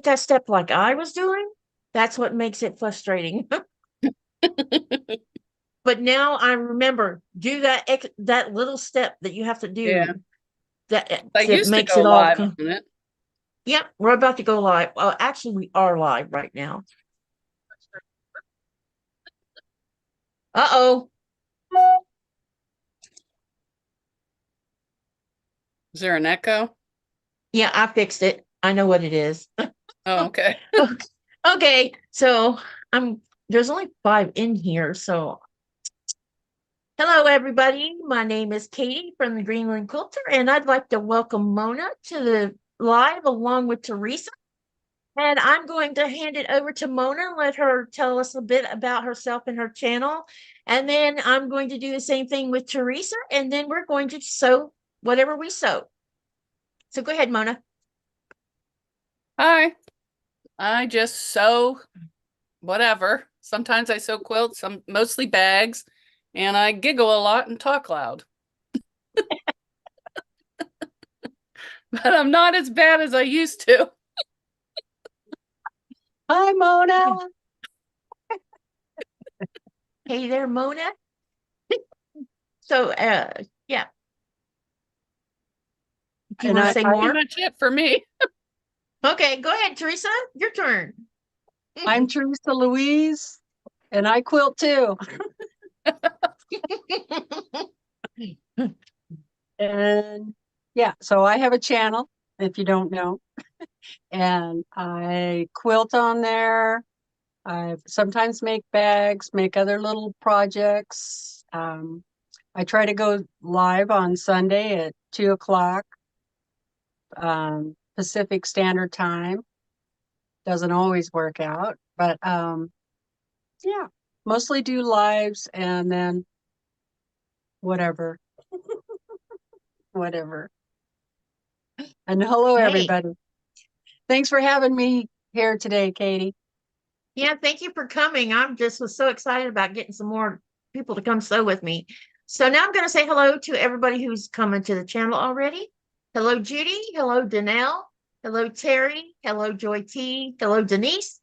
that step like I was doing, that's what makes it frustrating. But now I remember, do that little step that you have to do. Yeah. That I it used to makes go it all live come. on it. Yep, we're about to go live. Well, actually, we are live right now. Uh-oh. Is there an echo? Yeah, I fixed it. I know what it is. Oh, okay. Okay, so there's only 5 in here. So hello everybody. My name is Katy from the Greenland Quilter, and I'd like to welcome Mona to the live along with Teresa. And I'm going to hand it over to Mona and let her tell us a bit about herself and her channel. And then I'm going to do the same thing with Teresa, and then we're going to sew whatever we sew. So go ahead, Mona. Hi. I just sew whatever. Sometimes I sew quilts, some mostly bags, and I giggle a lot and talk loud. But I'm not as bad as I used to. Hi, Mona. Hey there, Mona. So, yeah. Do you want to say Pretty more? much it for me. Okay, go ahead, Teresa. Your turn. I'm Teresa Louise, and I quilt too. And yeah, so I have a channel, if you don't know, and I quilt on there. I sometimes make bags, make other little projects. I try to go live on Sunday at 2 o'clock Pacific Standard Time. Doesn't always work out, but yeah, mostly do lives and then whatever. Whatever. And hello, Hey. everybody. Thanks for having me here today, Katy. Yeah, thank you for coming. I'm just was so excited about getting some more people to come sew with me. So now I'm going to say hello to everybody who's coming to the channel already. Hello, Judy. Hello, Danelle. Hello, Terry. Hello, Joy T. Hello, Denise.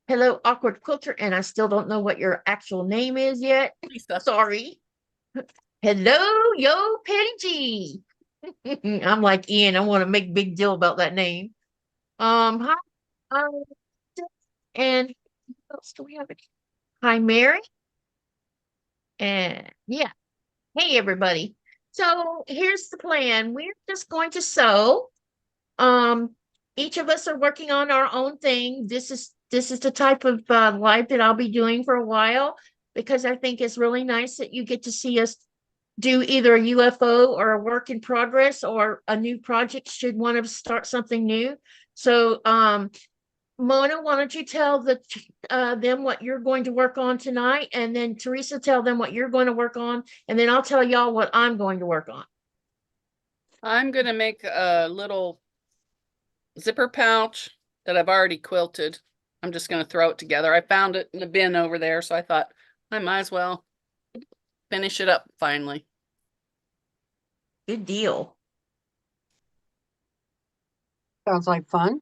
Hello, Awkward Quilter. And I still don't know what your actual name is yet. Lisa. Sorry. Hello, Yo Petty G. I'm like Ian. I want to make big deal about that name. Hi. And what else do we have? Hi, Mary. And yeah. Hey, everybody. So here's the plan. We're just going to sew. Um, each of us are working on our own thing. This is the type of live that I'll be doing for a while because I think it's really nice that you get to see us do either a UFO or a work in progress or a new project should want to start something new. So Mona, why don't you tell them what you're going to work on tonight, and then Teresa tell them what you're going to work on, and then I'll tell y'all what I'm going to work on. I'm going to make a little zipper pouch that I've already quilted. I'm just going to throw it together. I found it in the bin over there, so I thought I might as well finish it up finally. Good deal. Sounds like fun.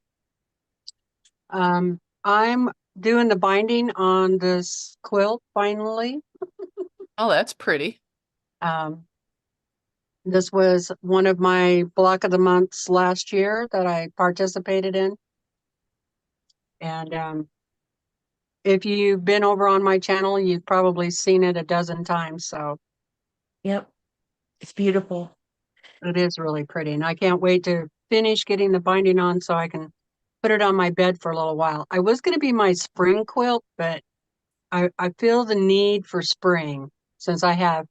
I'm doing the binding on this quilt finally. Oh, that's pretty. This was one of my block of the months last year that I participated in. And if you've been over on my channel, you've probably seen it a dozen times. So Yep, it's beautiful. it is really pretty. And I can't wait to finish getting the binding on so I can put it on my bed for a little while. I was going to be my spring quilt, but I feel the need for spring since I have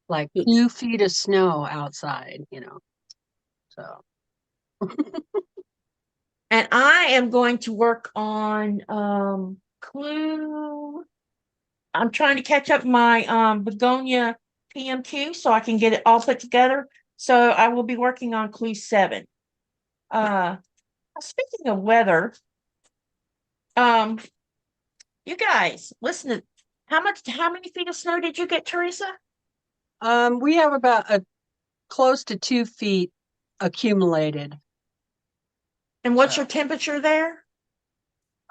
like 2 feet of snow outside, so. And I am going to work on clue. I'm trying to catch up my begonia PMQ so I can get it all put together. So I will be working on clue 7. Speaking of weather, um, you guys, listen to how many feet of snow did you get, Teresa? We have about close to 2 feet accumulated. And what's your temperature there?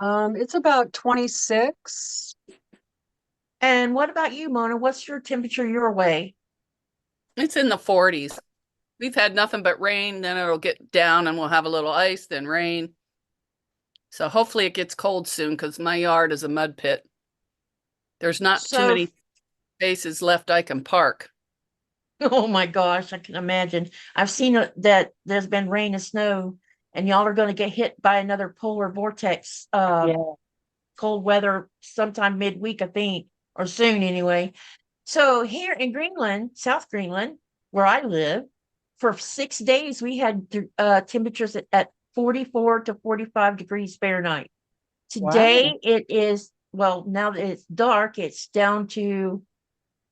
It's about 26. And what about you, Mona? What's your temperature your way? It's in the 40s. We've had nothing but rain, then it'll get down and we'll have a little ice, then rain. So hopefully it gets cold soon because my yard is a mud pit. There's not too So, many spaces left I can park. oh my gosh, I can imagine. I've seen that there's been rain and snow, and y'all are going to get hit by another polar vortex, Yeah. cold weather sometime midweek, I think, or soon anyway. So here in Greenland, South Greenland, where I live, for 6 days we had temperatures at 44 to 45 degrees Fahrenheit. Wow. Today it is, well, now that it's dark, it's down to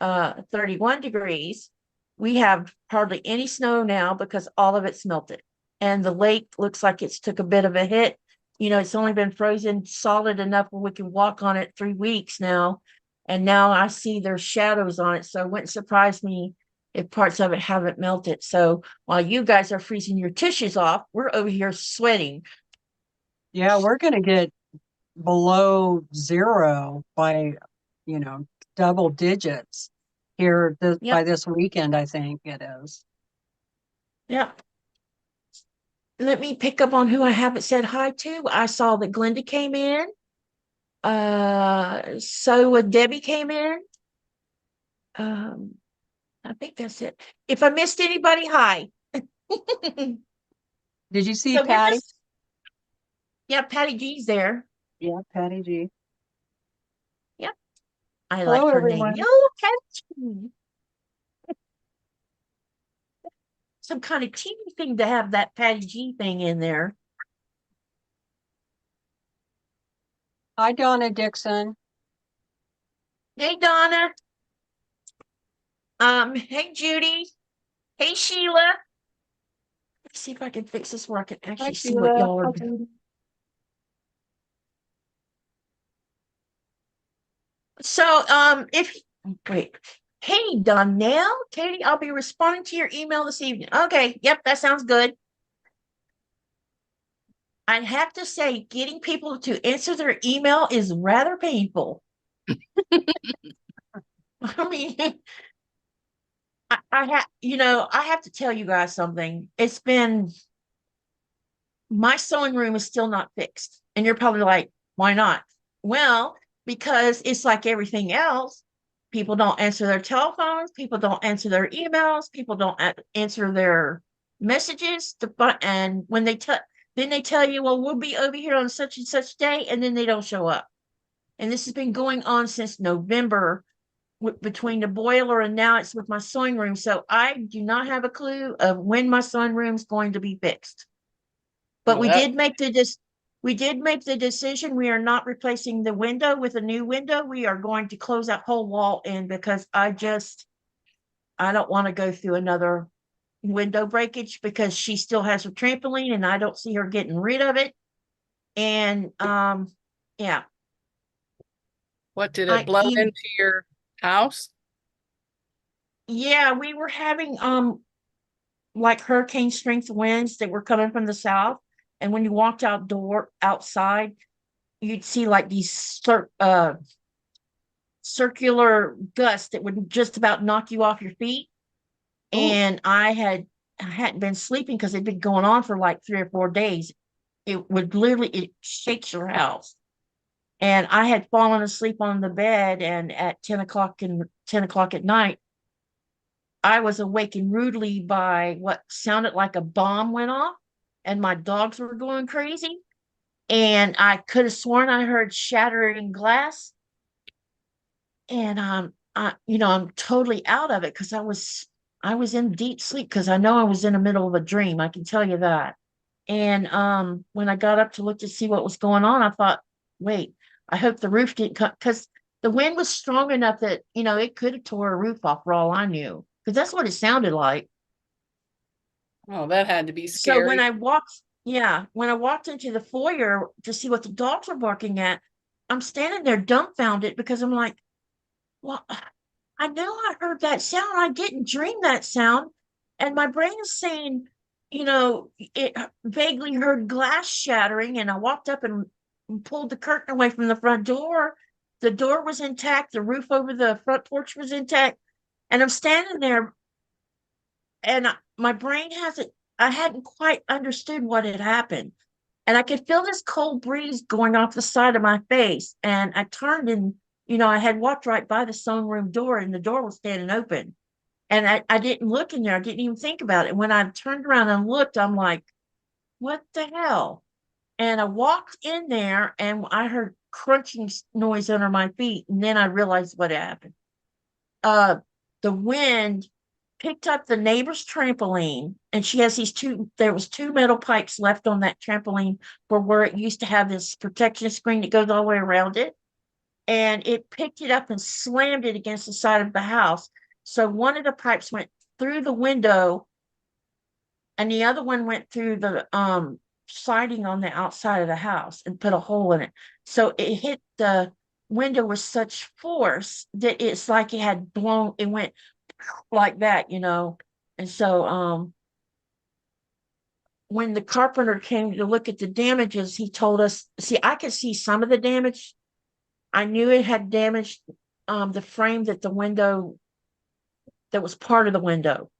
31 degrees. We have hardly any snow now because all of it's melted. And the lake looks like it's took a bit of a hit. You know, it's only been frozen solid enough where we can walk on it 3 weeks now. And now I see there's shadows on it. So it wouldn't surprise me if parts of it haven't melted. So while you guys are freezing your tissues off, we're over here sweating. Yeah, we're going to get below zero by, double digits here Yep. by this weekend, I think it is. Yep. Let me pick up on who I haven't said hi to. I saw that Glenda came in. So Debbie came in. I think that's it. If I missed anybody, hi. Did you see So we're Patty? just, yeah, Patty G's there. Yeah, Patty G. Yep. I Hello, like her name. everyone. Yo, Patty. Some kind of teeny thing to have that Patty G thing in there. Hi, Donna Dixon. Hey, Donna. Hey, Judy. Hey, Sheila. Let's see if I can fix this where I can Hi, actually see what Sheila. y'all are Hi, doing. Judy. So, if wait, hey Donnell, Katie, I'll be responding to your email this evening. Okay, yep, that sounds good. I'd have to say, getting people to answer their email is rather painful. I mean, I have to tell you guys something. It's been my sewing room is still not fixed, and you're probably like, why not? Well, because it's like everything else. People don't answer their telephones. People don't answer their emails. People don't answer their messages. And when then they tell you, well, we'll be over here on such and such day, and then they don't show up. And this has been going on since November between the boiler and now it's with my sewing room. So I do not have a clue of when my sewing room is going to be fixed. But Well, we did make the decision. We are not replacing the window with a new window. We are going to close that whole wall in because I don't want to go through another window breakage because she still has her trampoline and I don't see her getting rid of it. And yeah, what did it I blow even into your house? yeah, we were having like hurricane strength winds that were coming from the south. And when you walked outside, you'd see like these circular gusts that would just about knock you off your feet. Oh, And I hadn't been sleeping because it'd been going on for like 3 or 4 days. It shakes your house. And I had fallen asleep on the bed, and at 10 o'clock at night, I was awakened rudely by what sounded like a bomb went off, and my dogs were going crazy. And I could have sworn I heard shattering glass. And I'm totally out of it because I was in deep sleep because I know I was in the middle of a dream. I can tell you that. And when I got up to look to see what was going on, I thought, wait, I hope the roof didn't come because the wind was strong enough that it could have tore a roof off for all I knew because that's what it sounded like. oh, that had to be So scary. when I walked into the foyer to see what the dogs were barking at, I'm standing there dumbfounded because I'm like, well, I know I heard that sound. I didn't dream that sound. And my brain is saying, it vaguely heard glass shattering. And I walked up and and pulled the curtain away from the front door. The door was intact. The roof over the front porch was intact. And I'm standing there, and my brain hasn't, I hadn't quite understood what had happened. And I could feel this cold breeze going off the side of my face. And I turned, and, I had walked right by the sewing room door, and the door was standing open. And I didn't look in there. I didn't even think about it. When I turned around and looked, I'm like, what the hell? And I walked in there, and I heard crunching noise under my feet. And then I realized what happened. The wind picked up the neighbor's trampoline, and she has there was two metal pipes left on that trampoline for where it used to have this protection screen that goes all the way around it. And it picked it up and slammed it against the side of the house. So one of the pipes went through the window, and the other one went through the siding on the outside of the house and put a hole in it. So it hit the window with such force that it's like it went like that. And so when the carpenter came to look at the damages, he told us, see, I could see some of the damage. I knew it had damaged the frame that was part of the window.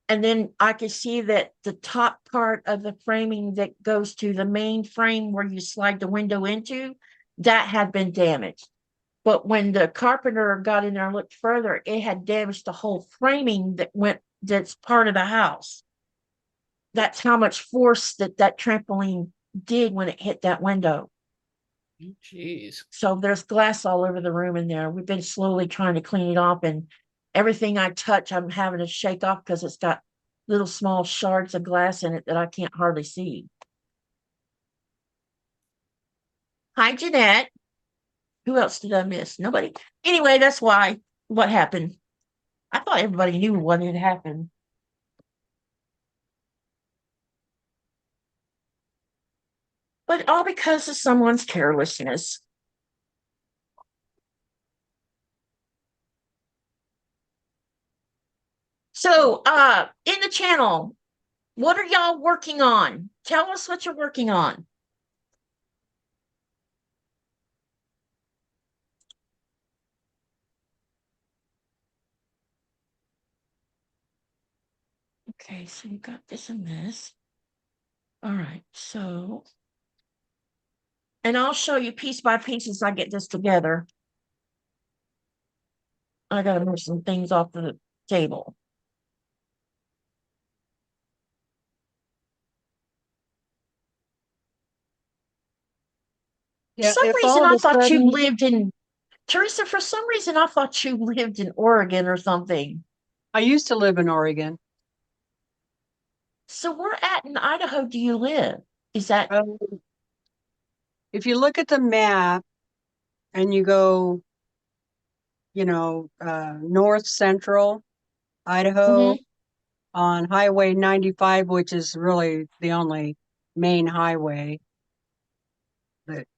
And then I could see that the top part of the framing that goes to the main frame where you slide the window into, that had been damaged. But when the carpenter got in there and looked further, it had damaged the whole framing that's part of the house. That's how much force that trampoline did when it hit that window. Jeez. So there's glass all over the room in there. We've been slowly trying to clean it off, and everything I touch, I'm having to shake off because it's got little small shards of glass in it that I can't hardly see. Hi, Jeanette. Who else did I miss? Nobody. Anyway, that's what happened. I thought everybody knew what had happened. But all because of someone's carelessness. So, in the channel, what are y'all working on? Tell us what you're working on. Okay, so you got this and this. All right, so, and I'll show you piece by piece as I get this together. I gotta move some things off the table. Yeah, For some if reason, all of I a thought you sudden, lived in, Teresa, for some reason, I thought you lived in Oregon or something. I used to live in Oregon. So where at in Idaho do you live? Is that, If you look at the map and you go, north central Idaho Mhm. on Highway 95, which is really the only main highway that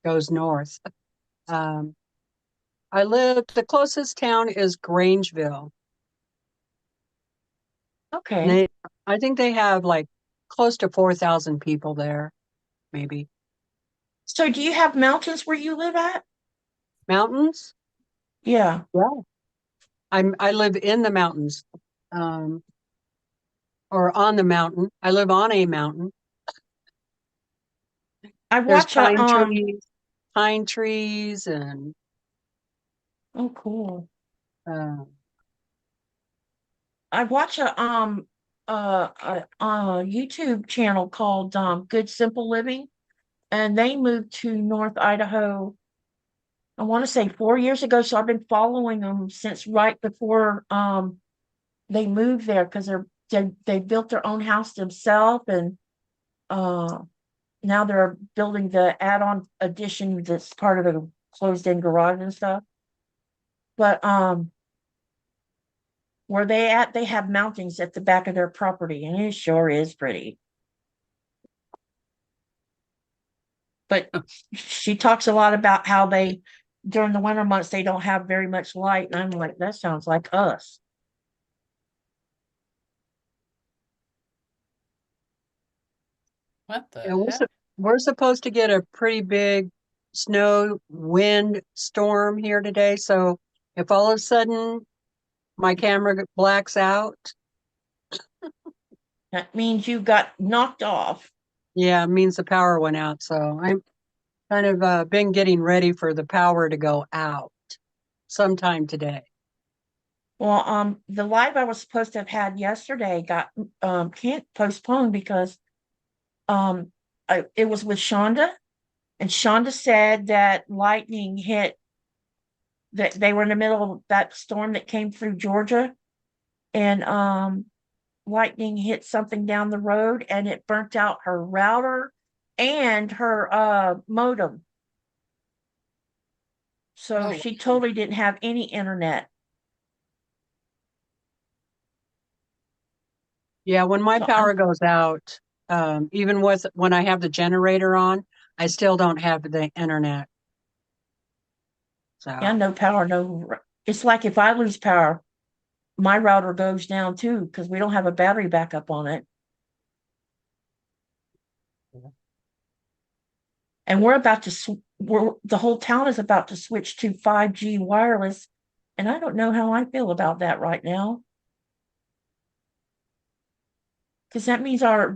goes north. The closest town is Grangeville. Okay. I think they have like close to 4,000 people there, maybe. So do you have mountains where you live at? Mountains? Yeah. Yeah. I live in the mountains, or on the mountain. I live on a mountain. I There's watch a pine trees, and oh cool. uh, I watch a YouTube channel called Good Simple Living, and they moved to North Idaho. I want to say 4 years ago, so I've been following them since right before they moved there because they built their own house themselves, and uh now they're building the add-on addition that's part of the closed-in garage and stuff. But where they at, they have mountains at the back of their property, and it sure is pretty. But she talks a lot about how during the winter months, they don't have very much light. And I'm like, that sounds like us. What the yeah, heck? we're supposed to get a pretty big snow wind storm here today. So if all of a sudden my camera blacks out, That means you got knocked off. yeah, it means the power went out. So I'm kind of been getting ready for the power to go out sometime today. Well, the live I was supposed to have had yesterday got can't postpone because it was with Shonda, and Shonda said that lightning hit, that they were in the middle of that storm that came through Georgia, and lightning hit something down the road and it burnt out her router and her modem. So Oh, she totally didn't have any internet. Yeah, when my So power goes out, even with when I have the generator on, I still don't have the internet. yeah, So no power, it's like if I lose power, my router goes down too because we don't have a battery backup on it. And we're about to the whole town is about to switch to 5G wireless, and I don't know how I feel about that right now, because that means our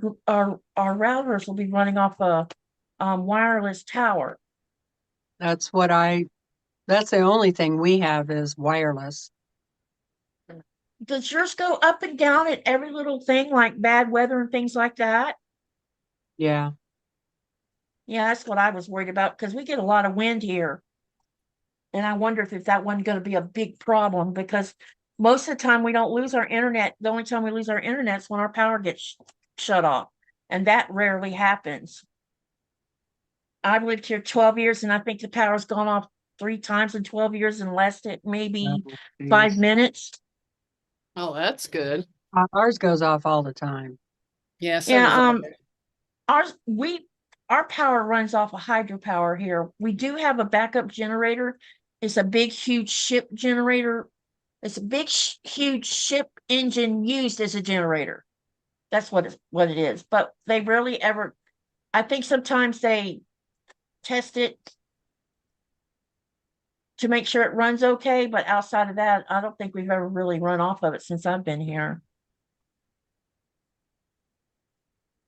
routers will be running off a wireless tower. that's that's the only thing we have is wireless. Does yours go up and down at every little thing like bad weather and things like that? Yeah. Yeah, that's what I was worried about because we get a lot of wind here. And I wonder if that wasn't going to be a big problem because most of the time we don't lose our internet. The only time we lose our internet is when our power gets shut off. And that rarely happens. I've lived here 12 years and I think the power's gone off 3 times in 12 years and lasted maybe Oh, 5 geez. minutes. oh, that's good. Ours goes off all the time. Yeah, so Yeah, does ours. our power runs off of hydropower here. We do have a backup generator. It's a big, huge ship generator. It's a big, huge ship engine used as a generator. That's what it is. But they rarely ever. I think sometimes they test it to make sure it runs okay. But outside of that, I don't think we've ever really run off of it since I've been here.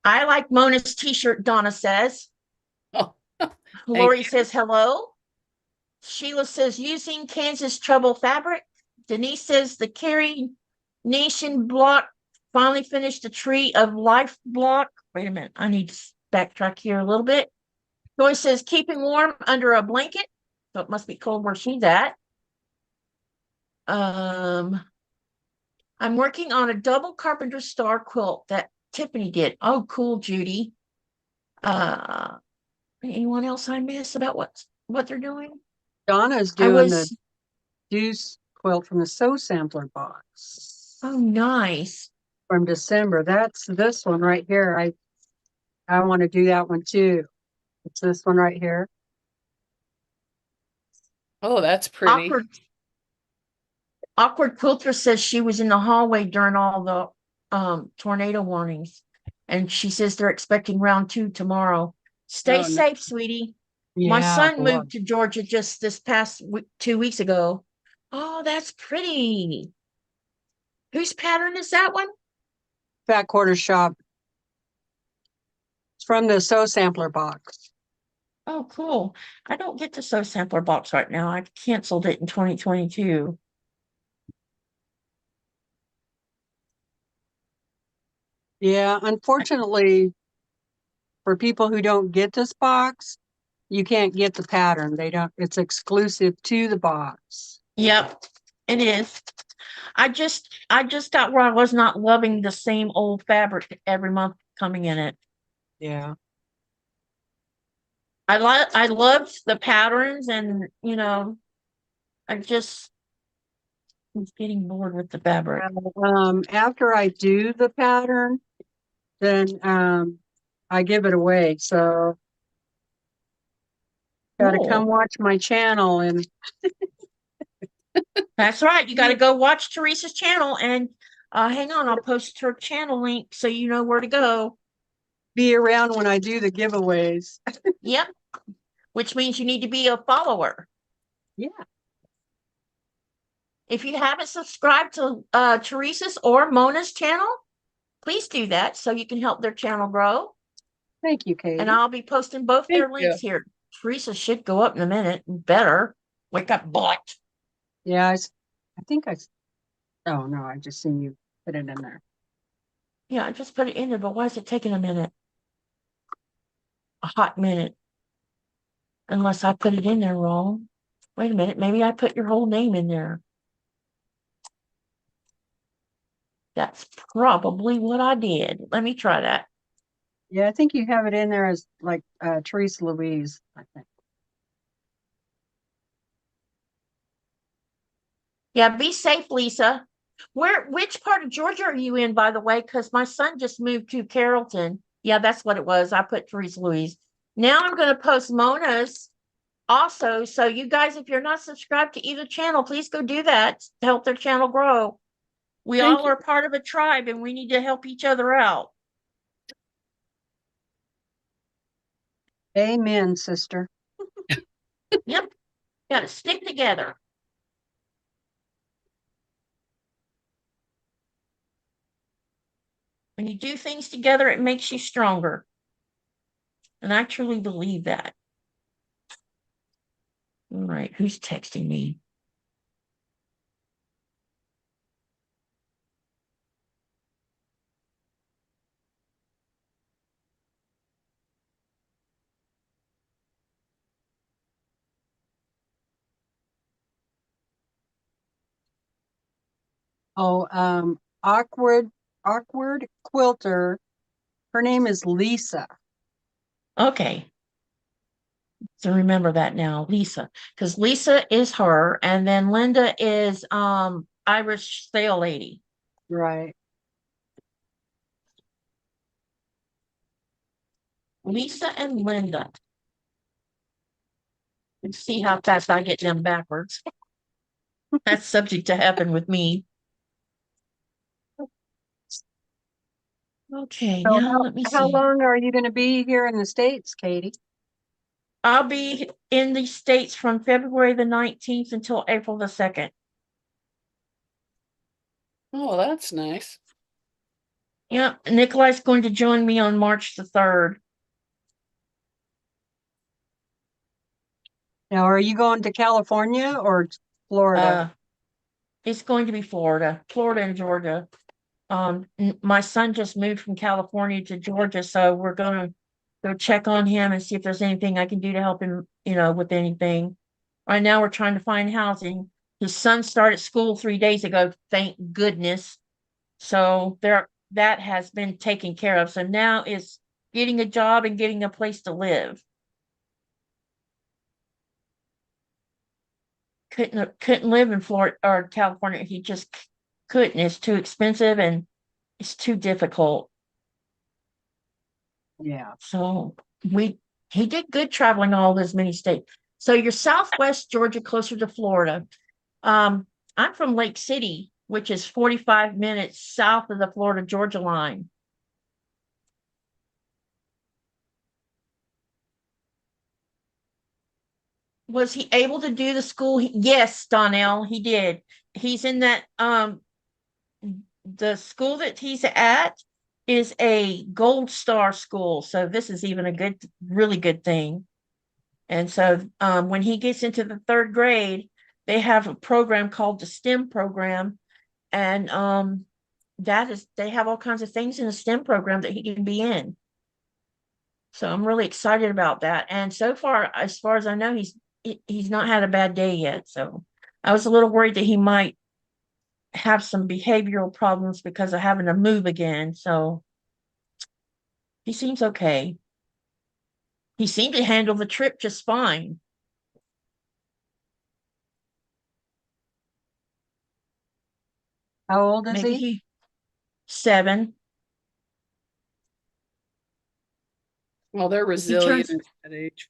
I like Mona's t-shirt, Donna says. Oh, Lori you. says hello. Sheila says using Kansas Trouble fabric. Denise says the Carrie Nation block finally finished the Tree of Life block. Wait a minute, I need to backtrack here a little bit. Joy says keeping warm under a blanket. So it must be cold where she's at. I'm working on a double carpenter star quilt that Tiffany did. Oh, cool, Judy. Anyone else I miss about what they're doing? Donna's I doing the was juice quilt from the Sew Sampler box Oh, nice. from December. That's this one right here. I want to do that one too. It's this one right here. Oh, that's pretty. Awkward Quilter says she was in the hallway during all the tornado warnings, and she says they're expecting round 2 tomorrow. Stay Oh, no. safe, sweetie. My Yeah, son boy. moved to Georgia just this past 2 weeks ago. Oh, that's pretty. Whose pattern is that one? Fat Quarter Shop. It's from the Sew Sampler box. Oh, cool. I don't get the Sew Sampler box right now. I canceled it in 2022. Yeah, unfortunately, for people who don't get this box, you can't get the pattern. They don't, it's exclusive to the box. Yep, it is. I just got where I was not loving the same old fabric every month coming in it. Yeah. I loved the patterns and I just was getting bored with the fabric. After I do the pattern, then I give it away. So gotta Cool. come watch my channel and That's right. You got to go watch Teresa's channel and hang on, I'll post her channel link so you know where to go. be around when I do the giveaways. Yep. Which means you need to be a follower. Yeah. If you haven't subscribed to Teresa's or Mona's channel, please do that so you can help their channel grow. Thank you, Katie. And I'll be posting both Thank their links you. here. Teresa should go up in a minute. Better. Wake up, boy. Yeah, I think oh no, I just seen you put it in there. Yeah, I just put it in there, but why is it taking a minute? A hot minute. Unless I put it in there wrong. Wait a minute, maybe I put your whole name in there. That's probably what I did. Let me try that. Yeah, I think you have it in there as like Teresa Louise, I think. Yeah, be safe, Lisa. Which part of Georgia are you in, by the way? Because my son just moved to Carrollton. Yeah, that's what it was. I put Teresa Louise. Now I'm going to post Mona's also. So you guys, if you're not subscribed to either channel, please go do that to help their channel grow. We Thank all you. are part of a tribe and we need to help each other out. Amen, sister. Yep. Got to stick together. When you do things together, it makes you stronger. And I truly believe that. All right, who's texting me? Oh, awkward quilter. Her name is Lisa. Okay. So remember that now, Lisa, because Lisa is her, and then Linda is Irish sail lady. Right. Lisa and Linda. Let's see how fast I get them backwards. That's subject to happen with me. Okay, So now let me how see. long are you going to be here in the States, Katie? I'll be in the States from February the 19th until April the 2nd. Oh, that's nice. Yeah, Nikolai's going to join me on March the 3rd. Now, are you going to California or Florida? It's going to be Florida and Georgia. My son just moved from California to Georgia, so we're gonna go check on him and see if there's anything I can do to help him, with anything. Right now, we're trying to find housing. His son started school 3 days ago, thank goodness. So that has been taken care of. So now it's getting a job and getting a place to live. Couldn't live in Florida or California. He just couldn't. It's too expensive and it's too difficult. Yeah. So he did good traveling all those many states. So you're Southwest Georgia, closer to Florida. I'm from Lake City, which is 45 minutes south of the Florida Georgia line. Was he able to do the school? Yes, Donnell, he did. He's in that the school that he's at is a gold star school. So this is even a really good thing. And so when he gets into the 3rd grade, they have a program called the STEM program. And they have all kinds of things in the STEM program that he can be in. So I'm really excited about that. And so far as I know, he's not had a bad day yet. So I was a little worried that he might have some behavioral problems because of having to move again. So he seems okay. He seemed to handle the trip just fine. How old is Maybe he? 7. Well, they're He resilient turns at that age.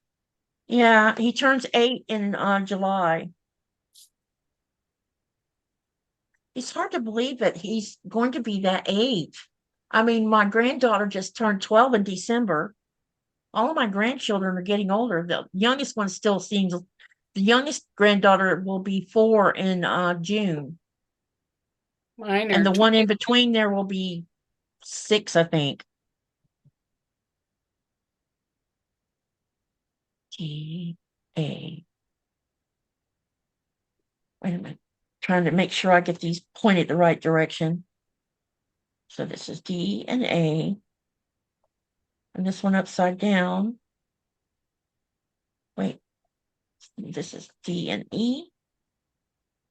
Yeah, he turns 8 in July. It's hard to believe that he's going to be that age. I mean, my granddaughter just turned 12 in December. All of my grandchildren are getting older. The youngest one still seems, the youngest granddaughter will be 4 in June. Mine And are the one in between there will be 6, I think. T-A. Wait a minute. Trying to make sure I get these pointed the right direction. So this is D and A. And this one upside down. Wait. This is D and E.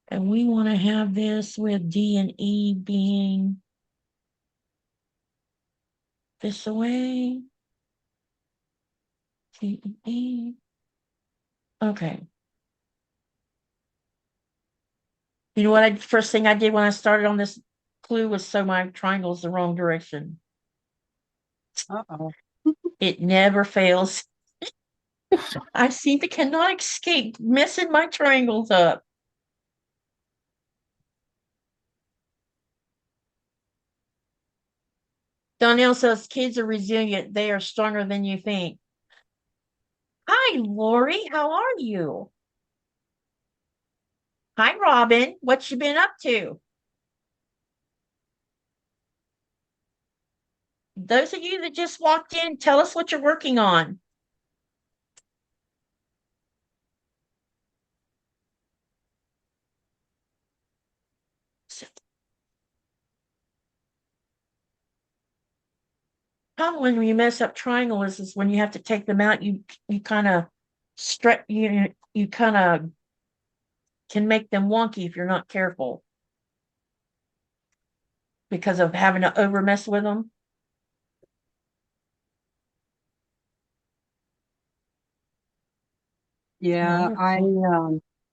And we want to have this with D and E being this away. D and E. Okay. You know what? First thing I did when I started on this clue was sew my triangles the wrong direction. Uh-oh. It never fails. I seem to cannot escape messing my triangles up. Donnell says kids are resilient. They are stronger than you think. Hi, Lori. How are you? Hi, Robin. What you been up to? Those of you that just walked in, tell us what you're working on. Problem when you mess up triangles is when you have to take them out, you kind of stretch, you kind of can make them wonky if you're not careful because of having to over mess with them. Yeah,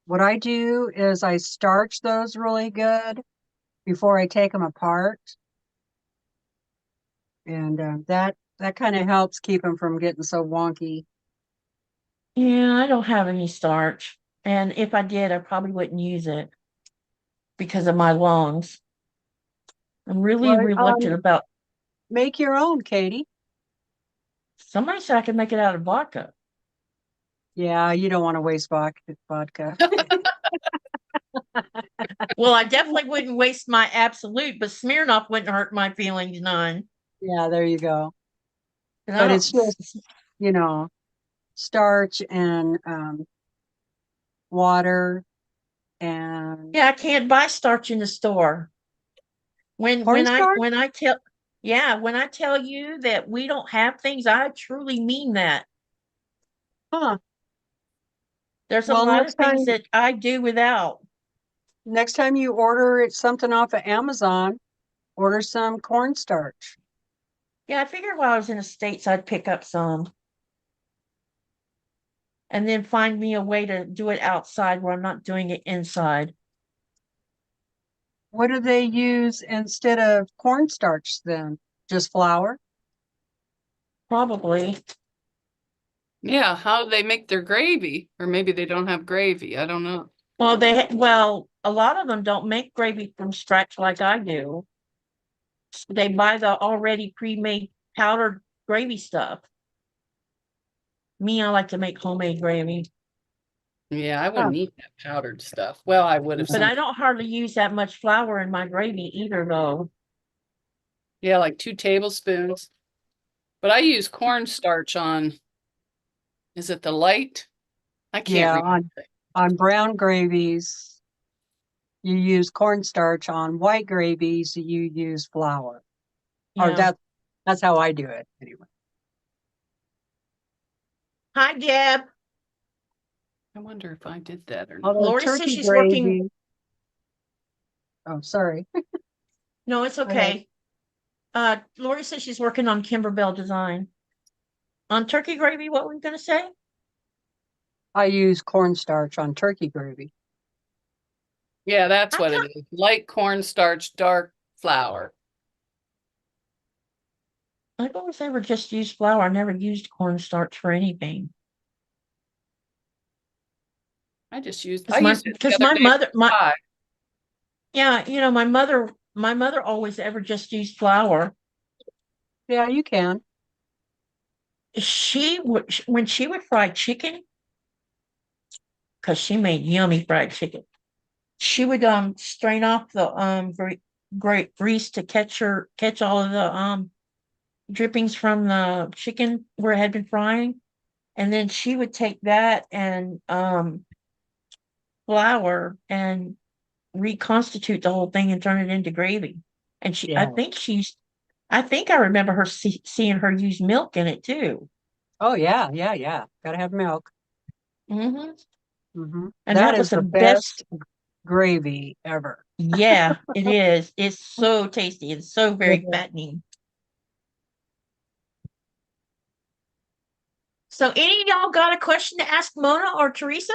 what I do is I starch those really good before I take them apart. And that kind of helps keep them from getting so wonky. Yeah, I don't have any starch. And if I did, I probably wouldn't use it because of my lungs. I'm really Well, reluctant about. make your own, Katie. Somebody said I could make it out of vodka. Yeah, you don't want to waste vodka. Well, I definitely wouldn't waste my absolute, but Smirnoff wouldn't hurt my feelings none. Yeah, there you go. And But it's just, starch and water and yeah, I can't buy starch in the store. When cornstarch. when I tell when I tell you that we don't have things, I truly mean that. Huh. There's a Well, lot of things that I do without. next time you order something off of Amazon, order some cornstarch. Yeah, I figured while I was in the States, I'd pick up some. And then find me a way to do it outside where I'm not doing it inside. What do they use instead of cornstarch then? Just flour? Probably. Yeah, how do they make their gravy? Or maybe they don't have gravy. I don't know. Well, a lot of them don't make gravy from scratch like I do. They buy the already pre-made powdered gravy stuff. Me, I like to make homemade gravy. Yeah, I wouldn't eat that powdered stuff. Well, I would have But some. I don't hardly use that much flour in my gravy either, though. Yeah, like 2 tablespoons. But I use cornstarch on, is it the light? I can't Yeah, remember. on brown gravies, you use cornstarch. On white gravies, you use flour. Or Yeah. that's how I do it anyway. Hi, Deb. I wonder if I did that or not. Although Lori says turkey she's gravy. working. Oh, sorry. No, it's Go ahead. okay. Lori says she's working on Kimberbell design. On turkey gravy, what were you gonna say? I use cornstarch on turkey gravy. Yeah, that's what it is. Light cornstarch, dark flour. I've always ever just used flour. I never used cornstarch for anything. I just used Because it the because other my day mother, for pie. my mother always ever just used flour. Yeah, you can. She would when she would fry chicken, because she made yummy fried chicken. She would strain off the great grease to catch all of the drippings from the chicken where it had been frying, and then she would take that and flour and reconstitute the whole thing and turn it into gravy. And Yeah. I think I remember her seeing her use milk in it too. Oh yeah, yeah, yeah. Gotta have milk. Hmm. And That that is was the the best. best gravy ever. Yeah, it is. It's so tasty. It's so very Mhm. fattening. So, any of y'all got a question to ask Mona or Teresa?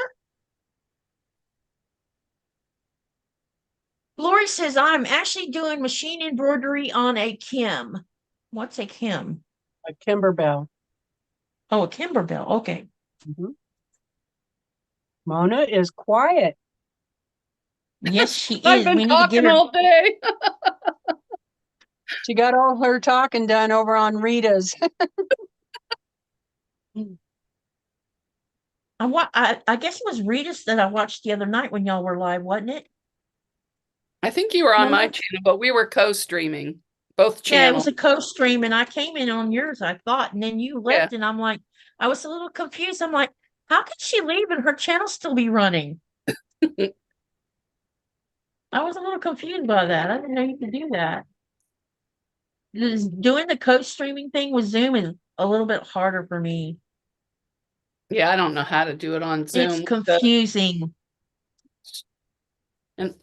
Lori says, I'm actually doing machine embroidery on a Kim. What's a Kim? A Kimberbell. Oh, a Kimberbell. Okay. Mhm. Mona is quiet. Yes, she I've is. been We need to get talking her. all day. She got all her talking done over on Rita's. I guess it was Rita's that I watched the other night when y'all were live, wasn't it? I think you were on my Mona? channel, but we were co-streaming both Yeah, it was channels. a co-stream, and I came in on yours, I thought, and then you Yeah. left, and I'm like, I was a little confused. I'm like, how could she leave and her channel still be running? I was a little confused by that. I didn't know you could do that. Doing the co-streaming thing with Zoom is a little bit harder for me. Yeah, I don't know how to do it on It's Zoom. confusing. And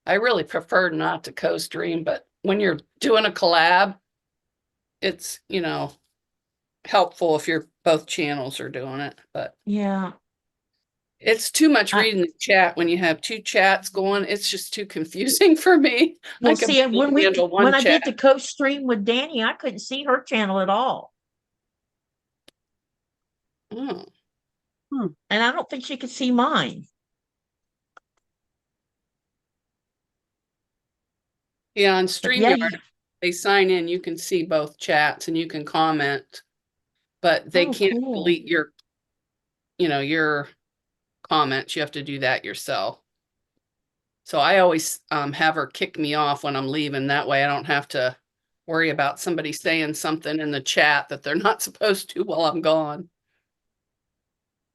I really prefer not to co-stream, but when you're doing a collab, it's, helpful if you're both channels are doing it, but Yeah. it's too much I, reading the chat when you have two chats going. It's just too confusing for me. I well, can see, barely handle when one I chat. did the co-stream with Danny, I couldn't see her channel at all. Oh, And I don't think she could see mine. yeah, on But yeah, StreamYard, they sign in, you can see both chats and you can comment, but they oh, can't cool. delete your comments. You have to do that yourself. So I always have her kick me off when I'm leaving. That way I don't have to worry about somebody saying something in the chat that they're not supposed to while I'm gone.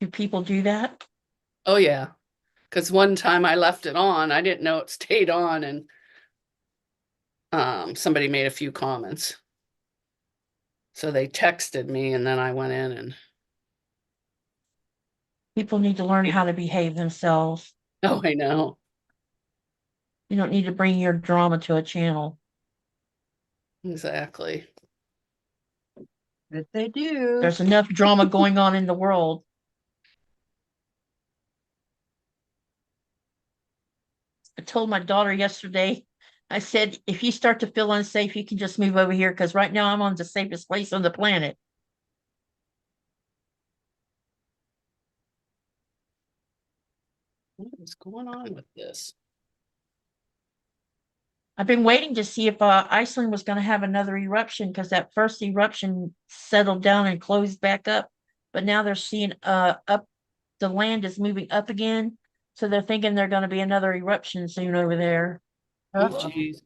Do people do that? Oh yeah. Because one time I left it on, I didn't know it stayed on, and somebody made a few comments. So they texted me, and then I went in and People need to learn how to behave themselves. oh, I know. You don't need to bring your drama to a channel. Exactly. That they do. There's enough drama going on in the world. I told my daughter yesterday, I said, if you start to feel unsafe, you can just move over here because right now I'm on the safest place on the planet. What is going on with this? I've been waiting to see if Iceland was going to have another eruption because that first eruption settled down and closed back up. But now they're seeing up the land is moving up again. So they're thinking they're going to be another eruption soon over there. Oh, Uh-oh. geez.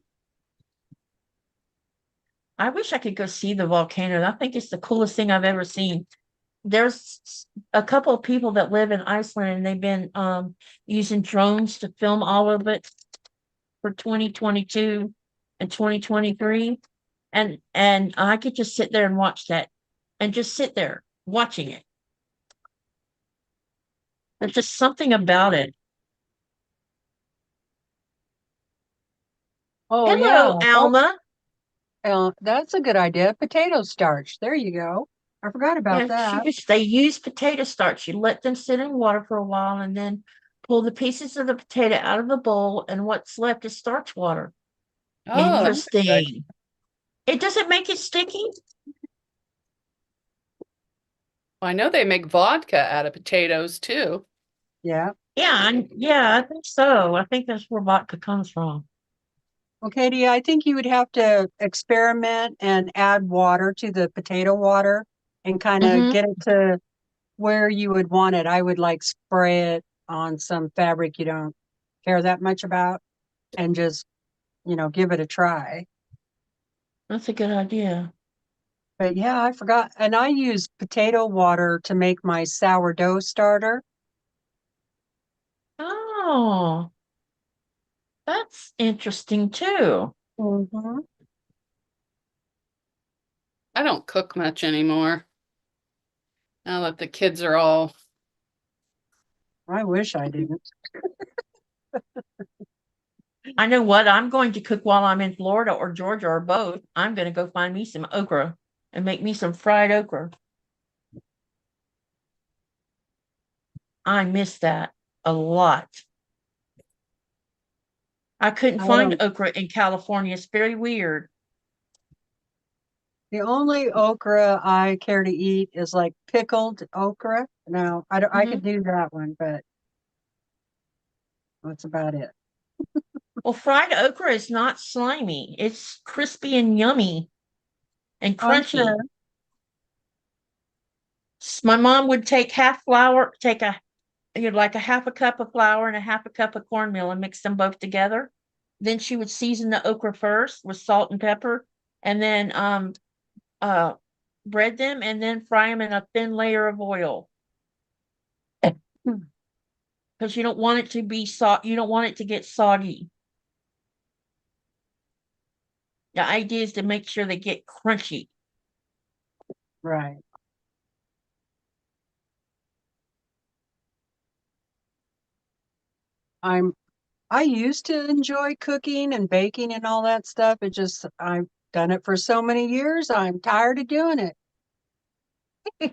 I wish I could go see the volcano. I think it's the coolest thing I've ever seen. There's a couple of people that live in Iceland and they've been using drones to film all of it for 2022 and 2023. And I could just sit there and watch that and just sit there watching it. There's just something about it. Oh yeah. Hello, Alma. That's a good idea. Potato starch. There you go. I forgot about Yeah, that. they use potato starch. You let them sit in water for a while and then pull the pieces of the potato out of the bowl, and what's left is starch water. Oh, that's good. Interesting. It doesn't make it sticky. Well, I know they make vodka out of potatoes too. Yeah. Yeah, yeah, I think so. I think that's where vodka comes from. Well, Katie, I think you would have to experiment and add water to the potato water and kind of Mm-hmm. get it to where you would want it. I would like spray it on some fabric you don't care that much about and just, give it a try. That's a good idea. But yeah, I forgot. And I use potato water to make my sourdough starter. Oh, that's interesting too. Mm-hmm. I don't cook much anymore. Now that the kids are all, I wish I didn't. I know what I'm going to cook while I'm in Florida or Georgia or both. I'm going to go find me some okra and make me some fried okra. I miss that a lot. I couldn't I find don't. okra in California. It's very weird. The only okra I care to eat is like pickled okra. No, I don't, I Hmm. could do that one, but that's about it. Well, fried okra is not slimy. It's crispy and yummy and Oh, I'm sure. crunchy. My mom would take half flour, take a like a half a cup of flour and a half a cup of cornmeal and mix them both together. Then she would season the okra first with salt and pepper, and then uh bread them and then fry them in a thin layer of oil Hmm. because you don't want it to be you don't want it to get soggy. The idea is to make sure they get crunchy. Right. I'm I used to enjoy cooking and baking and all that stuff. It just I've done it for so many years. I'm tired of doing it.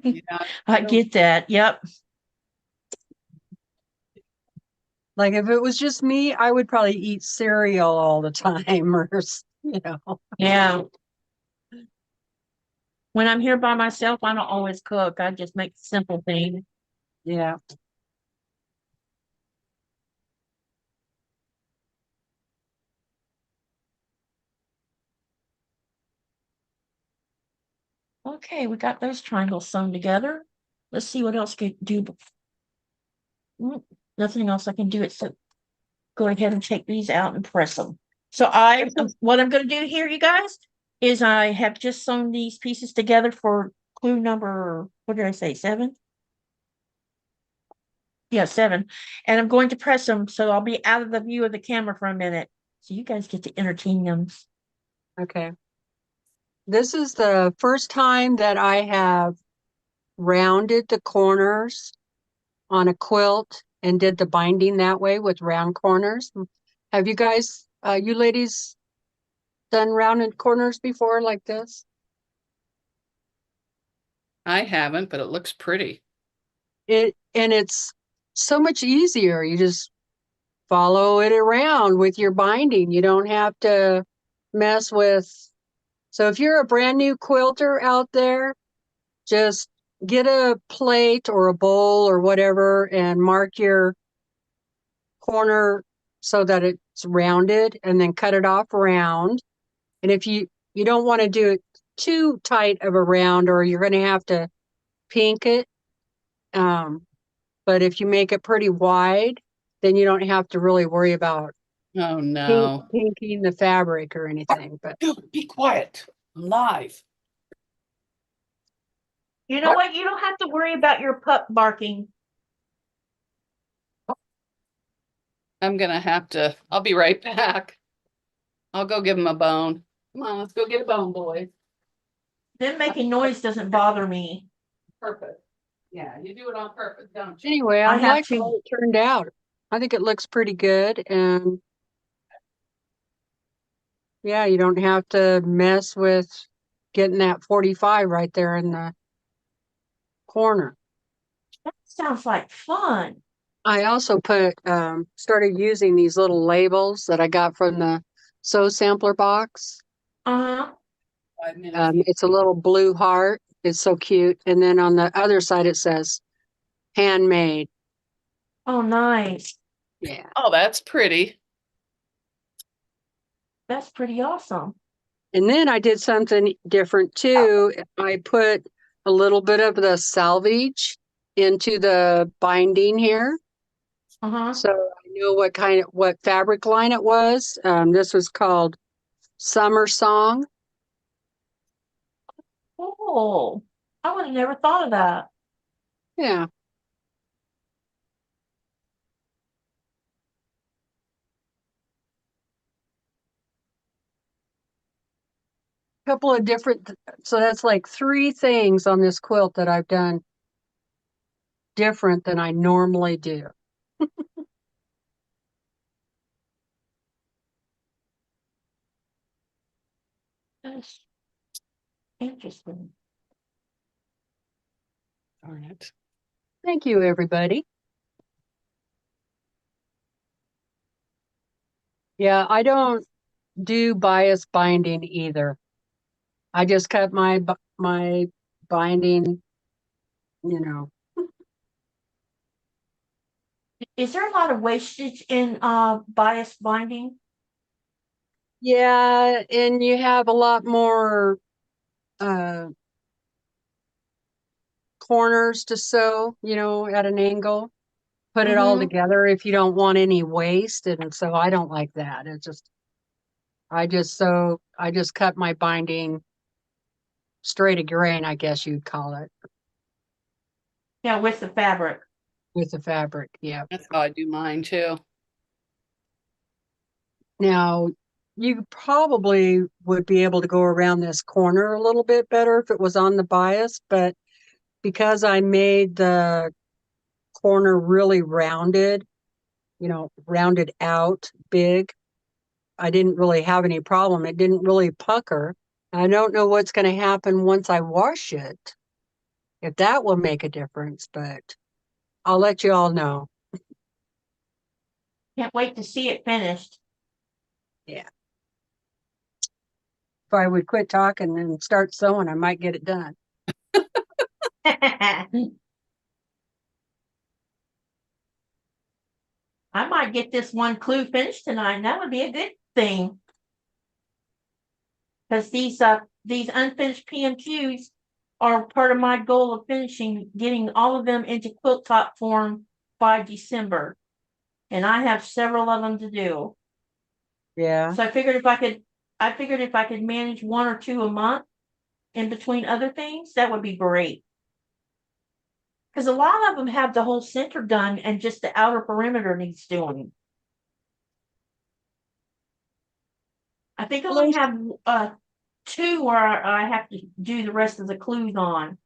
yeah, I get that. Yep. Like if it was just me, I would probably eat cereal all the time or Yeah. When I'm here by myself, I don't always cook. I just make simple things. Yeah. Okay, we got those triangles sewn together. Let's see what else can do. Nothing else I can do except go ahead and take these out and press them. So what I'm going to do here, you guys, is I have just sewn these pieces together for clue number, what did I say, 7? Yeah, 7. And I'm going to press them, so I'll be out of the view of the camera for a minute. So you guys get to entertain them. Okay. This is the first time that I have rounded the corners on a quilt and did the binding that way with round corners. Have you guys, you ladies, done rounded corners before like this? I haven't, but it looks pretty. It's so much easier. You just follow it around with your binding. You don't have to mess with. So if you're a brand new quilter out there, just get a plate or a bowl or whatever and mark your corner so that it's rounded and then cut it off round. And if you don't want to do it too tight of a round or you're going to have to pink it. But if you make it pretty wide, then you don't have to really worry about Oh no. pinking the fabric or anything. But Dude, be quiet. I'm live. You know what? You don't have to worry about your pup barking. I'm gonna have to, I'll be right back. I'll go give him a bone. Come on, let's go get a bone, boys. Them making noise doesn't bother me. Perfect. Yeah, you do it on purpose, don't you? anyway, I I have like how to. it turned out. I think it looks pretty good. And yeah, you don't have to mess with getting that 45 right there in the corner. That sounds like fun. I also started using these little labels that I got from the Sew Sampler box. Uh-huh. 5 minutes. It's a little blue heart. It's so cute. And then on the other side, it says handmade. Oh, nice. Yeah. Oh, that's pretty. That's pretty awesome. And then I did something different too. I put a little bit of the salvage into the binding here. Uh-huh. So I know what fabric line it was. This was called Summer Song. Oh, I would have never thought of that. Yeah. Couple of different, so that's like 3 things on this quilt that I've done different than I normally do. That's interesting. Darn it. Thank you, everybody. Yeah, I don't do bias binding either. I just cut my binding, you know. Is there a lot of wastage in bias binding? Yeah, and you have a lot more corners to sew, at an angle. Put it all Mm-hmm. together if you don't want any waste, and so I don't like that. I just cut my binding straight a grain, I guess you'd call it, Yeah, with the fabric. with the fabric. Yeah. That's how I do mine too. Now, you probably would be able to go around this corner a little bit better if it was on the bias, but because I made the corner really rounded, rounded out big, I didn't really have any problem. It didn't really pucker. I don't know what's going to happen once I wash it, if that will make a difference, but I'll let you all know. Can't wait to see it finished. Yeah. If I would quit talking and start sewing, I might get it done. I might get this one clue finished tonight, and that would be a good thing. Because these unfinished PMQs are part of my goal of getting all of them into quilt top form by December. And I have several of them to do. Yeah. So I figured if I could manage 1 or 2 a month in between other things, that would be great. Because a lot of them have the whole center done and just the outer perimeter needs doing. I think I only have 2 where I have to do the rest of the clues on.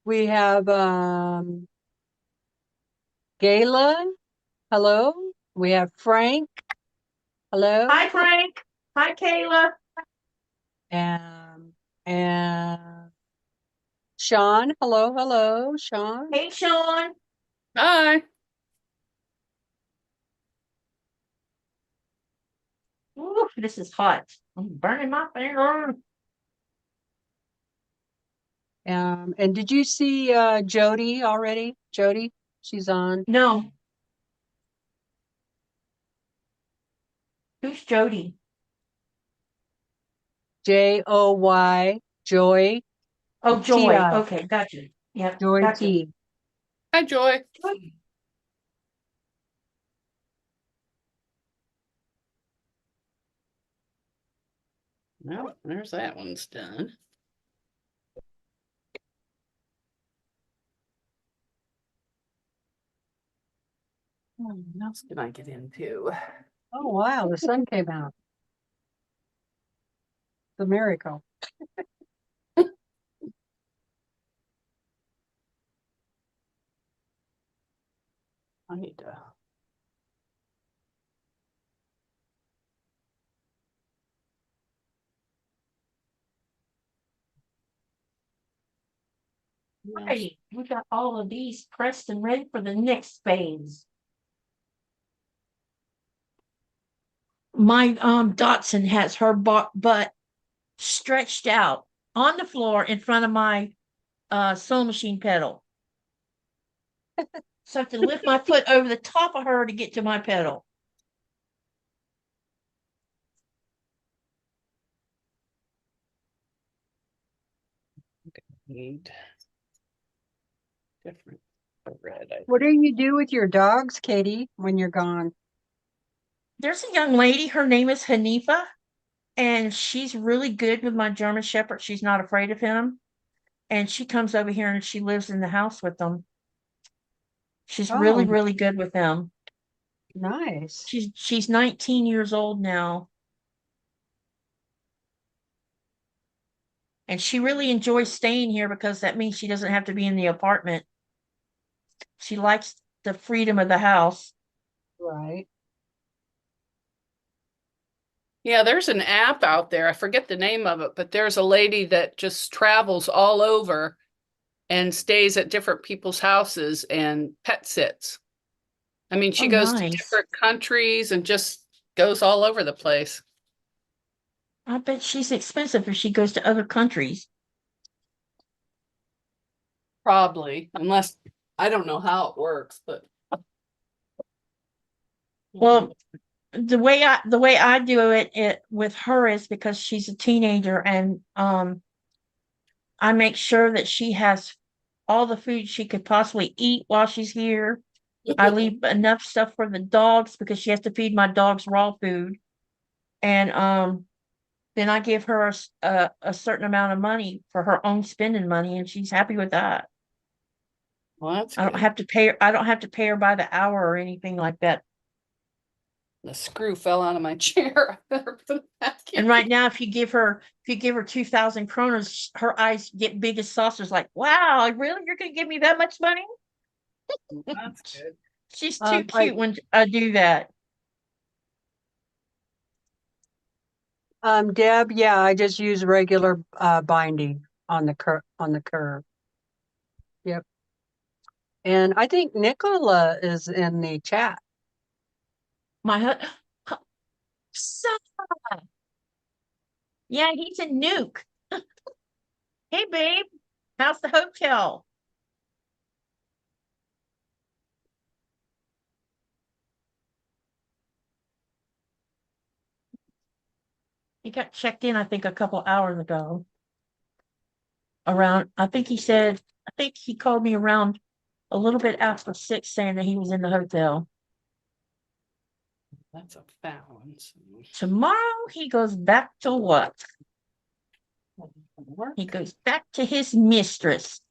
We have Gayla. Hello. We have Frank. Hello. Hi, Frank. Hi, Kayla. And Sean. Hello, hello, Sean. Hey, Sean. Bye. Ooh, this is hot. I'm burning my finger. And did you see Jody already? Jody, she's on. No. Who's Jody? Joy, Joy, Oh, Joy. T-I, Okay, gotcha. Yep, Joy gotcha. T. Hi, Joy. Joy. Well, there's that one's done. What else did I get into? Oh, wow, the sun came out. The miracle. I need to. Right. We got all of these pressed and ready for the next phase. My Dotson has her butt stretched out on the floor in front of my sewing machine pedal. So I have to lift my foot over the top of her to get to my pedal. Need different red. What do you do with your dogs, Katie, when you're gone? There's a young lady, her name is Hanifa, and she's really good with my German Shepherd. She's not afraid of him. And she comes over here and she lives in the house with them. She's really, Oh, really good with them. nice. She's 19 years old now. And she really enjoys staying here because that means she doesn't have to be in the apartment. She likes the freedom of the house. Right. Yeah, there's an app out there. I forget the name of it, but there's a lady that just travels all over and stays at different people's houses and pet sits. I mean, she Oh, goes to nice. different countries and just goes all over the place. I bet she's expensive if she goes to other countries. Probably, unless I don't know how it works, but Well, the way I do it with her is because she's a teenager, and I make sure that she has all the food she could possibly eat while she's here. I leave enough stuff for the dogs because she has to feed my dogs raw food. And then I give her a certain amount of money for her own spending money, and she's happy with that. well, that's I don't good. have to pay her, I don't have to pay her by the hour or anything like that. The screw fell out of my chair. I better put it back in. And right now, if you give her 2,000 kroners, her eyes get big as saucers, like, wow, really? You're gonna give me that much money? That's good. She's too cute when I do that. Deb, yeah, I just use regular binding on the curve. Yep. And I think Nicola is in the chat. My husband, yeah, he's a nuke. Hey, babe, how's the hotel? He got checked in, I think, a couple hours ago. I think he called me around a little bit after 6 saying that he was in the hotel. That's a balance. Tomorrow he goes back to what? He goes back to his mistress.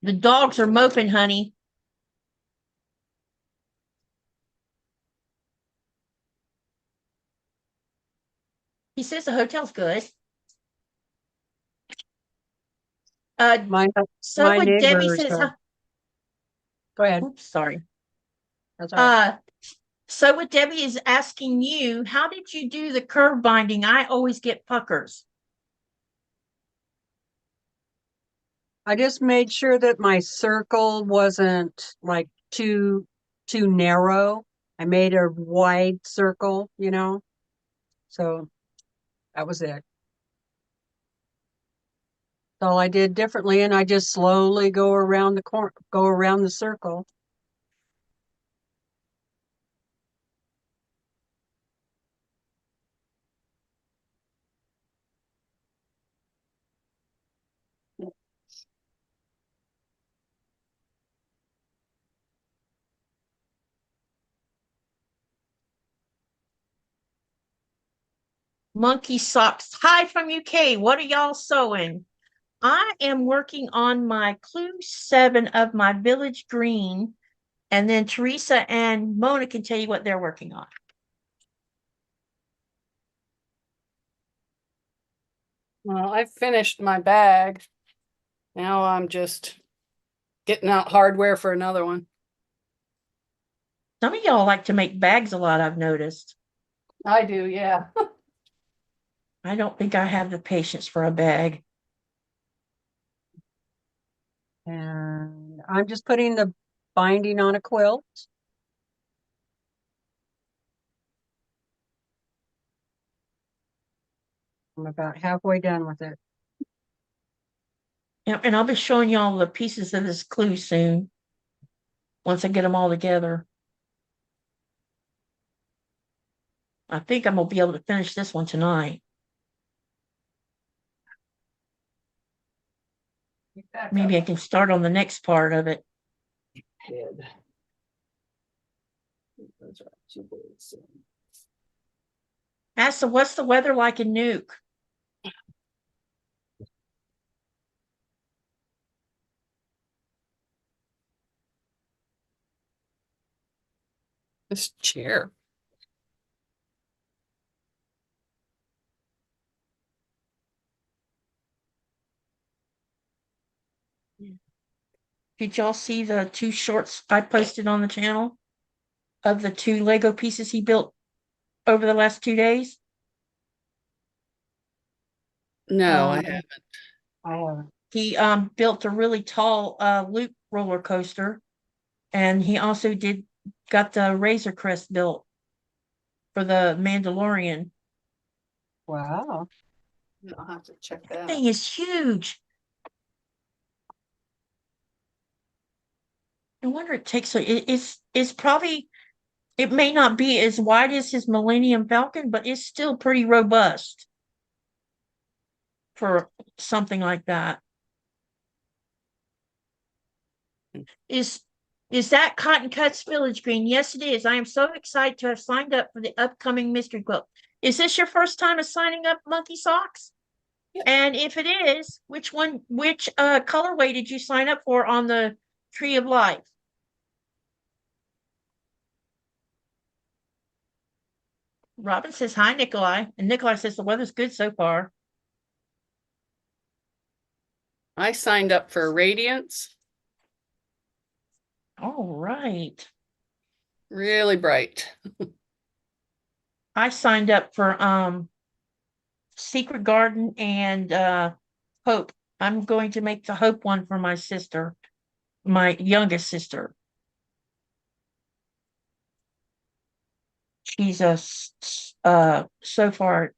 The dogs are moping, honey. He says the hotel's good. My So what Debbie neighbors. says, Go ahead. oops, sorry. That's all right. So what Debbie is asking you, how did you do the curve binding? I always get puckers. I just made sure that my circle wasn't like too narrow. I made a wide circle, so that was it. That's all I did differently, and I just slowly go around the circle. Monkey socks. Hi from UK. What are y'all sewing? I am working on my clue 7 of my village green, and then Teresa and Mona can tell you what they're working on. Well, I finished my bag. Now I'm just getting out hardware for another one. Some of y'all like to make bags a lot, I've noticed. I do, yeah. I don't think I have the patience for a bag. And I'm just putting the binding on a quilt. I'm about halfway done with it. Yeah, and I'll be showing y'all the pieces of this clue soon. Once I get them all together. I think I'm gonna be able to finish this one tonight. Maybe I can start on the next part of it. Asa, what's the weather like in Nuke? This chair. Did y'all see the 2 shorts I posted on the channel of the 2 Lego pieces he built over the last 2 days? No, I haven't. I haven't. He built a really tall loop roller coaster, and he also got the Razor Crest built for the Mandalorian. Wow. I'll have to check that. Thing is huge. No wonder it takes so. It's probably, it may not be as wide as his Millennium Falcon, but it's still pretty robust for something like that. Is that Cotton Cuts Village Green? Yes, it is. I am so excited to have signed up for the upcoming mystery quilt. Is this your first time of signing up, Monkey Socks? Yeah. And if it is, which colorway did you sign up for on the Tree of Life? Robin says hi, Nikolai, and Nikolai says the weather's good so far. I signed up for Radiance. All right. Really bright. I signed up for Secret Garden and Hope. I'm going to make the Hope one for my sister, my youngest sister. She's a so far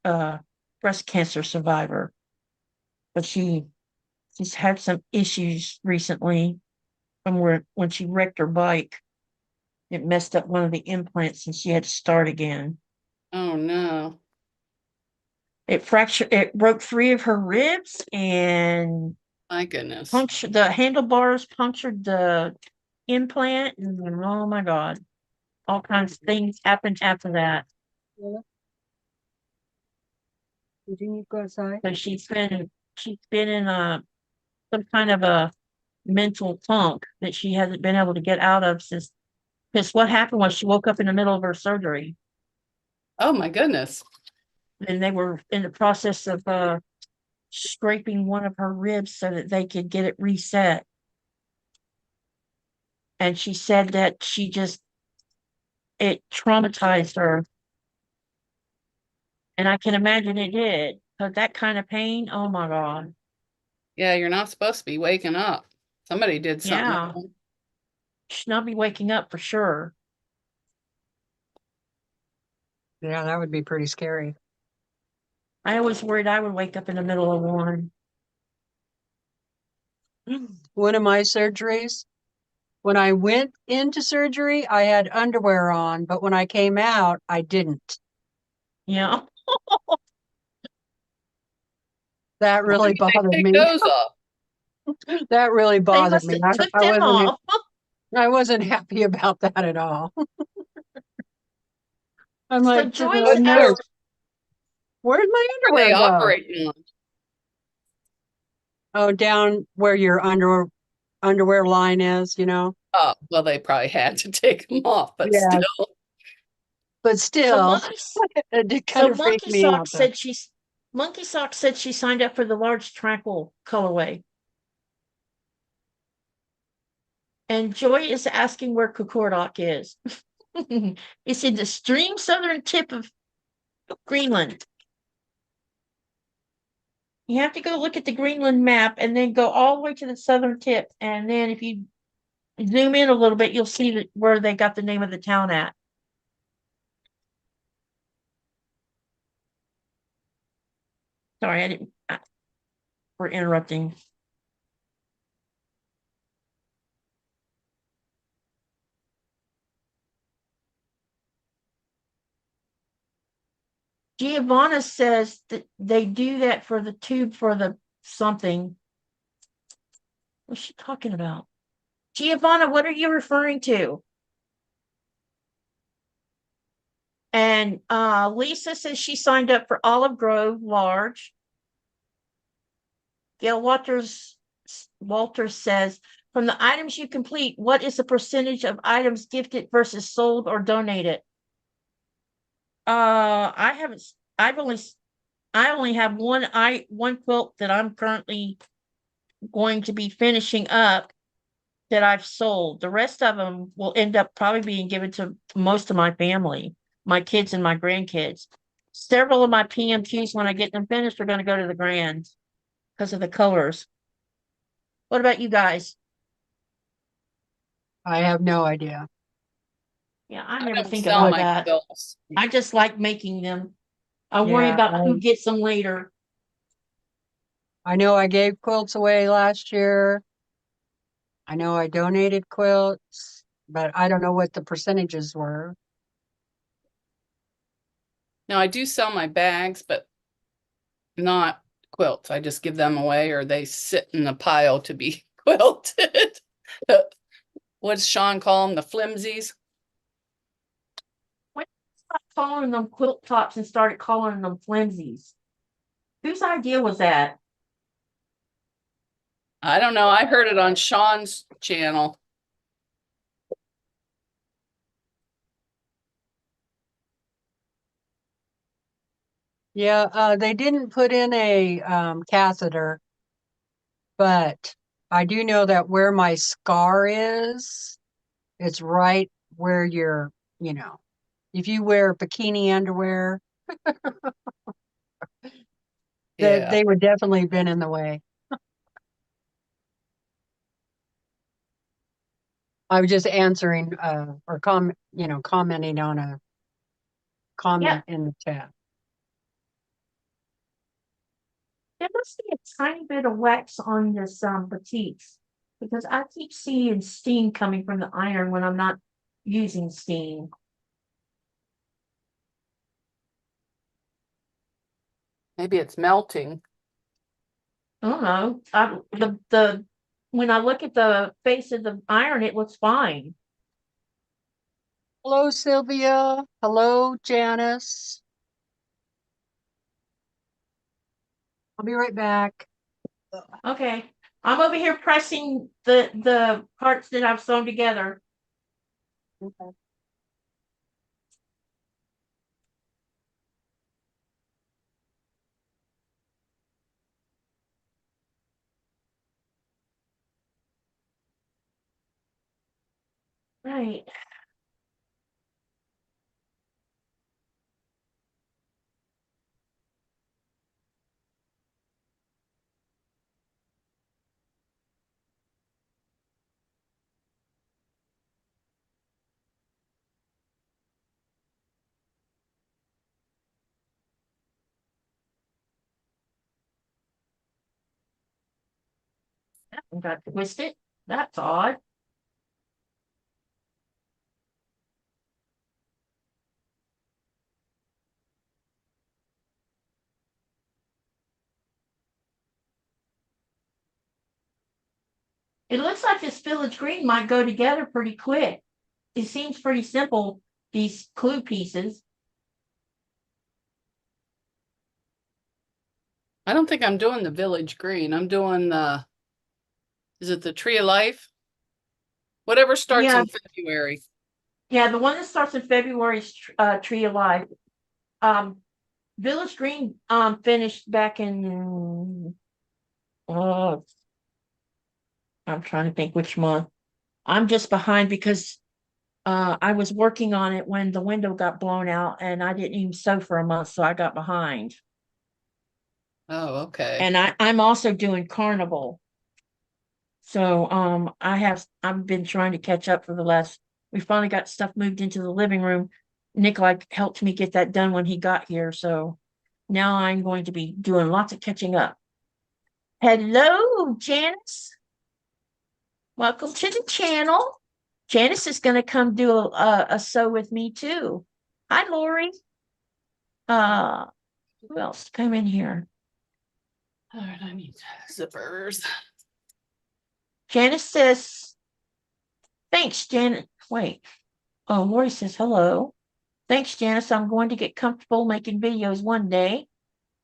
breast cancer survivor, but she's had some issues recently from when she wrecked her bike. It messed up one of the implants and she had to start again. Oh no. It broke 3 of her ribs and My goodness. punctured the handlebars, punctured the implant, and oh my God, all kinds of things happened after that. Yeah. Did you need to go outside? So she's been in some kind of a mental funk that she hasn't been able to get out of since. Because what happened was she woke up in the middle of her surgery, Oh my goodness. and they were in the process of scraping one of her ribs so that they could get it reset. And she said that it traumatized her. And I can imagine it did. But that kind of pain, oh my God. Yeah, you're not supposed to be waking up. Somebody did something. Yeah. Should not be waking up for sure. Yeah, that would be pretty scary. I always worried I would wake up in the middle of one. One of my surgeries, when I went into surgery, I had underwear on, but when I came out, I didn't. Yeah. That really bothered Take me. those off. That really They bothered must me. have took them off. I wasn't happy about that at all. I'm So like, to the Joyce nurse, asked, where'd my What are they underwear go? operating on? Oh, down where your underwear line is, you know? Oh, well, they probably had to take them off, but Yeah. still. But so still, it did kind So of freak Monkey me out. Sock Monkey Sock said she signed up for the large tranquil colorway. And Joy is asking where Qaqortoq is. It's in the extreme southern tip of Greenland. You have to go look at the Greenland map and then go all the way to the southern tip. And then if you zoom in a little bit, you'll see where they got the name of the town at. Sorry, I didn't, for interrupting. Giovanna says that they do that for the tube for the something. What's she talking about? Giovanna, what are you referring to? And Lisa says she signed up for Olive Grove large. Gail Walters says, from the items you complete, what is the percentage of items gifted versus sold or donated? I haven't. I only have one quilt that I'm currently going to be finishing up that I've sold. The rest of them will end up probably being given to most of my family, my kids and my grandkids. Several of my PMQs, when I get them finished, are going to go to the grands because of the colors. What about you guys? I have no idea. Yeah, I I never don't think sell about my that. quilts. I just like making them. I worry Yeah, about who gets them later. I know I gave quilts away last year. I know I donated quilts, but I don't know what the percentages were. Now I do sell my bags, but not quilts. I just give them away or they sit in a pile to be quilted. What does Sean call them? The flimsies? Stopped calling them quilt tops and started calling them flimsies. Whose idea was that? I don't know. I heard it on Sean's channel. Yeah, they didn't put in a catheter, but I do know that where my scar is, it's right where you're, if you wear bikini underwear, Yeah. they would definitely been in the way. I was just answering or commenting on a comment in the chat. There must be a tiny bit of wax on this batiks because I keep seeing steam coming from the iron when I'm not using steam. Maybe it's melting. I don't know. The when I look at the face of the iron, it looks fine. Hello, Sylvia. Hello, Janice. I'll be right back. Okay. I'm over here pressing the parts that I've sewn together. Okay. Right. That one got twisted. That's odd. It looks like this village green might go together pretty quick. It seems pretty simple, these clue pieces. I don't think I'm doing the village green. I'm doing the, is it the tree of life? Whatever starts Yeah. in February. Yeah, the one that starts in February is Tree of Life. Village Green finished back in I'm trying to think which month. I'm just behind because I was working on it when the window got blown out and I didn't even sew for a month, so I got behind. Oh, okay. And I'm also doing Carnival. So I've been trying to catch up for the last, we finally got stuff moved into the living room. Nikolai helped me get that done when he got here. So Now I'm going to be doing lots of catching up. Hello, Janice. Welcome to the channel. Janice is going to come do a sew with me too. Hi, Lori. Who else came in here? All right, I need zippers. Janice says, thanks, Janet. Wait. Oh, Lori says hello. Thanks, Janice. I'm going to get comfortable making videos one day.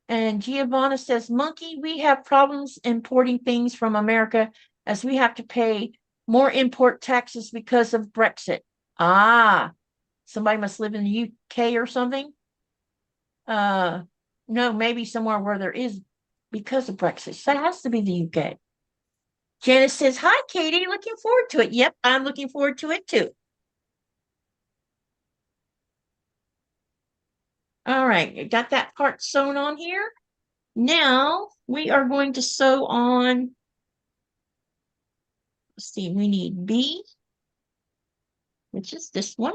And Giovanna says, Monkey, we have problems importing things from America as we have to pay more import taxes because of Brexit. Ah, somebody must live in the UK or something. No, maybe somewhere where there is because of Brexit. So it has to be the UK. Janice says, hi, Katie, looking forward to it. Yep, I'm looking forward to it too. All right, got that part sewn on here. Now we are going to sew on, let's see, we need B, which is this one.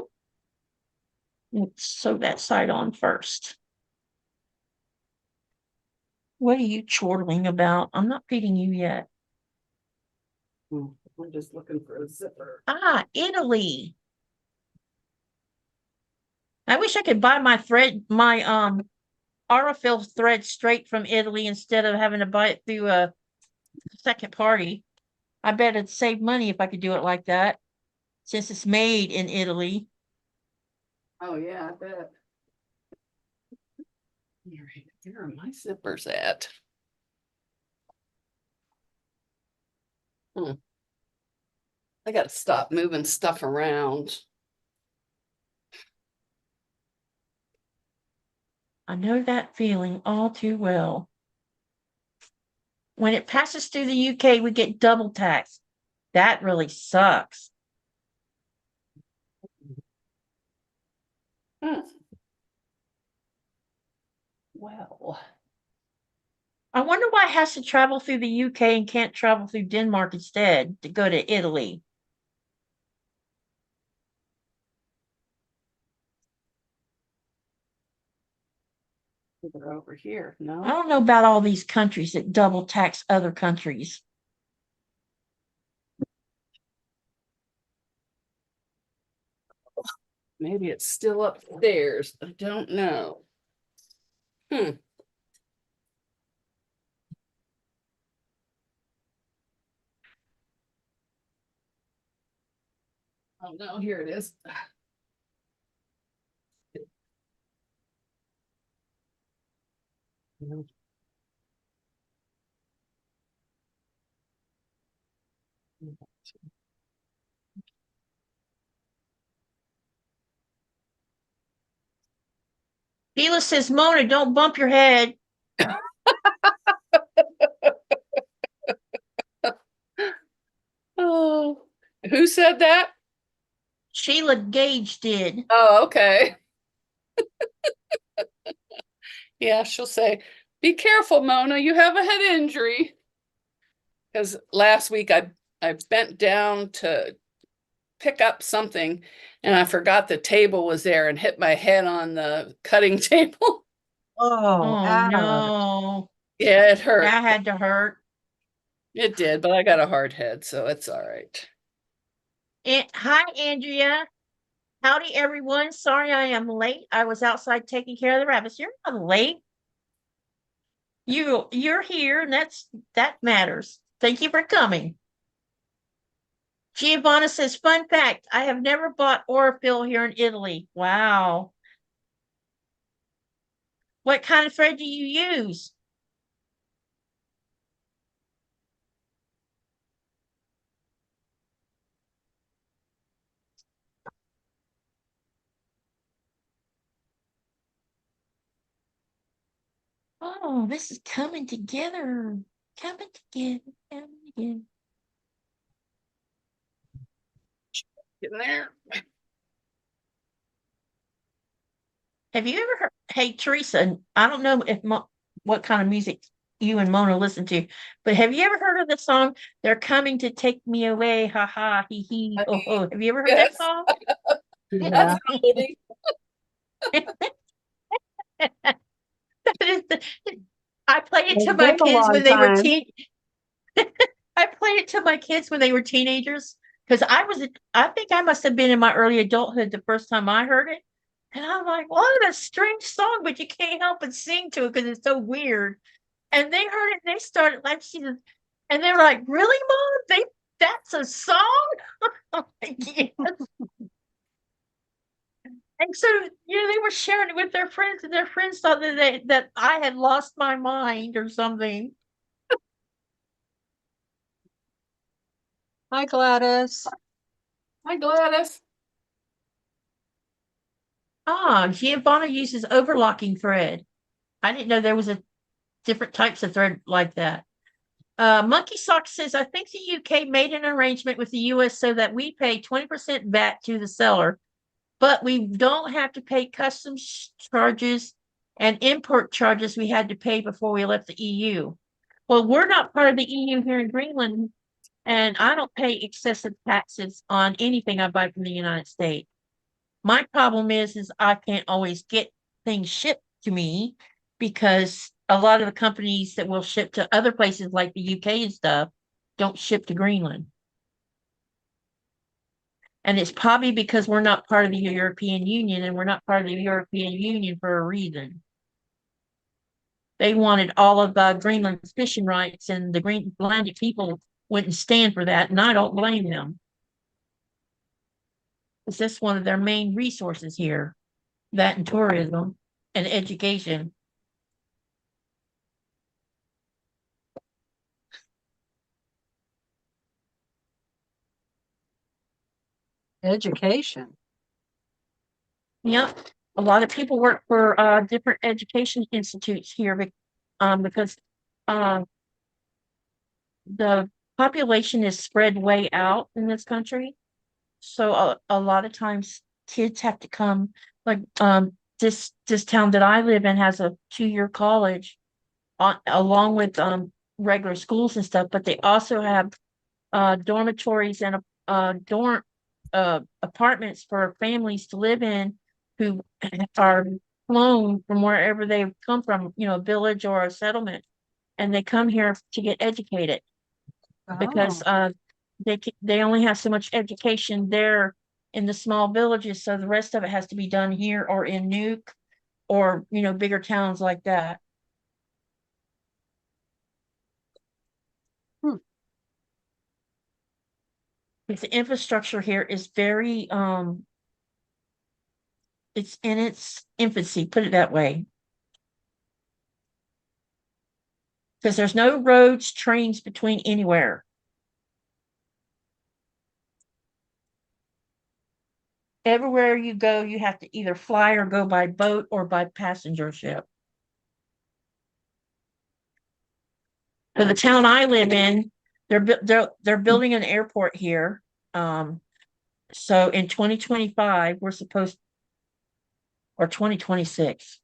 Let's sew that side on first. What are you chortling about? I'm not feeding you yet. I'm just looking for a zipper. Ah, Italy. I wish I could buy my thread, my Aurifil thread straight from Italy instead of having to buy it through a second party. I bet it'd save money if I could do it like that, since it's made in Italy. Oh yeah, I bet. All right, where are my zippers at? I gotta stop moving stuff around. I know that feeling all too well. When it passes through the UK, we get double tax. That really sucks. Well, I wonder why it has to travel through the UK and can't travel through Denmark instead to go to Italy. they're over here. No. I don't know about all these countries that double tax other countries. Maybe it's still upstairs. I don't know. Oh no, here it is. Sheila says, Mona, don't bump your head. Oh, who said that? Sheila Gage did. Oh, okay. Yeah, she'll say, be careful, Mona, you have a head injury. Because last week I bent down to pick up something and I forgot the table was there and hit my head on the cutting table. Oh, Oh, ouch. no. Yeah, it hurt. That had to hurt. It did, but I got a hard head, so it's all right. Hi, Andrea. Howdy, everyone. Sorry I am late. I was outside taking care of the rabbits. You're not late. You're here, and that matters. Thank you for coming. Giovanna says, fun fact, I have never bought Aurifil here in Italy. Wow. What kind of thread do you use? Oh, this is coming together. Coming together. Coming together. Get in there. Have you ever heard? Hey, Teresa, I don't know if what kind of music you and Mona listen to, but have you ever heard of the song "They're Coming to Take Me Away"? Ha ha, hee hee, ho ho. Have you ever heard that Yes. song? Yeah. That's an oldie. That is I played it It's to my been a kids long when they were time. I played it to my kids when they were teenagers because I think I must have been in my early adulthood the first time I heard it. And I'm like, what a strange song, but you can't help but sing to it because it's so weird. And they heard it and they started like and they were like, really, Mom? That's a song? I'm like, yes. And so, they were sharing it with their friends, and their friends thought that I had lost my mind or something. Hi, Gladys. Hi, Gladys. Giovanna uses overlocking thread. I didn't know there was a different types of thread like that. Monkey Sock says, I think the UK made an arrangement with the US so that we pay 20% VAT to the seller, but we don't have to pay customs charges and import charges we had to pay before we left the EU. Well, we're not part of the EU here in Greenland, and I don't pay excessive taxes on anything I buy from the United States. My problem is I can't always get things shipped to me because a lot of the companies that will ship to other places like the UK and stuff don't ship to Greenland. And it's probably because we're not part of the European Union, and we're not part of the European Union for a reason. They wanted all of Greenland's fishing rights, and the Greenlandic people wouldn't stand for that, and I don't blame them. It's just one of their main resources here, that and tourism and education. Education. Yep. A lot of people work for different education institutes here because the population is spread way out in this country. So a lot of times kids have to come, like this town that I live in has a 2-year college along with regular schools and stuff, but they also have dormitories and dorm apartments for families to live in who are flown from wherever they've come from, a village or a settlement, and they come here to get educated because Oh. they only have so much education there in the small villages, so the rest of it has to be done here or in Nuuk or bigger towns like that. Hmm. The infrastructure here is very it's in its infancy, put it that way. Because there's no roads, trains between anywhere. Everywhere you go, you have to either fly or go by boat or by passenger ship. So the town I live in, they're building an airport here. So in 2025, we're supposed, or 2026,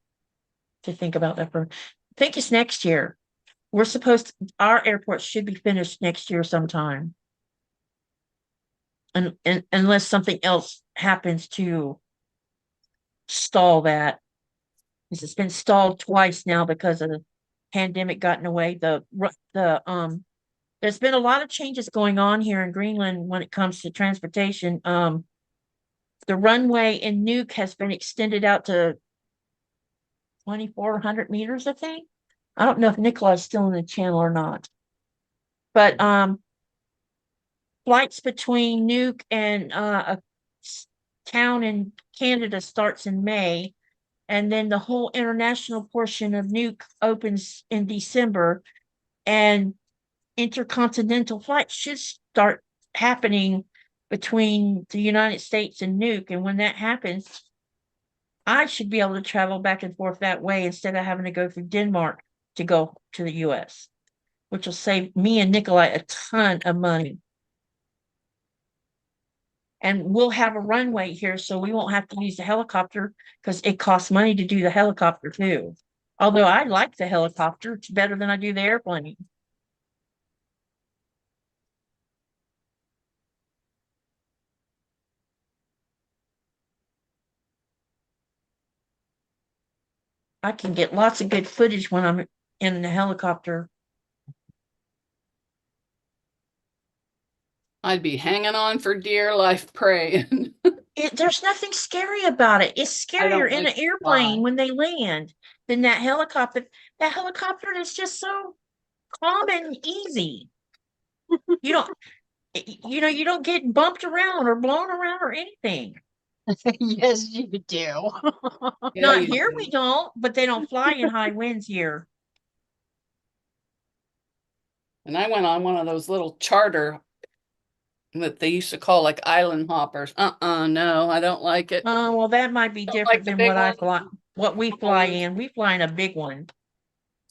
to think about that I think it's next year. Our airport should be finished next year sometime. And unless something else happens to stall that. It's been stalled twice now because of the pandemic got in the way. There's been a lot of changes going on here in Greenland when it comes to transportation. The runway in Nuuk has been extended out to 2,400 meters, I think. I don't know if Nicola is still in the channel or not. But flights between Nuuk and a town in Canada starts in May, and then the whole international portion of Nuuk opens in December, and intercontinental flights should start happening between the United States and Nuuk. And when that happens, I should be able to travel back and forth that way instead of having to go through Denmark to go to the US, which will save me and Nikolai a ton of money. And we'll have a runway here, so we won't have to use the helicopter because it costs money to do the helicopter too. Although I like the helicopter, it's better than I do the airplane. I can get lots of good footage when I'm in the helicopter. I'd be hanging on for dear life praying. There's nothing scary about it. It's I don't scarier in like an to airplane fly. when they land than that helicopter. That helicopter is just so calm and easy. You don't, you don't get bumped around or blown around or anything. Yes, you do. Yeah, Not you here, do. we don't, but they don't fly in high winds here. And I went on one of those little charter that they used to call like island hoppers. No, I don't like it. Oh, well, that might be Don't like different the than big one. what we fly in. We fly in a big one.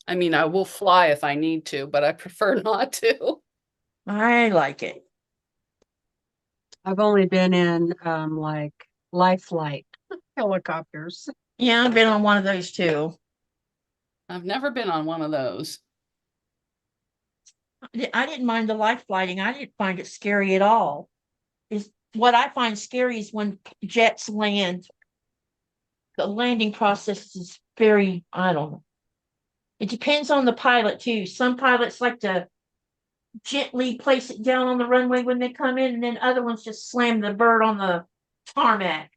I mean, I will fly if I need to, but I prefer not to. I like it. I've only been in like life flight helicopters. Yeah, I've been on one of those too. I've never been on one of those. I didn't mind the life flighting. I didn't find it scary at all. Is what I find scary is when jets land. The landing process is very, I don't know. It depends on the pilot too. Some pilots like to gently place it down on the runway when they come in, and then other ones just slam the bird on the tarmac.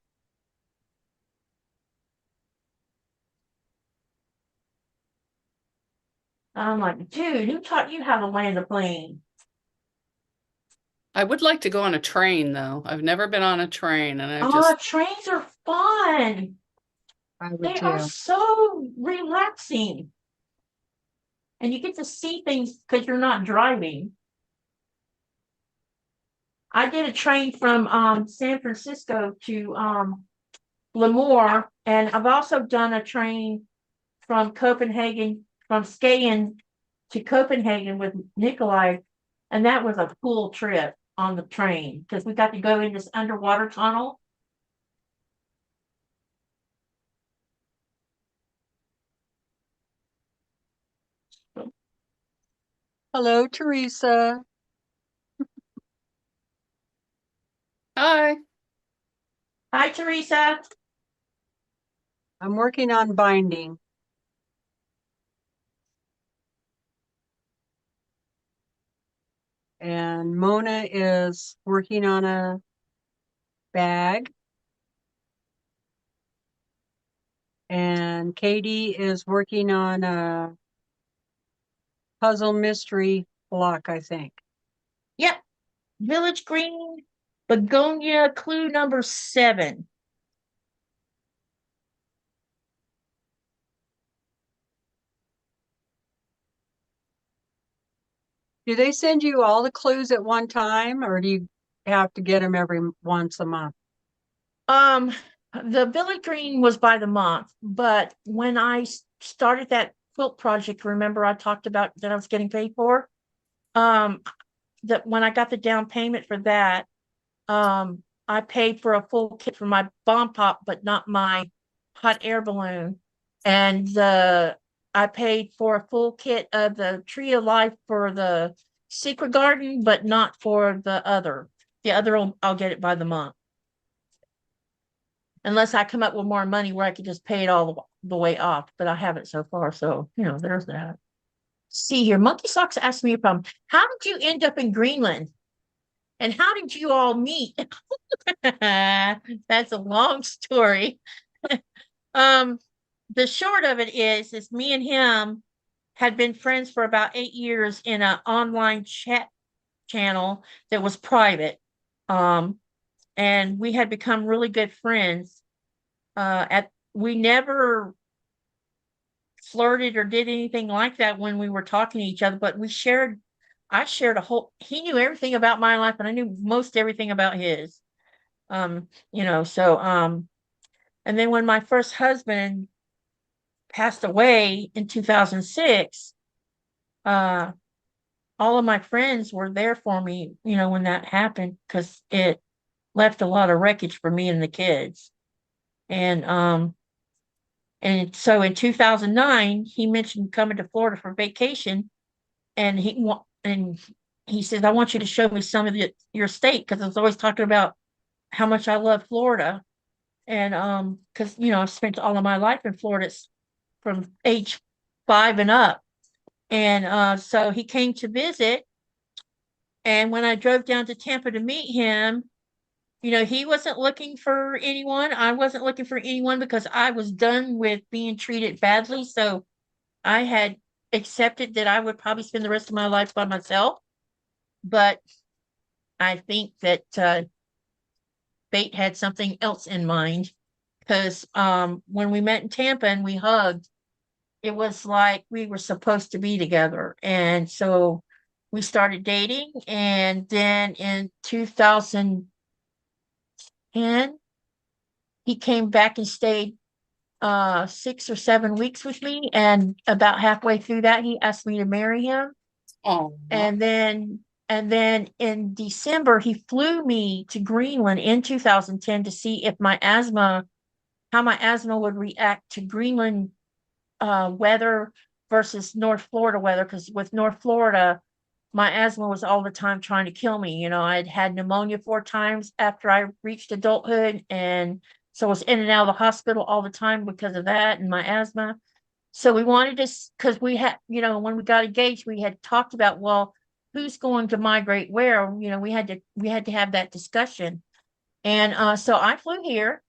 I'm like, dude, who taught you how to land a plane? I would like to go on a train though. I've never been on a train and I Oh, just, trains are fun. I would They are too. so relaxing. And you get to see things because you're not driving. I did a train from San Francisco to Lemoore, and I've also done a train from Copenhagen, from Skagen to Copenhagen with Nikolai, and that was a cool trip on the train because we got to go in this underwater tunnel. Hello, Teresa. hi. Hi, Teresa. I'm working on binding. And Mona is working on a bag. And Katie is working on a puzzle mystery block, I think. Yep, Village Green Begonia clue number 7. Do they send you all the clues at one time, or do you have to get them every once a month? The Village Green was by the month, but when I started that quilt project, remember I talked about that I was getting paid for? Um, that when I got the down payment for that, I paid for a full kit for my bomb pop, but not my hot air balloon. And I paid for a full kit of the Tree of Life for the Secret Garden, but not for the other. The other, I'll get it by the month. Unless I come up with more money where I could just pay it all the way off, but I haven't so far. So, there's that. See here, Monkey Socks asked me a problem. How did you end up in Greenland? And how did you all meet? That's a long story. um, the short of it is me and him had been friends for about 8 years in an online chat channel that was private. And we had become really good friends. We never flirted or did anything like that when we were talking to each other, but I shared he knew everything about my life and I knew most everything about his. And then when my first husband passed away in 2006, all of my friends were there for me, when that happened, because it left a lot of wreckage for me and the kids. And so in 2009, he mentioned coming to Florida for vacation, and he said, "I want you to show me some of your state," because I was always talking about how much I love Florida, and because I've spent all of my life in Florida. from age 5 and up. And so he came to visit. And when I drove down to Tampa to meet him, he wasn't looking for anyone. I wasn't looking for anyone because I was done with being treated badly. So I had accepted that I would probably spend the rest of my life by myself. But I think that fate had something else in mind, because when we met in Tampa and we hugged, it was like we were supposed to be together. And so we started dating. And then in 2010, he came back and stayed 6 or 7 weeks with me. And about halfway through that, he asked me to marry him. Oh, And then in December, he flew me to Greenland in 2010 to see if how my asthma would react to Greenland weather versus North Florida weather. Because with North Florida, my asthma was all the time trying to kill me. I'd had pneumonia 4 times after I reached adulthood. And so I was in and out of the hospital all the time because of that and my asthma. So we wanted to, because we had, when we got engaged, we had talked about, well, who's going to migrate where? We had to have that discussion. And so I flew here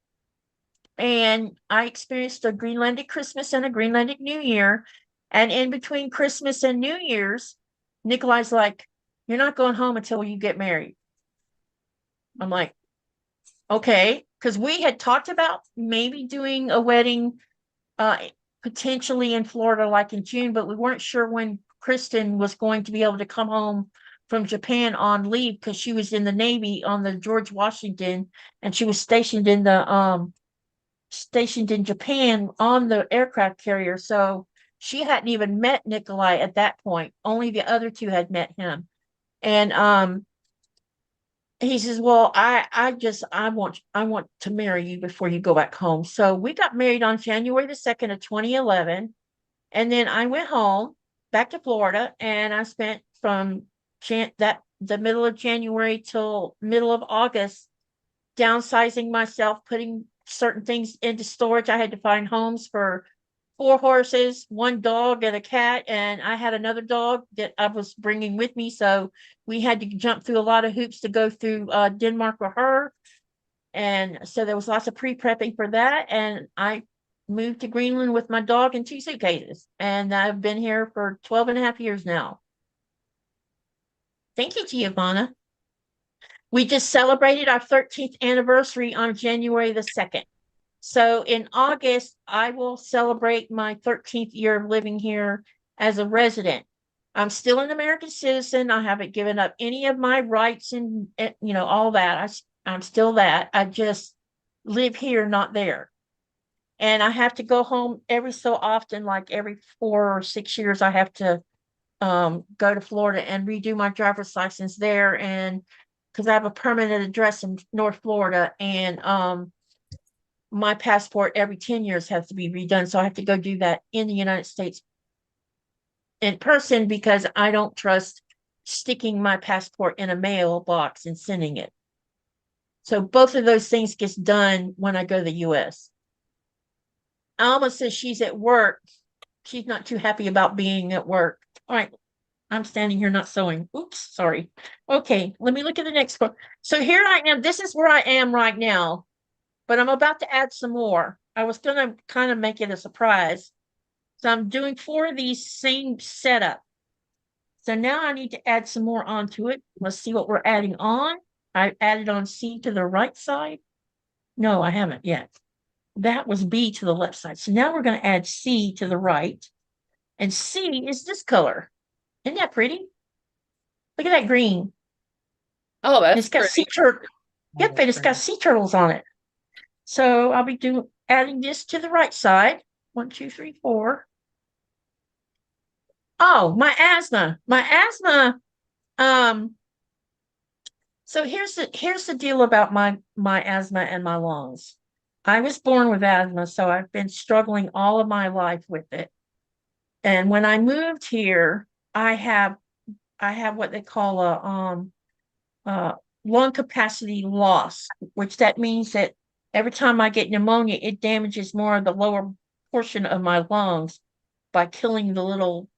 and I experienced a Greenlandic Christmas and a Greenlandic New Year. And in between Christmas and New Year's, Nikolai's like, "You're not going home until you get married." I'm like, okay, because we had talked about maybe doing a wedding potentially in Florida, like in June, but we weren't sure when Kristen was going to be able to come home from Japan on leave, because she was in the Navy on the George Washington, and she was stationed in Japan on the aircraft carrier. So she hadn't even met Nikolai at that point. Only the other two had met him. And he says, "Well, I want to marry you before you go back home." So we got married on January the 2nd of 2011. And then I went home back to Florida, and I spent from the middle of January till middle of August downsizing myself, putting certain things into storage. I had to find homes for 4 horses, 1 dog, and a cat. And I had another dog that I was bringing with me. So we had to jump through a lot of hoops to go through Denmark with her. And so there was lots of pre-prepping for that. And I moved to Greenland with my dog and 2 suitcases. And I've been here for 12 and a half years now. Thank you, Giovanna. We just celebrated our 13th anniversary on January the 2nd. So in August, I will celebrate my 13th year of living here as a resident. I'm still an American citizen. I haven't given up any of my rights and, all that. I'm still that. I just live here, not there. And I have to go home every so often, like every 4 or 6 years, I have to go to Florida and redo my driver's license there. And because I have a permanent address in North Florida, and my passport every 10 years has to be redone. So I have to go do that in the United States in person, because I don't trust sticking my passport in a mailbox and sending it. So both of those things gets done when I go to the US. Alma says she's at work. She's not too happy about being at work. All right. I'm standing here not sewing. Oops, sorry. Okay, let me look at the next one. So here I am. This is where I am right now, but I'm about to add some more. I was going to kind of make it a surprise. So I'm doing 4 of these same setup. So now I need to add some more onto it. Let's see what we're adding on. I added on C to the right side. No, I haven't yet. That was B to the left side. So now we're going to add C to the right. And C is this color. Isn't that pretty? Look at that green. Oh, that's It's got pretty. sea turtle. Yep, and it's got sea turtles on it. So I'll be adding this to the right side. 1, 2, 3, 4. Oh, my asthma. So here's the deal about my asthma and my lungs. I was born with asthma, so I've been struggling all of my life with it. And when I moved here, I have what they call a lung capacity loss, which that means that every time I get pneumonia, it damages more of the lower portion of my lungs by killing the little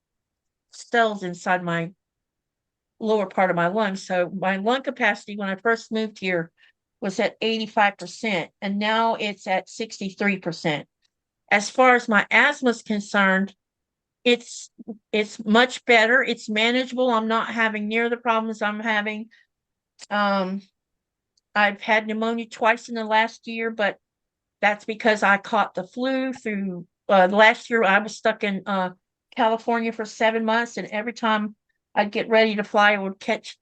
cells inside my lower part of my lungs. So my lung capacity when I first moved here was at 85%, and now it's at 63%. As far as my asthma is concerned, it's much better. It's manageable. I'm not having near the problems I'm having. I've had pneumonia twice in the last year, but that's because I caught the flu through last year. I was stuck in California for 7 months, and every time I'd get ready to fly, I would catch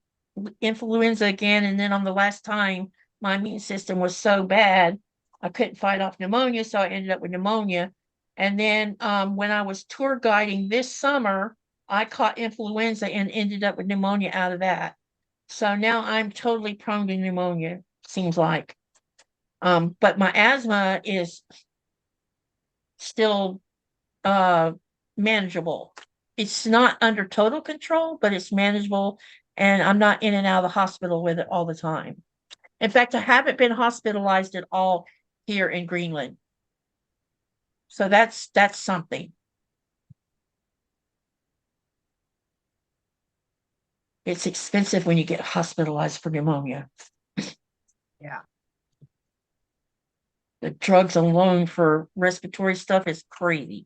influenza again. And then on the last time, my immune system was so bad, I couldn't fight off pneumonia, so I ended up with pneumonia. And then when I was tour guiding this summer, I caught influenza and ended up with pneumonia out of that. So now I'm totally prone to pneumonia, seems like. But my asthma is still manageable. It's not under total control, but it's manageable, and I'm not in and out of the hospital with it all the time. In fact, I haven't been hospitalized at all here in Greenland. So that's something. It's expensive when you get hospitalized for pneumonia. Yeah. The drugs alone for respiratory stuff is crazy.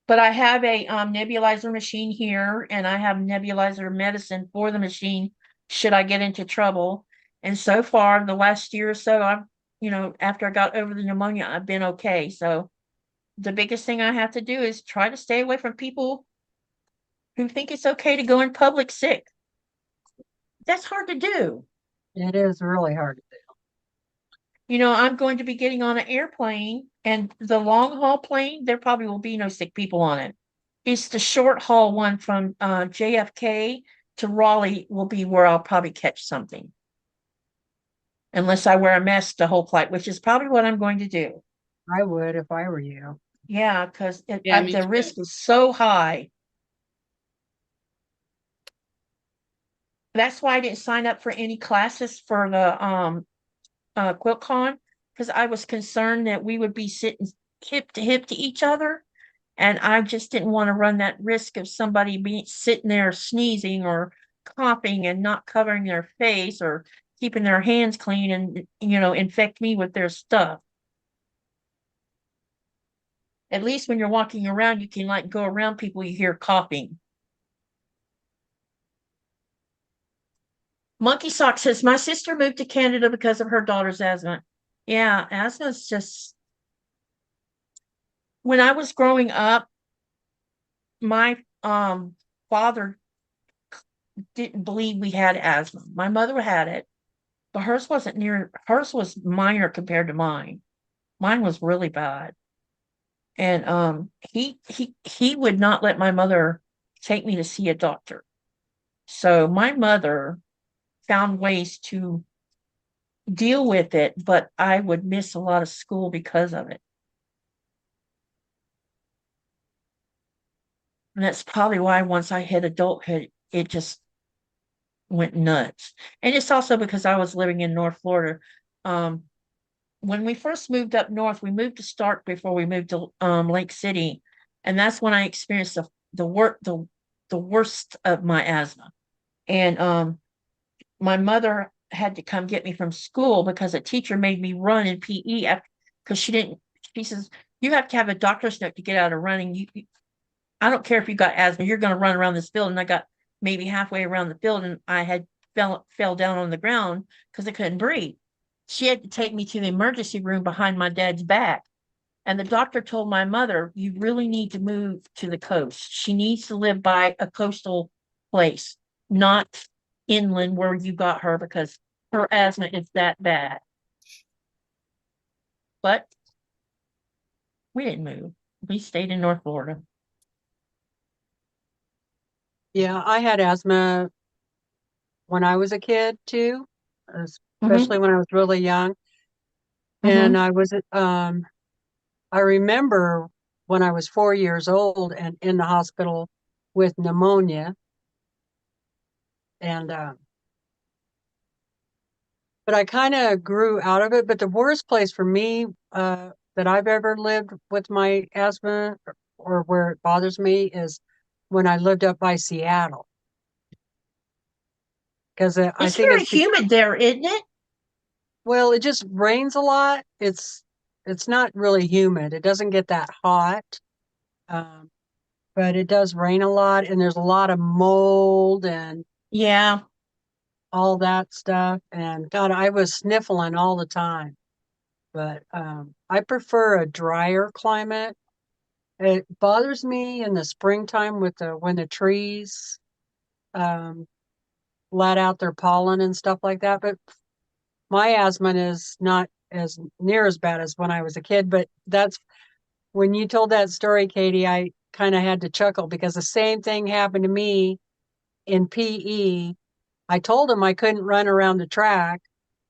But I have a nebulizer machine here, and I have nebulizer medicine for the machine should I get into trouble. And so far, the last year or so, after I got over the pneumonia, I've been okay. So the biggest thing I have to do is try to stay away from people who think it's okay to go in public sick. That's hard to do. It is really hard to do. I'm going to be getting on an airplane, and the long haul plane, there probably will be no sick people on it. It's the short haul one from JFK to Raleigh will be where I'll probably catch something. Unless I wear a mask the whole flight, which is probably what I'm going to do. I would if I were you. Yeah, because Yeah, me the too. risk is so high. That's why I didn't sign up for any classes for the QuiltCon, because I was concerned that we would be sitting hip to each other, and I just didn't want to run that risk of somebody being sitting there sneezing or coughing and not covering their face or keeping their hands clean and infect me with their stuff. At least when you're walking around, you can go around people you hear coughing. Monkey Sock says, my sister moved to Canada because of her daughter's asthma. Yeah, asthma is just, when I was growing up, my father didn't believe we had asthma. My mother had it, but hers was minor compared to mine. Mine was really bad. And he would not let my mother take me to see a doctor. So my mother found ways to deal with it, but I would miss a lot of school because of it. And that's probably why once I hit adulthood, it just went nuts. And it's also because I was living in North Florida. When we first moved up north, we moved to Stark before we moved to Lake City. And that's when I experienced the worst of my asthma. And my mother had to come get me from school because a teacher made me run in PE because she says, you have to have a doctor's note to get out of running. I don't care if you got asthma, you're going to run around this field. And I got maybe halfway around the field, and I had fell down on the ground because I couldn't breathe. She had to take me to the emergency room behind my dad's back. And the doctor told my mother, you really need to move to the coast. She needs to live by a coastal place, not inland where you got her, because her asthma is that bad. But we didn't move. We stayed in North Florida. Yeah, I had asthma when I was a kid too, especially when I was really young. And I remember when I was 4 years old and in the hospital with pneumonia. And but I kind of grew out of it. But the worst place for me that I've ever lived with my asthma or where it bothers me is when I lived up by Seattle. Because I It's think very it's humid there, isn't it? well, it just rains a lot. It's not really humid. It doesn't get that hot, um, but it does rain a lot, and there's a lot of mold and Yeah. all that stuff. And God, I was sniffling all the time. But I prefer a drier climate. It bothers me in the springtime with the when the trees um, let out their pollen and stuff like that. But my asthma is not as near as bad as when I was a kid. But that's when you told that story, Katie, I kind of had to chuckle because the same thing happened to me in PE. I told him I couldn't run around the track,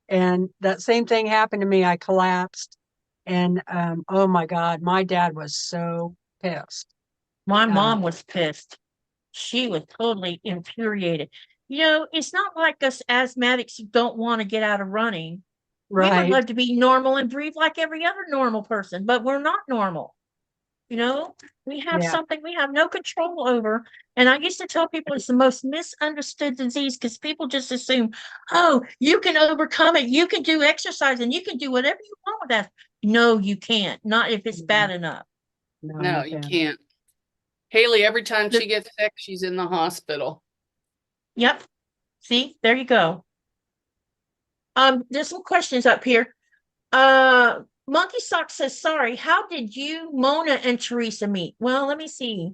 and that same thing happened to me. I collapsed, and oh my God, my dad was so pissed. My Uh, mom was pissed. She was totally infuriated. You know, it's not like us asthmatics who don't want to get out of running. We would right? love to be normal and breathe like every other normal person, but we're not normal. You know, we have Yeah, something we have no control over. And I used to tell people it's the most misunderstood disease because people just assume, oh, you can overcome it. You can do exercise and you can do whatever you want with that. No, you can't. Not if it's bad enough. no, No, you you can't. can't. Haley, every time The- she gets sick, she's in the hospital. Yep. See, there you go. There's some questions up here. Monkey Sock says, sorry, how did you, Mona, and Teresa meet? Well, let me see.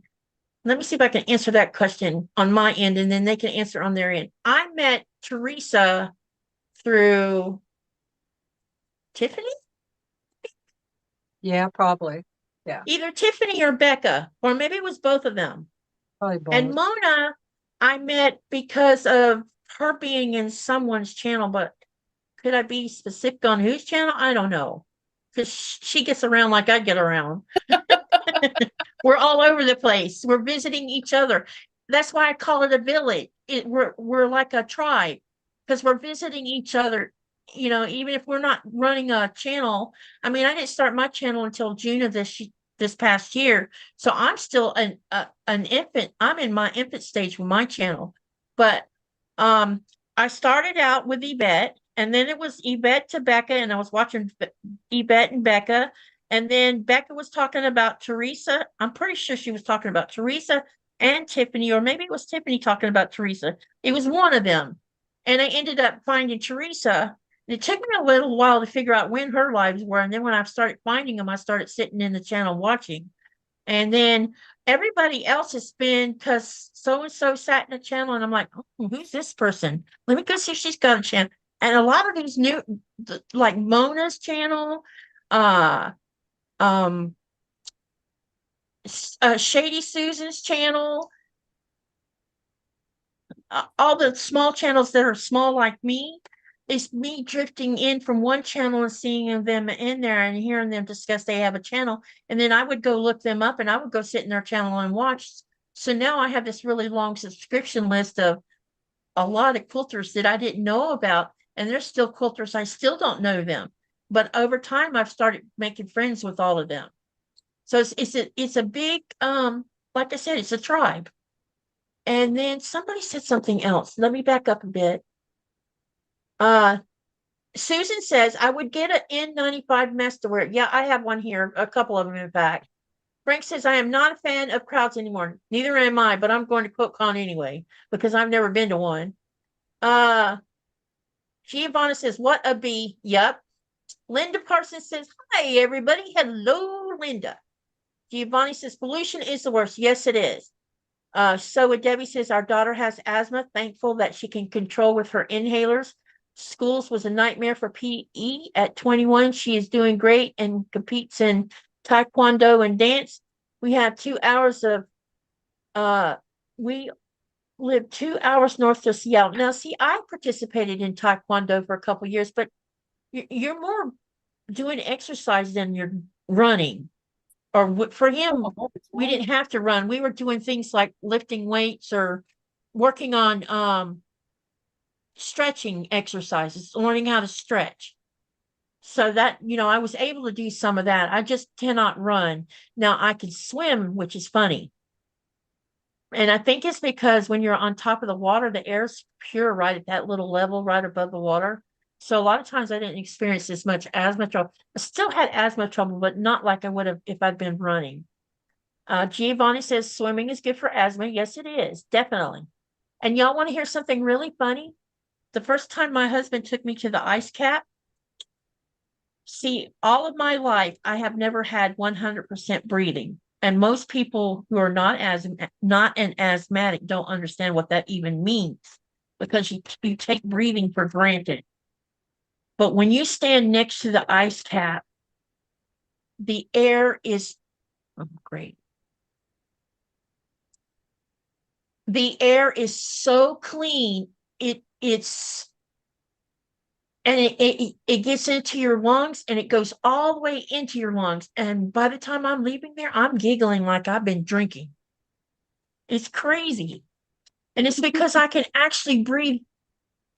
Let me see if I can answer that question on my end, and then they can answer on their end. I met Teresa through Tiffany, Yeah, probably. Yeah, either Tiffany or Becca, or maybe it was both of them. probably And both. Mona, I met because of her being in someone's channel, but could I be specific on whose channel? I don't know. Because she gets around like I get around. We're all over the place. We're visiting each other. That's why I call it a village. We're like a tribe because we're visiting each other. You know, even if we're not running a channel. I mean, I didn't start my channel until June of this past year, so I'm still an infant. I'm in my infant stage with my channel, but I started out with Yvette, and then it was Yvette to Becca, and I was watching Yvette and Becca, and then Becca was talking about Teresa. I'm pretty sure she was talking about Teresa and Tiffany, or maybe it was Tiffany talking about Teresa. It was one of them. And I ended up finding Teresa. It took me a little while to figure out when her lives were. And then when I started finding them, I started sitting in the channel watching. And then everybody else has been because so and so sat in the channel, and I'm like, oh, who's this person? Let me go see if she's got a channel. And a lot of these new, like Mona's channel, uh, um, Shady Susan's channel, all the small channels that are small like me, is me drifting in from one channel and seeing them in there and hearing them discuss they have a channel. And then I would go look them up and I would go sit in their channel and watch. So now I have this really long subscription list of a lot of quilters that I didn't know about. And there's still quilters, I still don't know them. But over time, I've started making friends with all of them. So it's a big like I said, it's a tribe. And then somebody said something else. Let me back up a bit. Uh Susan says I would get an N95 mask to wear. Yeah, I have one here, a couple of them in fact. Frank says I am not a fan of crowds anymore. Neither am I, but I'm going to QuiltCon anyway because I've never been to one. Uh Giovanna says, what a bee. Yep. Linda Parsons says, hi everybody. Hello, Linda. Giovanni says pollution is the worst. Yes, it is. So Debbie says our daughter has asthma. Thankful that she can control with her inhalers. Schools was a nightmare for PE at 21. She is doing great and competes in taekwondo and dance. We have 2 hours of we live 2 hours north of Seattle. Now, see, I participated in taekwondo for a couple of years, but you're more doing exercise than you're running. Or for him, we didn't have to run. We were doing things like lifting weights or working on stretching exercises, learning how to stretch. So that, I was able to do some of that. I just cannot run. Now I can swim, which is funny. And I think it's because when you're on top of the water, the air's pure right at that little level right above the water. So a lot of times I didn't experience as much asthma trouble. I still had asthma trouble, but not like I would have if I'd been running. Giovanni says swimming is good for asthma. Yes, it is, definitely. And y'all want to hear something really funny? The first time my husband took me to the ice cap, see, all of my life, I have never had 100% breathing. And most people who are not an asthmatic don't understand what that even means because you take breathing for granted. But when you stand next to the ice cap, the air is great. The air is so clean. It's and it gets into your lungs and it goes all the way into your lungs. And by the time I'm leaving there, I'm giggling like I've been drinking. It's crazy. And it's because I can actually breathe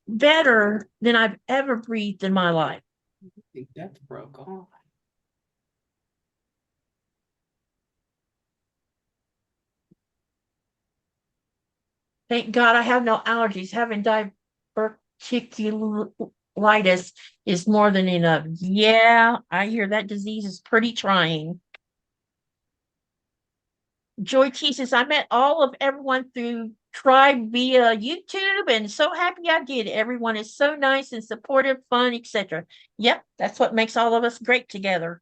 better than I've ever breathed in my life. I think that broke off. Thank God I have no allergies. Having diverticulitis is more than enough. Yeah, I hear that disease is pretty trying. Joy T says, I met all of everyone through Tribe via YouTube and so happy I did. Everyone is so nice and supportive, fun, etc. Yep, that's what makes all of us great together.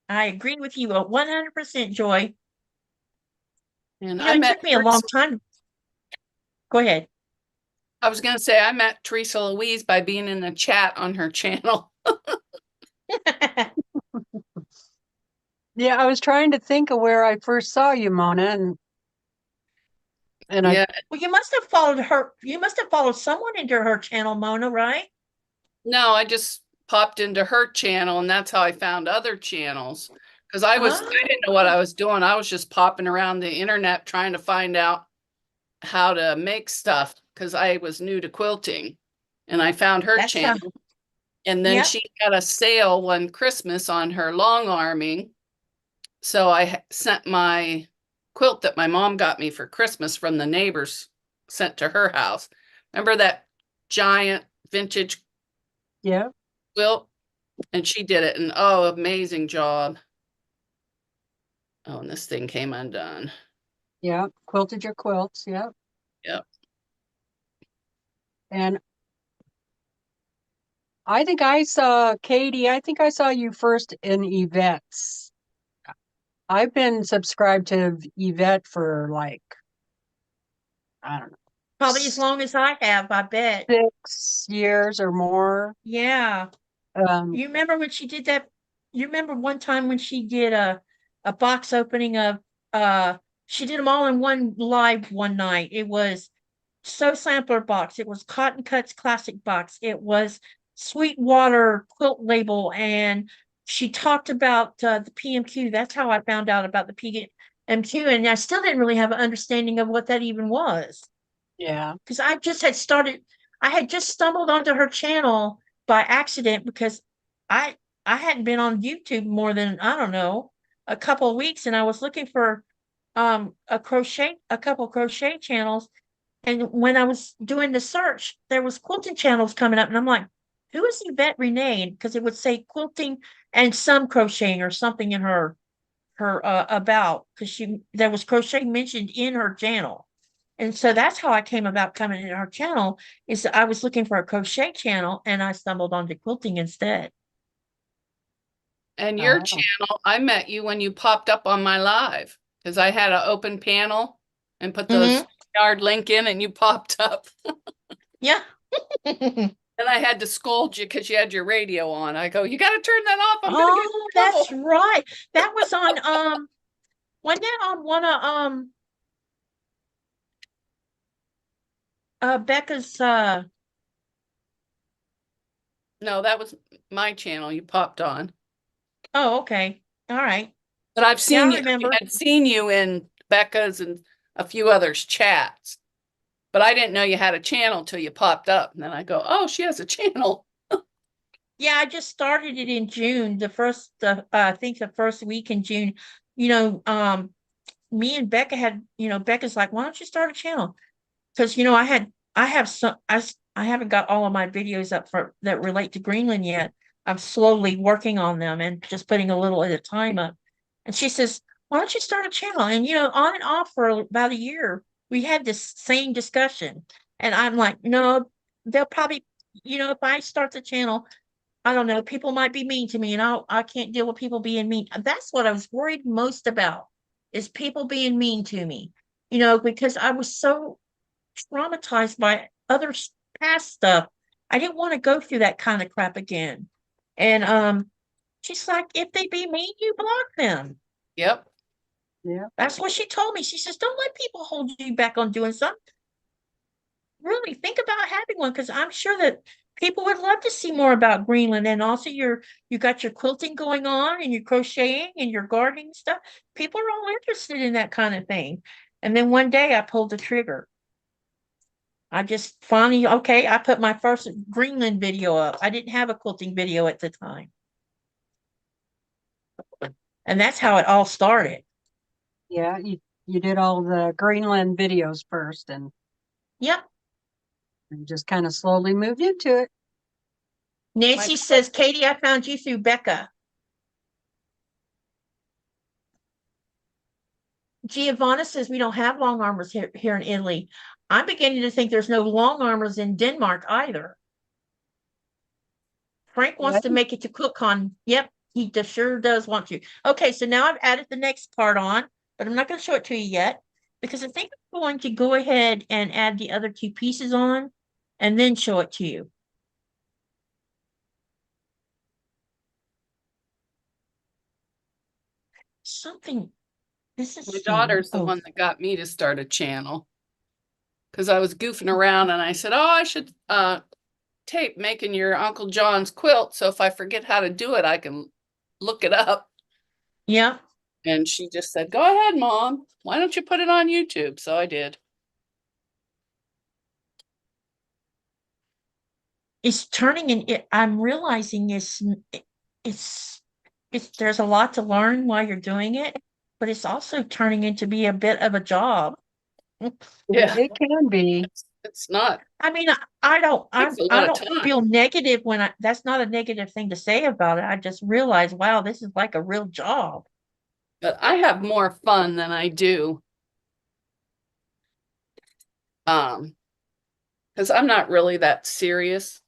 I agree with you 100%, Joy. And It took me a long time. Go ahead. I was going to say, I met Teresa Louise by being in the chat on her channel. Yeah, I was trying to think of where I first saw you, Mona, and Yeah. Well, you must have followed her. You must have followed someone into her channel, Mona, right? No, I just popped into her channel and that's how I found other channels. Because I didn't know what I was doing. I was just popping around the internet trying to find out how to make stuff because I was new to quilting. And I found her channel. And then she had a sale one Christmas on her long arming. So I sent my quilt that my mom got me for Christmas from the neighbors sent to her house. Remember that giant vintage quilt? And she did it, and oh, amazing job. Oh, and this thing came undone. Yeah, quilted your quilts, yeah. Yep. And I think I saw Katie, I think I saw you first in Yvette's. I've been subscribed to Yvette for like, I don't know. Probably as long as I have, I bet. 6 years or more. Yeah. You remember when she did that? You remember one time when she did a box opening of she did them all in one live one night. It was So Sampler box. It was Cotton Cuts Classic box. It was Sweetwater quilt label, and she talked about the PMQ. That's how I found out about the PMQ, and I still didn't really have an understanding of what that even was. Yeah. Because I had just stumbled onto her channel by accident because I hadn't been on YouTube more than, I don't know, a couple of weeks, and I was looking for a couple crochet channels. And when I was doing the search, there was quilting channels coming up, and I'm like, who is Yvette Renee? Because it would say quilting and some crocheting or something in her about, because there was crocheting mentioned in her channel. And so that's how I came about coming in her channel, is that I was looking for a crochet channel and I stumbled onto quilting instead. And your channel, I met you when you popped up on my live because I had an open panel and put the yard link in and you popped up. Yeah. And I had to scold you because you had your radio on. I go, you got to turn that off. I'm gonna get in trouble. That's right. That was on wasn't that on one of Becca's No, that was my channel you popped on. Oh, okay. All right. But I've seen you. remember. I'd seen you in Becca's and a few others' chats. But I didn't know you had a channel till you popped up. And then I go, oh, she has a channel. Yeah, I just started it in June, I think the first week in June. You know, me and Becca had, Becca's like, why don't you start a channel? Because, I have some, I haven't got all of my videos up for that relate to Greenland yet. I'm slowly working on them and just putting a little at a time up. And she says, why don't you start a channel? And, on and off for about a year, we had this same discussion. And I'm like, no, they'll probably, if I start the channel, I don't know, people might be mean to me, and I can't deal with people being mean. That's what I was worried most about, is people being mean to me, because I was so traumatized by past stuff. I didn't want to go through that kind of crap again. And she's like, if they be mean, you block them. Yep. Yeah. That's what she told me. She says, don't let people hold you back on doing something. Really think about having one, because I'm sure that people would love to see more about Greenland. And also you got your quilting going on and your crocheting and your gardening stuff. People are all interested in that kind of thing. And then one day I pulled the trigger. I just finally, okay, I put my first Greenland video up. I didn't have a quilting video at the time. And that's how it all started. Yeah, you did all the Greenland videos first and Yep. just kind of slowly moved into it. Nancy says, Katie, I found you through Becca. Giovanna says we don't have long armors here in Italy. I'm beginning to think there's no long armors in Denmark either. Frank wants to make it to QuiltCon. Yep, he sure does want to. Okay, so now I've added the next part on, but I'm not going to show it to you yet, because I think I'm going to go ahead and add the other two pieces on and then show it to you. Something, this is My daughter's the one that got me to start a channel, because I was goofing around and I said, oh, I should tape making your Uncle John's quilt, so if I forget how to do it, I can look it up. Yeah. And she just said, go ahead, Mom. Why don't you put it on YouTube? So I did. It's turning in, I'm realizing there's a lot to learn while you're doing it, but it's also turning into be a bit of a job. Yeah, It can be. it's not. I mean, I don't time. feel negative that's not a negative thing to say about it. I just realized, wow, this is like a real job. But I have more fun than I do. Because I'm not really that serious.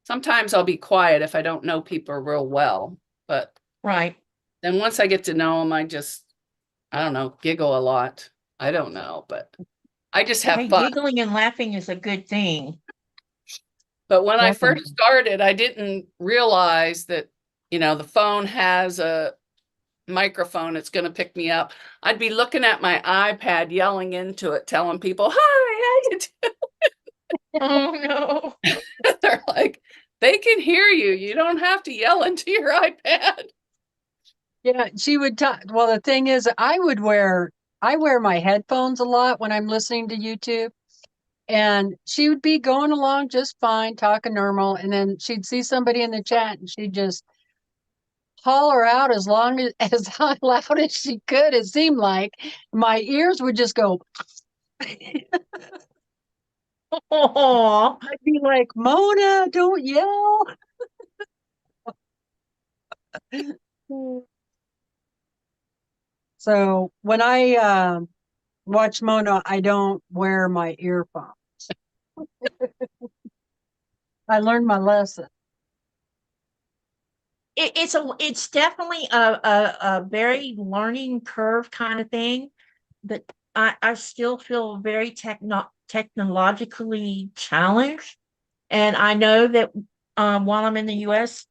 Sometimes I'll be quiet if I don't know people real well, but right. Then once I get to know them, I don't know, giggle a lot. I don't know, but I just have fun. Giggling and laughing is a good thing. But when I first started, I didn't realize that, the phone has a microphone. It's going to pick me up. I'd be looking at my iPad, yelling into it, telling people, hi, how you doing? Oh, no. They're like, they can hear you. You don't have to yell into your iPad. Yeah, she would talk. Well, the thing is, I wear my headphones a lot when I'm listening to YouTube. And she would be going along just fine, talking normal. And then she'd see somebody in the chat and she'd just holler out as loud as she could. It seemed like my ears would just go. Oh, I'd be like, Mona, don't yell. So when I watch Mona, I don't wear my earphones. I learned my lesson. It's definitely a very learning curve kind of thing, but I still feel very technologically challenged. And I know that while I'm in the US,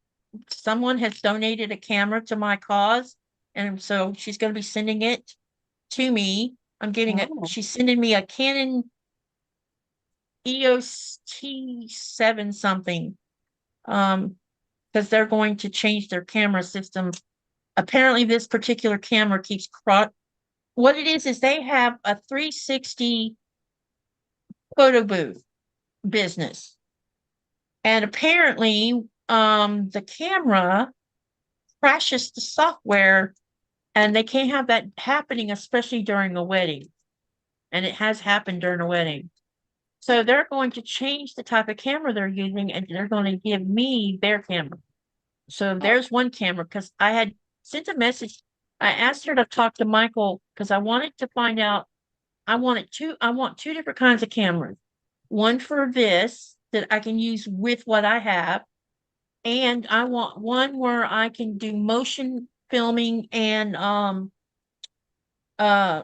someone has donated a camera to my cause. And so she's going to be sending it to me. I'm getting it. She's sending me a Canon EOS T7 something. Because they're going to change their camera system. Apparently, this particular camera keeps what it is they have a 360 photo booth business. And apparently, the camera crashes the software, and they can't have that happening, especially during a wedding. And it has happened during a wedding. So they're going to change the type of camera they're using, and they're going to give me their camera. So there's one camera, because I had sent a message. I asked her to talk to Michael because I wanted to find out. I want two different kinds of cameras. One for this that I can use with what I have, and I want one where I can do motion filming and uh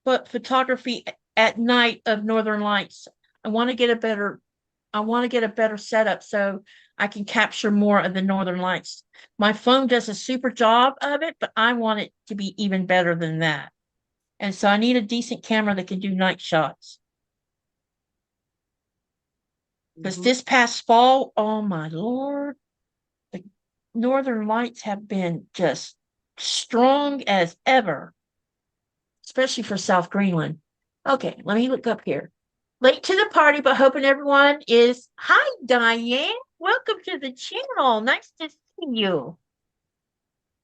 photography at night of Northern Lights. I want to get a better setup so I can capture more of the Northern Lights. My phone does a super job of it, but I want it to be even better than that. And so I need a decent camera that can do night shots. Because this past fall, oh my Lord, the Northern Lights have been just strong as ever, especially for South Greenland. Okay, let me look up here. Late to the party, but hoping everyone is. Hi, Diane. Welcome to the channel. Nice to see you.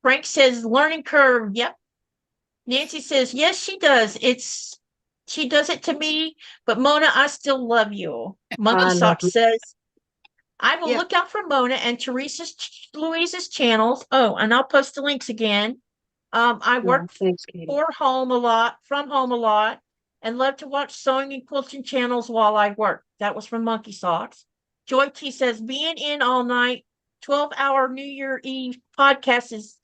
Frank says learning curve. Yep. Nancy says, yes, she does. She does it to me, but Mona, I still love you. Monkey Sock says, I will look out for Mona and Louise's channels. Oh, and I'll post the links again. I work from home a lot, and love to watch sewing and quilting channels while I work. That was from Monkey Socks. Joy T says, being in all night, 12-hour New Year Eve podcast is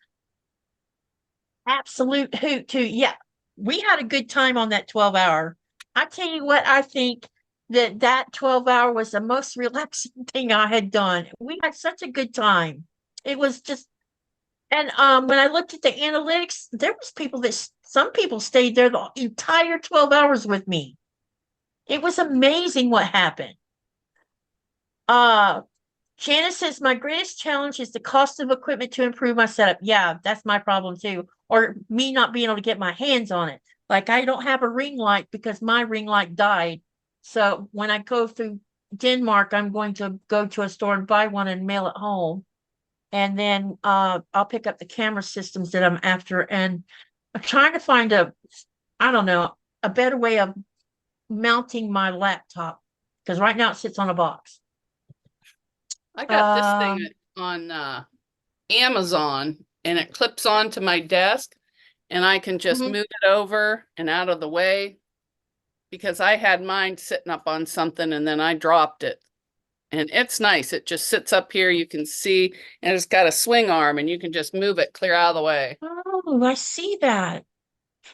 absolute hoot too. Yeah, we had a good time on that 12-hour. I tell you what, I think that 12-hour was the most relaxing thing I had done. We had such a good time. It was just, and when I looked at the analytics, there was some people stayed there the entire 12 hours with me. It was amazing what happened. Janice says, my greatest challenge is the cost of equipment to improve my setup. Yeah, that's my problem too. Or me not being able to get my hands on it. Like I don't have a ring light because my ring light died. So when I go through Denmark, I'm going to go to a store and buy one and mail it home. And then I'll pick up the camera systems that I'm after. And I'm trying to find a better way of mounting my laptop. Because right now it sits on a box. I got this thing on Amazon, and it clips onto my desk, and I can just move it over and out of the way, because I had mine sitting up on something and then I dropped it. And it's nice. It just sits up here. You can see, and it's got a swing arm, and you can just move it clear out of the way. Oh, I see that.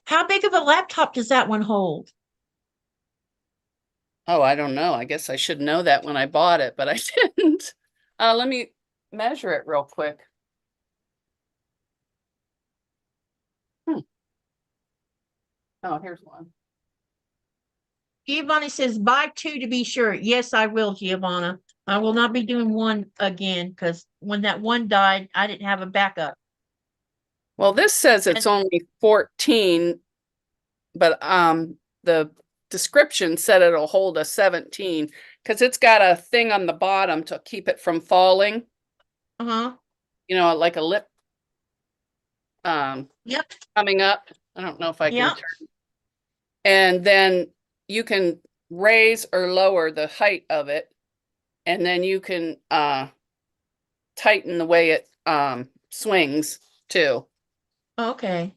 How big of a laptop does that one hold? Oh, I don't know. I guess I should know that when I bought it, but I didn't. Let me measure it real quick. Oh, here's one. Giovanni says, buy two to be sure. Yes, I will, Giovanna. I will not be doing one again because when that one died, I didn't have a backup. Well, this says it's only 14, but the description said it'll hold a 17 because it's got a thing on the bottom to keep it from falling. You know, like a lip coming up. I don't know if I can turn. And then you can raise or lower the height of it, and then you can tighten the way it swings too. Okay.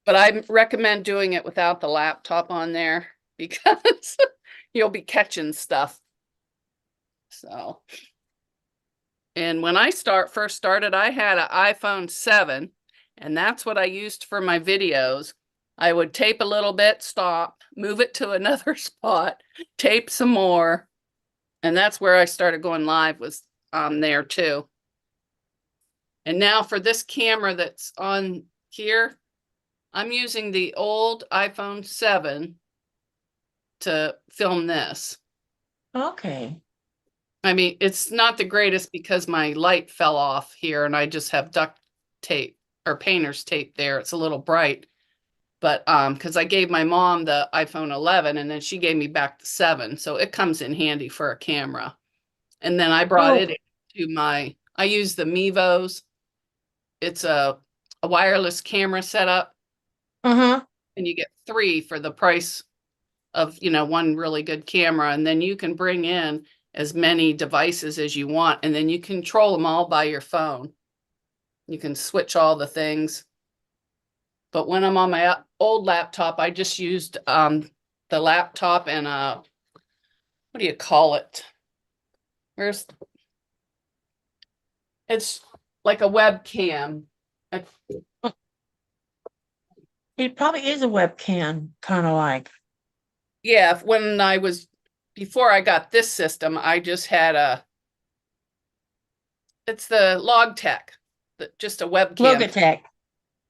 But I recommend doing it without the laptop on there because you'll be catching stuff. So, and when I first started, I had an iPhone 7, and that's what I used for my videos. I would tape a little bit, stop, move it to another spot, tape some more. And that's where I started going live, was there too. And now for this camera that's on here, I'm using the old iPhone 7 to film this. Okay. I mean, it's not the greatest because my light fell off here and I just have duct tape or painter's tape there. It's a little bright. But because I gave my mom the iPhone 11 and then she gave me back the 7. So it comes in handy for a camera. And then I brought it in to I use the Mevos. It's a wireless camera setup, Uh-huh. and you get 3 for the price of, one really good camera. And then you can bring in as many devices as you want, and then you control them all by your phone. You can switch all the things. But when I'm on my old laptop, I just used the laptop and what do you call it? It's like a webcam. It probably is a webcam, kind of like. Yeah, before I got this system, I just had it's the Logitech, just a webcam. Logitech.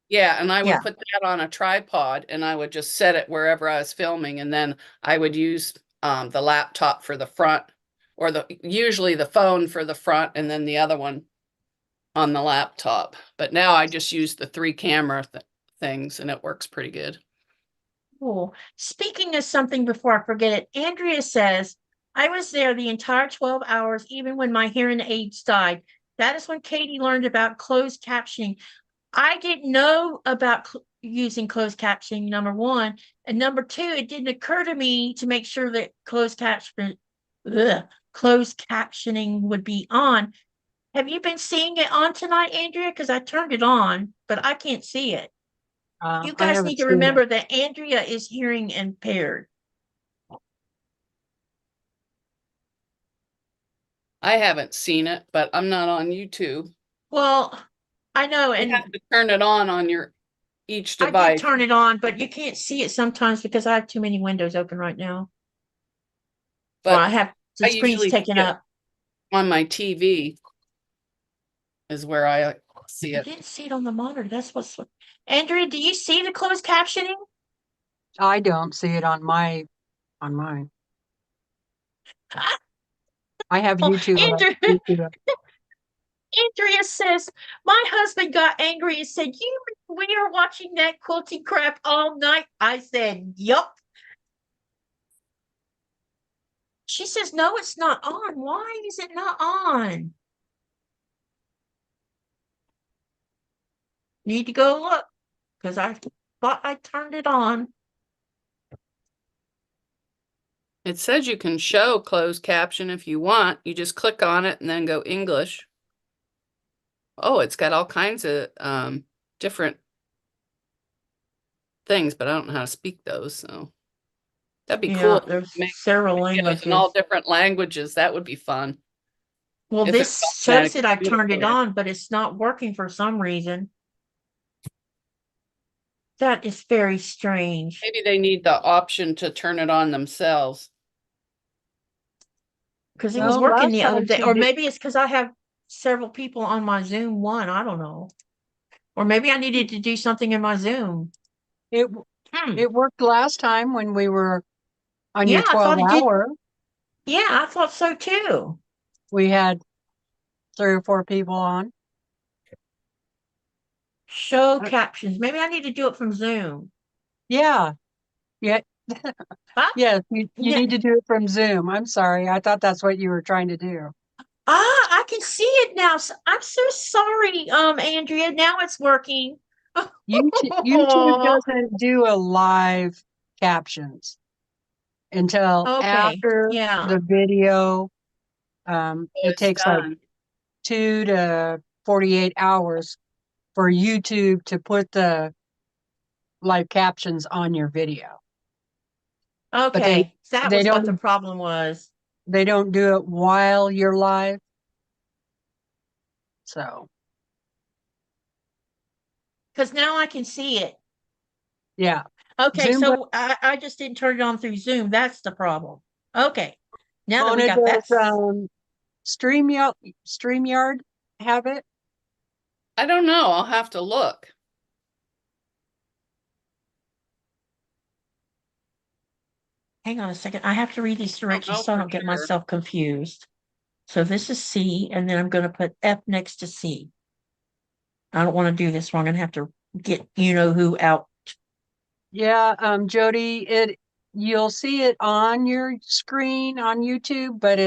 Yeah, and I would Yeah. put that on a tripod and I would just set it wherever I was filming, and then I would use the laptop for the front, or usually the phone for the front, and then the other one on the laptop. But now I just use the 3 camera things, and it works pretty good. Cool. Speaking of something before I forget it, Andrea says, I was there the entire 12 hours, even when my hearing aids died. That is when Katie learned about closed captioning. I didn't know about using closed captioning, number one. And number two, it didn't occur to me to make sure that closed captioning would be on. Have you been seeing it on tonight, Andrea? Because I turned it on, but I can't see it. You I guys haven't need to seen remember it. that Andrea is hearing impaired. I haven't seen it, but I'm not on YouTube. Well, I know, You and have to turn it on your each I did device. turn it on, but you can't see it sometimes because I have too many windows open right now. Or But I have the I screen's usually taken see it up. on my TV is where I see I it. didn't see it on the monitor. That's what's. Andrea, do you see the closed captioning? I don't see it on mine. I have Oh, YouTube. Andrea, YouTube. Andrea says, my husband got angry and said, we are watching that quilting crap all night. I said, yup. She says, no, it's not on. Why is it not on? Need to go look because I thought I turned it on. It says you can show closed caption if you want. You just click on it and then go English. Oh, it's got all kinds of different things, but I don't know how to speak those, so that'd be cool. There's Make several videos in all languages. different languages. That would be fun. Well, If it's this shows automatic, that I it's turned it beautiful. on, but it's not working for some reason. That is very strange. Maybe they need the option to turn it on themselves. Because it was No, working last the other time day. she Or did. maybe it's because I have several people on my Zoom one. I don't know. Or maybe I needed to do something in my Zoom. It Hmm. it worked last time when we were on Yeah, your I 12 thought it did. hour. Yeah, I thought so too. We had 3 or 4 people on. Show captions. Maybe I need to do it from Zoom. Yeah. Yeah. Huh? Yes, you Yeah. need to do it from Zoom. I'm sorry. I thought that's what you were trying to do. I can see it now. I'm so sorry, Andrea. Now it's working. YouTube doesn't do a live captions until Okay. after Yeah. the video. So It it's takes like done. 2 to 48 hours for YouTube to put the live captions on your video. But Okay. That they was what the don't problem was. they don't do it while you're live. So, Because now I can see it. yeah. Okay, Zoom so I just didn't turn it on through Zoom. That's the problem. Okay. Now that we Mona got that. does StreamYard have it? I don't know. I'll have to look. Hang on a second. I have to read these I don't directions know so I for don't get sure. myself confused. So this is C, and then I'm going to put F next to C. I don't want to do this wrong. I'm going to have to get who out. Yeah, Jody, you'll see it on your screen on YouTube, but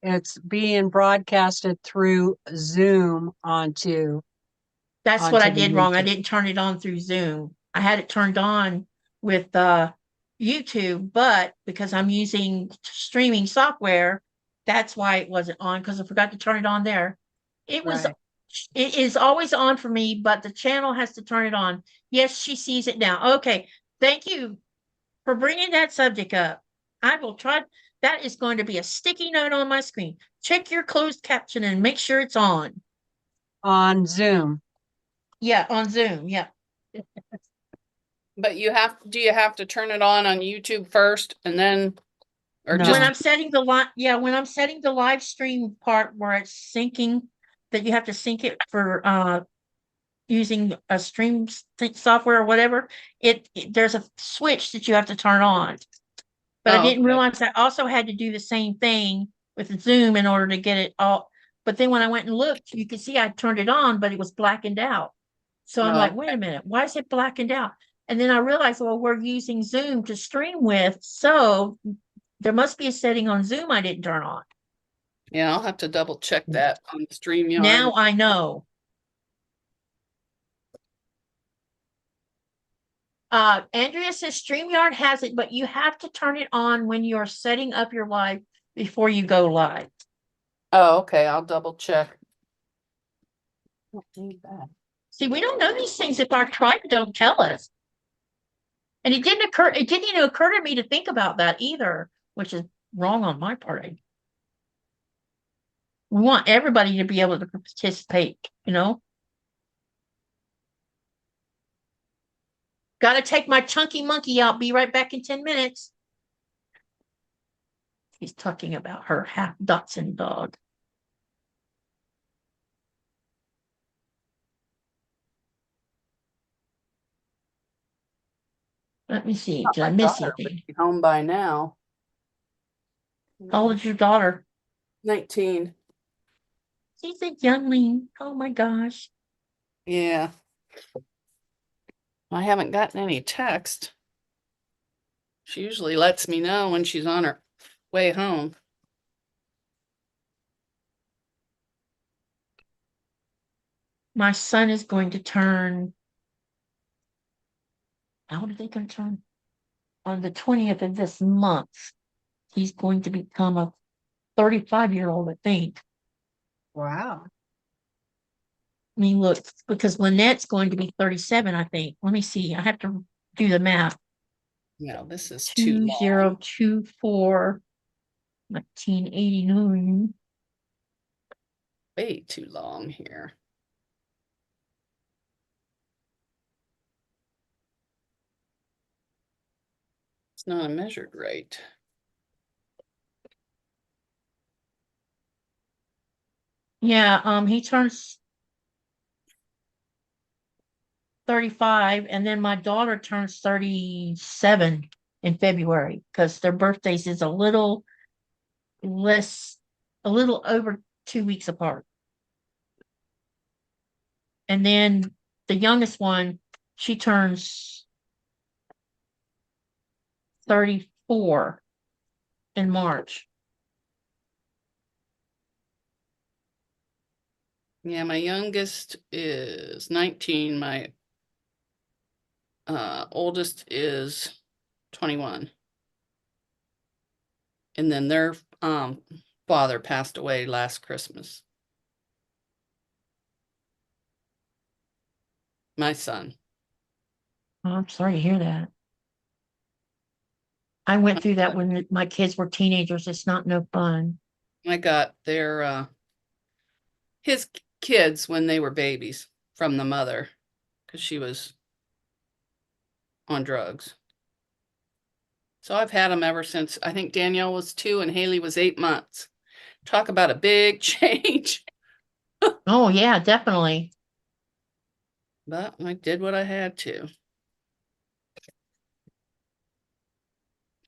It's being broadcasted through Zoom That's what I onto the did wrong. I YouTube. didn't turn it on through Zoom. I had it turned on with YouTube, but because I'm using streaming software, that's why it wasn't on, because I forgot to turn it on there. It was Right. it is always on for me, but the channel has to turn it on. Yes, she sees it now. Okay. Thank you for bringing that subject up. I will try. That is going to be a sticky note on my screen. Check your closed caption and make sure it's on. On Zoom. Yeah, on Zoom. Yeah. But do you have to turn it on YouTube first and then, or No. When just, I'm setting the when I'm setting the live stream part where it's syncing, that you have to sync it for using a stream software or whatever, there's a switch that you have to turn on. But I didn't okay. realize I also had to do the same thing with Zoom in order to get it all. But then when I went and looked, you could see I turned it on, but it was blackened out. So I'm like, wait a minute, why is it blackened out? And then I realized, well, we're using Zoom to stream with, so there must be a setting on Zoom I didn't turn on. Yeah, I'll have to double check that on StreamYard. Now I know. Andrea says StreamYard has it, but you have to turn it on when you're setting up your live before you go live. Oh, okay, I'll double check. Don't need that. See, we don't know these things if our tribe don't tell us. And it didn't occur to me to think about that either, which is wrong on my part. We want everybody to be able to participate, you know. Gotta take my chunky monkey out. Be right back in 10 minutes. He's talking about her half Dachshund dog. Let me see. Did I miss anything? Be home by now. How old is your daughter? 19. She's a youngling. Oh my gosh. Yeah. I haven't gotten any text. She usually lets me know when she's on her way home. My son is going to turn. How old are they going to turn? On the 20th of this month. He's going to become a 35-year-old, I think. Wow. I mean, look, because Lynette's going to be 37, I think. Let me see. I have to do the math. No, this is too long. 2024, 1989. Way too long here. It's not measured right. Yeah, he turns 35, and then my daughter turns 37 in February because their birthdays is a little over 2 weeks apart. And then the youngest one, she turns 34 in March. Yeah, my youngest is 19. My oldest is 21. And then their father passed away last Christmas. My son. Oh, I'm sorry to hear that. I went through that when my kids were teenagers. It's not no fun. I got his kids when they were babies from the mother because she was on drugs. So I've had them ever since. I think Danielle was 2 and Haley was 8 months. Talk about a big change. Oh, yeah, definitely. But I did what I had to.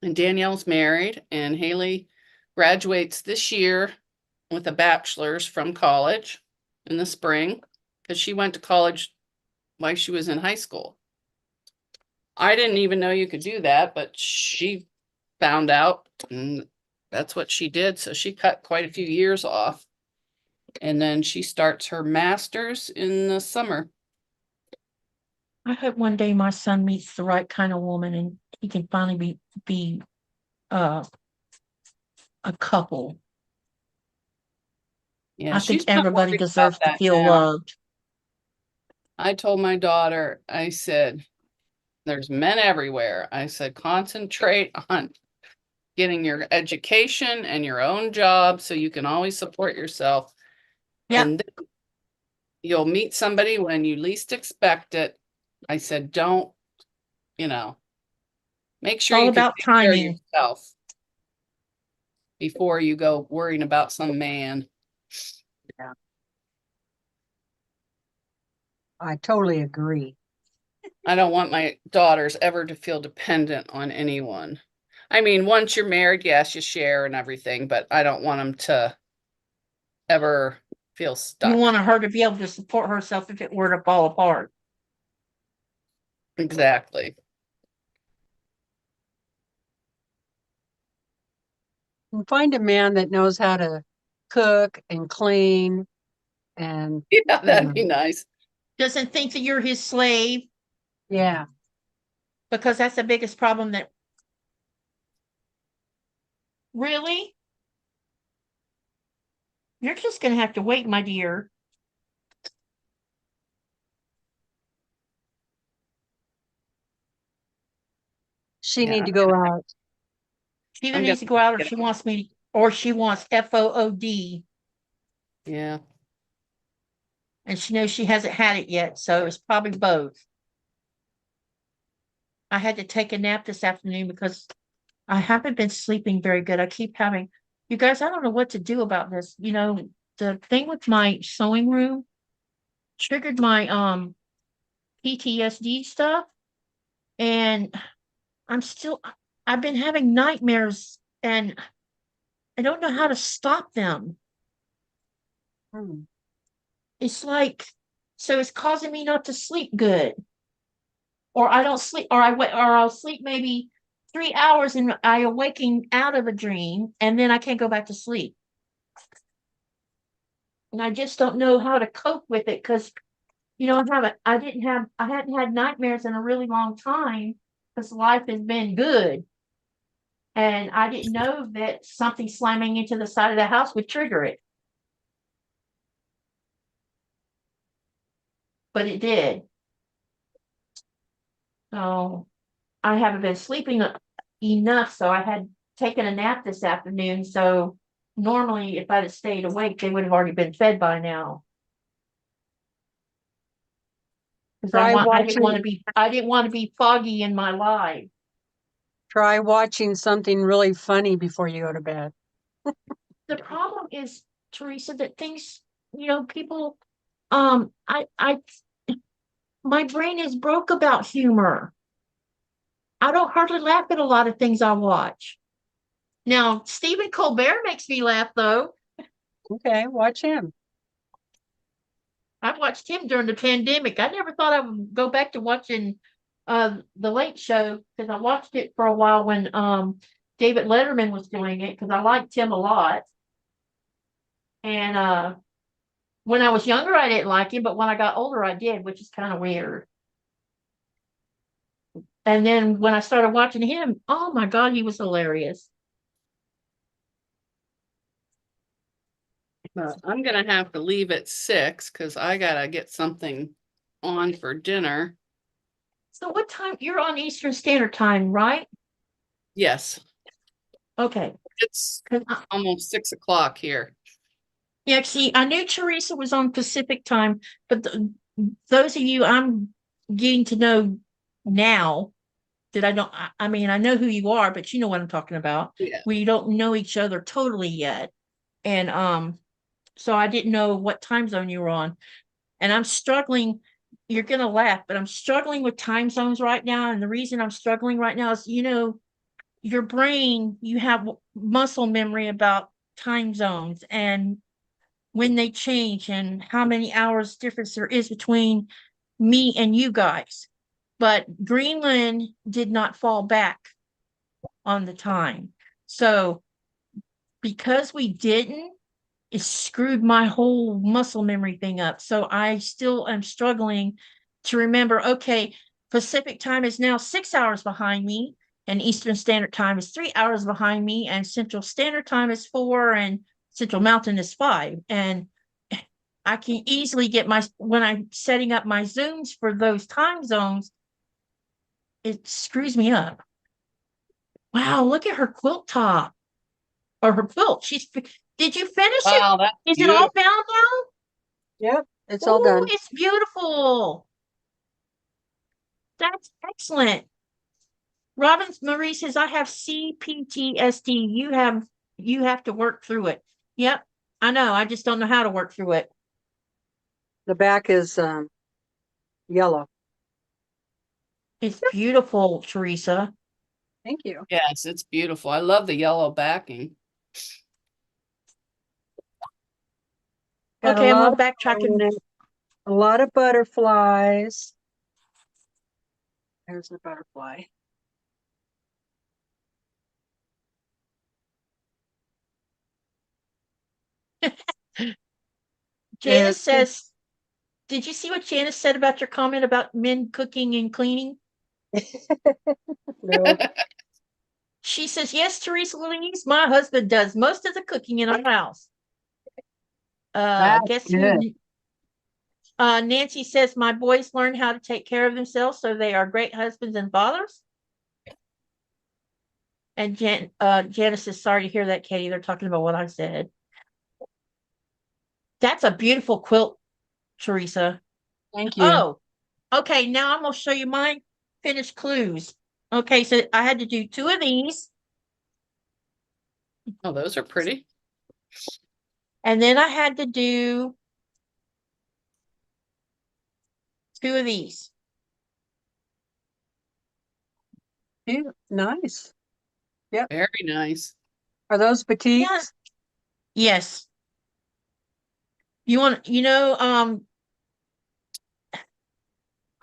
And Danielle's married, and Haley graduates this year with a bachelor's from college in the spring because she went to college while she was in high school. I didn't even know you could do that, but she found out, and that's what she did. So she cut quite a few years off. And then she starts her master's in the summer. I hope one day my son meets the right kind of woman and he can finally be a couple. Yeah, I think she's not everybody worried deserves about to that feel now. loved. I told my daughter, I said, there's men everywhere. I said, concentrate on getting your education and your own job so you can always support yourself. Yeah. And then you'll meet somebody when you least expect it. I said, don't, make sure All you can about take care of timing. yourself before you go worrying about some man. I totally agree. I don't want my daughters ever to feel dependent on anyone. I mean, once you're married, yes, you share and everything, but I don't want them to ever feel You stuck. want her to be able to support herself if it were to fall apart. Exactly. And find a man that knows how to cook and clean and Yeah, that'd be nice. Doesn't think that you're his slave, yeah. because that's the biggest problem that really you're just going to have to wait, my dear. She Yeah, need to go out. She either I'm needs to gonna go out or get she on. wants me to, or she wants FOOD, Yeah. and she knows she hasn't had it yet, so it's probably both. I had to take a nap this afternoon because I haven't been sleeping very good. I keep having, you guys, I don't know what to do about this. The thing with my sewing room triggered my PTSD stuff, and I've been having nightmares, and I don't know how to stop them. Hmm. It's like, so it's causing me not to sleep good, or I don't sleep, or I'll sleep maybe 3 hours and I awaken out of a dream, and then I can't go back to sleep. And I just don't know how to cope with it because I hadn't had nightmares in a really long time because life has been good. And I didn't know that something slamming into the side of the house would trigger it. But it did. So I haven't been sleeping enough. So I had taken a nap this afternoon. So normally, if I'd have stayed awake, they would have already been fed by now. Because I didn't want to be foggy in my life. Try watching something really funny before you go to bed. The problem is, Teresa, that things, people, my brain is broke about humor. I don't hardly laugh at a lot of things I watch. Now, Stephen Colbert makes me laugh, though. Okay, watch him. I watched him during the pandemic. I never thought I would go back to watching the Late Show, because I watched it for a while when David Letterman was doing it, because I liked him a lot. And when I was younger, I didn't like him, but when I got older, I did, which is kind of weird. And then when I started watching him, oh my God, he was hilarious. I'm gonna have to leave at 6 because I gotta get something on for dinner. So what time? You're on Eastern Standard Time, right? Yes, Okay. it's almost 6 o'clock here. Yeah, see, I knew Teresa was on Pacific Time, but those of you I'm getting to know now that I don't, I mean, I know who you are, but you know what I'm talking about. Yeah. We don't know each other totally yet. And so I didn't know what time zone you were on. And I'm struggling. You're gonna laugh, but I'm struggling with time zones right now. And the reason I'm struggling right now is, your brain, you have muscle memory about time zones and when they change and how many hours difference there is between me and you guys. But Greenland did not fall back on the time. So because we didn't, it screwed my whole muscle memory thing up. So I still am struggling to remember, okay, Pacific time is now 6 hours behind me, and Eastern Standard Time is 3 hours behind me, and Central Standard Time is 4, and Central Mountain is 5. And I can easily get when I'm setting up my Zooms for those time zones, it screws me up. Wow, look at her quilt top or her quilt. Did you finish it? Wow, that's Is it all beautiful. bound now? Yep, it's all done. It's beautiful. That's excellent. Robin Marie says, I have CPTSD. You have to work through it. Yep, I know. I just don't know how to work through it. The back is yellow. It's beautiful, Teresa. Thank you. Yes, it's beautiful. I love the yellow backing. Got Okay, a I'm lot gonna of backtrack in and it, a lot of butterflies. There's the butterfly. Janice says, did you see what Janice said about your comment about men cooking and cleaning? No. She says, yes, Teresa Louise, my husband does most of the cooking in our house. That's Guess good. who? Nancy says, my boys learn how to take care of themselves, so they are great husbands and fathers. And Janice is sorry to hear that, Katie. They're talking about what I said. That's a beautiful quilt, Teresa. Thank you. Oh, okay. Now I'm going to show you my finished clues. Okay, so I had to do 2 of these. Oh, those are pretty. And then I had to do 2 of these. Yeah, nice. Very nice. Are those batiks? Yeah. Yes.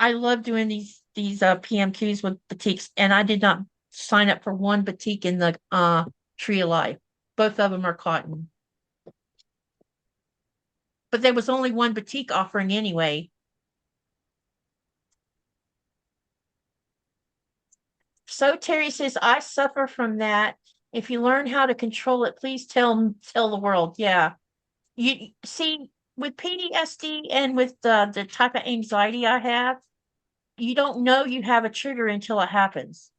I love doing these PMQs with batiks, and I did not sign up for one batik in the Tree of Life. Both of them are cotton. But there was only one batik offering anyway. So Terry says, I suffer from that. If you learn how to control it, please tell the world. Yeah. You see, with PTSD and with the type of anxiety I have, you don't know you have a trigger until it happens.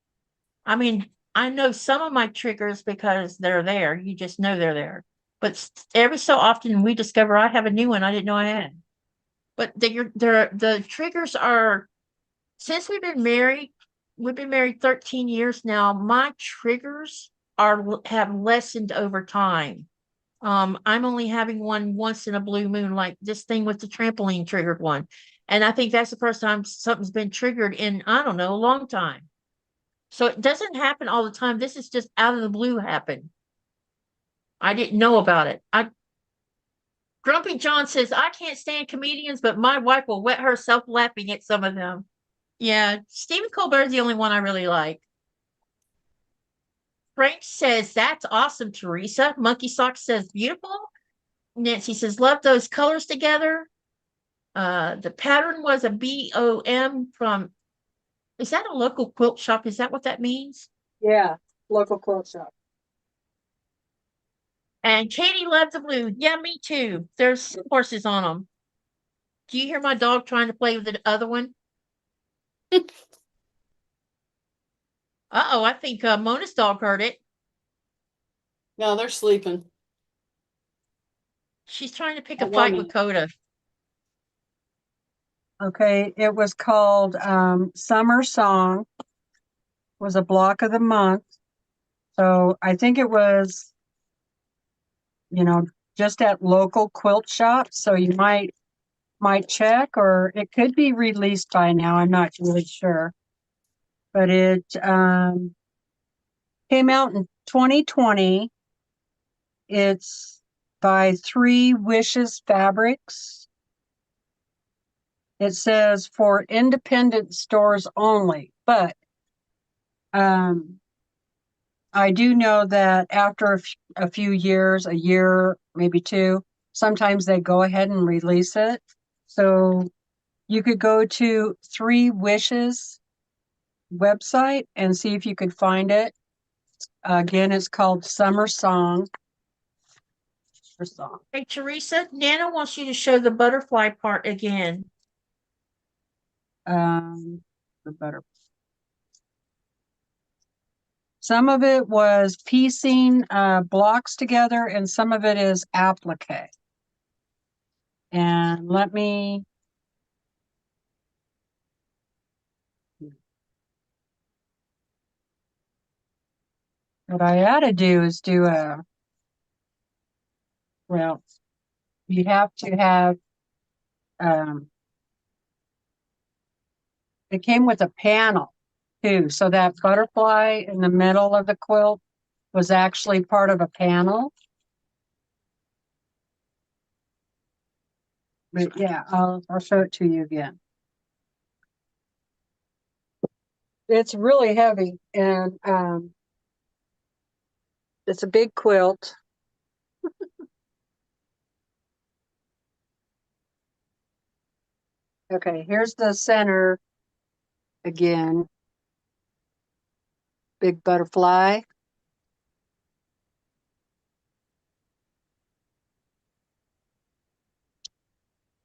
I mean, I know some of my triggers because they're there. You just know they're there. But every so often we discover I have a new one I didn't know I had. But the triggers are, since we've been married 13 years now. My triggers have lessened over time. I'm only having one once in a blue moon, like this thing with the trampoline triggered one. And I think that's the first time something's been triggered in, I don't know, a long time. So it doesn't happen all the time. This is just out of the blue happened. I didn't know about it. Grumpy John says, I can't stand comedians, but my wife will wet herself laughing at some of them. Yeah, Stephen Colbert's the only one I really like. Frank says, that's awesome, Teresa. Monkey Sock says, beautiful. Nancy says, love those colors together. The pattern was a BOM from, is that a local quilt shop? Is that what that means? Yeah, local quilt shop. And Katie loves the blue. Yeah, me too. There's horses on them. Do you hear my dog trying to play with the other one? Uh-oh, I think Mona's dog heard it. No, they're sleeping. She's trying to pick I a fight wonder. with Coda. Okay, it was called Summer Song, was a block of the month. So I think it was, just at local quilt shops. So you might check, or it could be released by now. I'm not really sure. But it came out in 2020. It's by Three Wishes Fabrics. It says for independent stores only, but I do know that after a few years, a year, maybe two, sometimes they go ahead and release it. So you could go to Three Wishes website and see if you could find it. Again, it's called Summer Song. Hey, Teresa, Nana wants you to show the butterfly part again. The butterfly. Some of it was piecing blocks together, and some of it is applique. And let me. What I ought to do is do a. Well, you have to have. It came with a panel too, so that butterfly in the middle of the quilt was actually part of a panel. But yeah, I'll show it to you again. It's really heavy, and it's a big quilt. Okay, here's the center again. Big butterfly.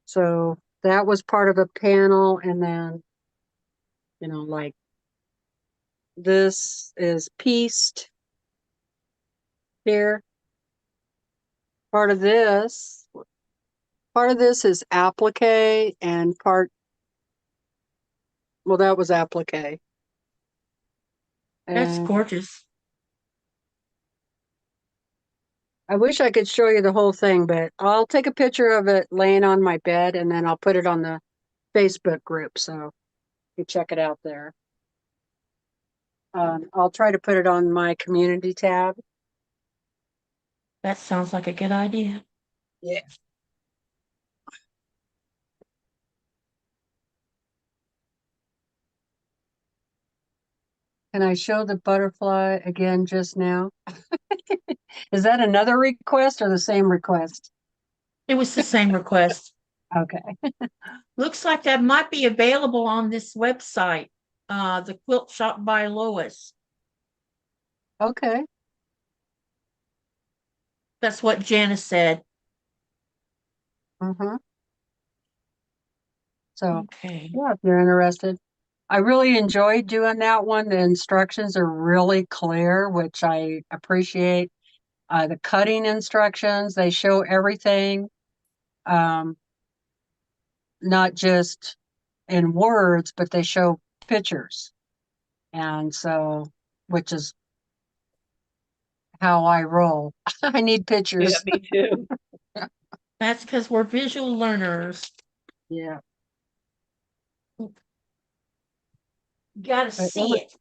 So that was part of a panel, and then, like this is pieced here. Part of this is applique, and well, that was applique. That's And gorgeous. I wish I could show you the whole thing, but I'll take a picture of it laying on my bed, and then I'll put it on the Facebook group, so you check it out there. I'll try to put it on my community tab. That sounds like a good idea. Yeah. Can I show the butterfly again just now? Is that another request or the same request? It was the same request. Okay. Looks like that might be available on this website, the Quilt Shop by Lois. Okay. That's what Janice said. Mm-hmm. So, Okay. yeah, if you're interested. I really enjoyed doing that one. The instructions are really clear, which I appreciate. The cutting instructions, they show everything, not just in words, but they show pictures. And so, which is how I roll. I need pictures. me too. That's because we're visual learners. Yeah. Gotta But see it.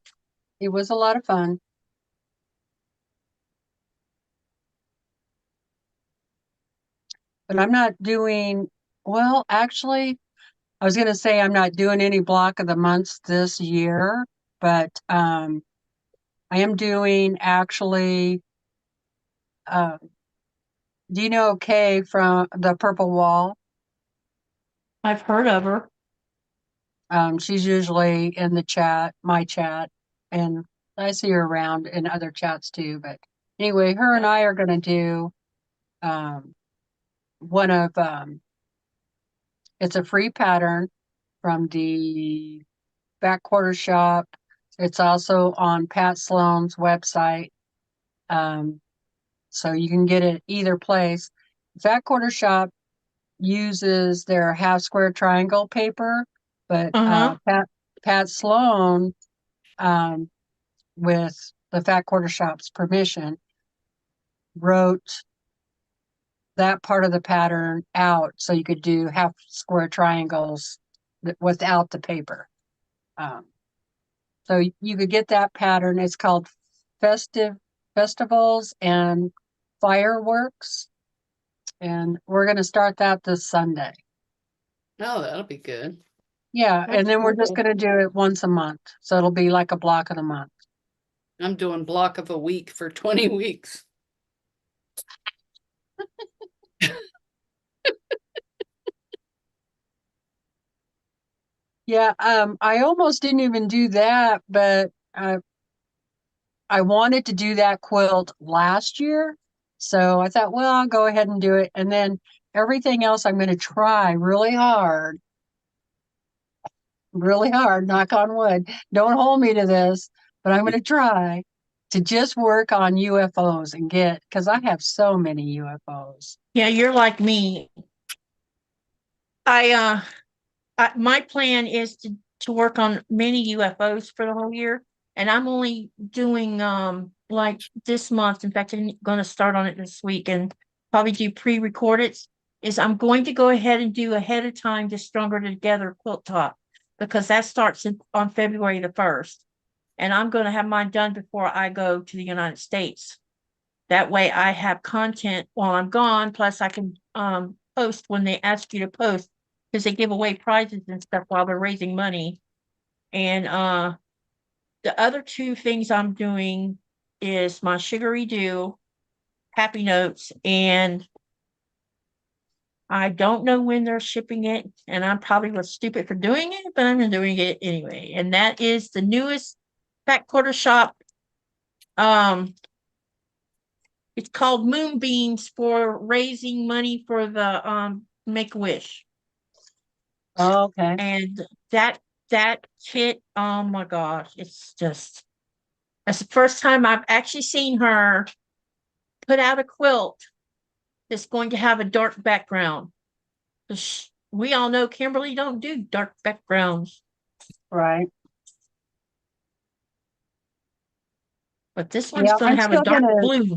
it was a lot of fun. But I'm not doing, well, actually, I was going to say I'm not doing any block of the months this year, but I am doing actually, uh, do you know Kay from the Purple Wall? I've heard of her. She's usually in the chat, my chat, and I see her around in other chats too. But anyway, her and I are going to do one of, it's a free pattern from the Back Quarter Shop. It's also on Pat Sloan's website. So you can get it either place. Back Quarter Shop uses their half square triangle paper, but Pat Sloan, with the Fat Quarter Shop's permission, wrote that part of the pattern out so you could do half square triangles without the paper. So you could get that pattern. It's called Festivals and Fireworks. And we're going to start that this Sunday. Oh, that'll be good. Yeah, That's and then we're just cool. going to do it once a month. So it'll be like a block of the month. I'm doing block of a week for 20 weeks. Yeah, I almost didn't even do that, but I wanted to do that quilt last year. So I thought, well, I'll go ahead and do it. And then everything else I'm going to try really hard, knock on wood. Don't hold me to this, but I'm going to try to just work on UFOs and because I have so many UFOs. Yeah, you're like me. I my plan is to work on many UFOs for the whole year, and I'm only doing like this month. In fact, I'm going to start on it this week and probably do pre-recorded. Is I'm going to go ahead and do ahead of time the Stronger Together quilt top because that starts on February the 1st, and I'm going to have mine done before I go to the United States. That way, I have content while I'm gone. Plus, I can post when they ask you to post because they give away prizes and stuff while they're raising money. And the other two things I'm doing is my Sugary Dew, Happy Notes, and I don't know when they're shipping it, and I probably was stupid for doing it, but I'm doing it anyway. And that is the newest Fat Quarter Shop. It's called Moonbeams for raising money for the Make-A-Wish. Oh, okay. And that kit, oh my gosh, it's just that's the first time I've actually seen her put out a quilt that's going to have a dark background. We all know Kimberly don't do dark backgrounds, Right. but this one's Yeah, going to have a dark blue.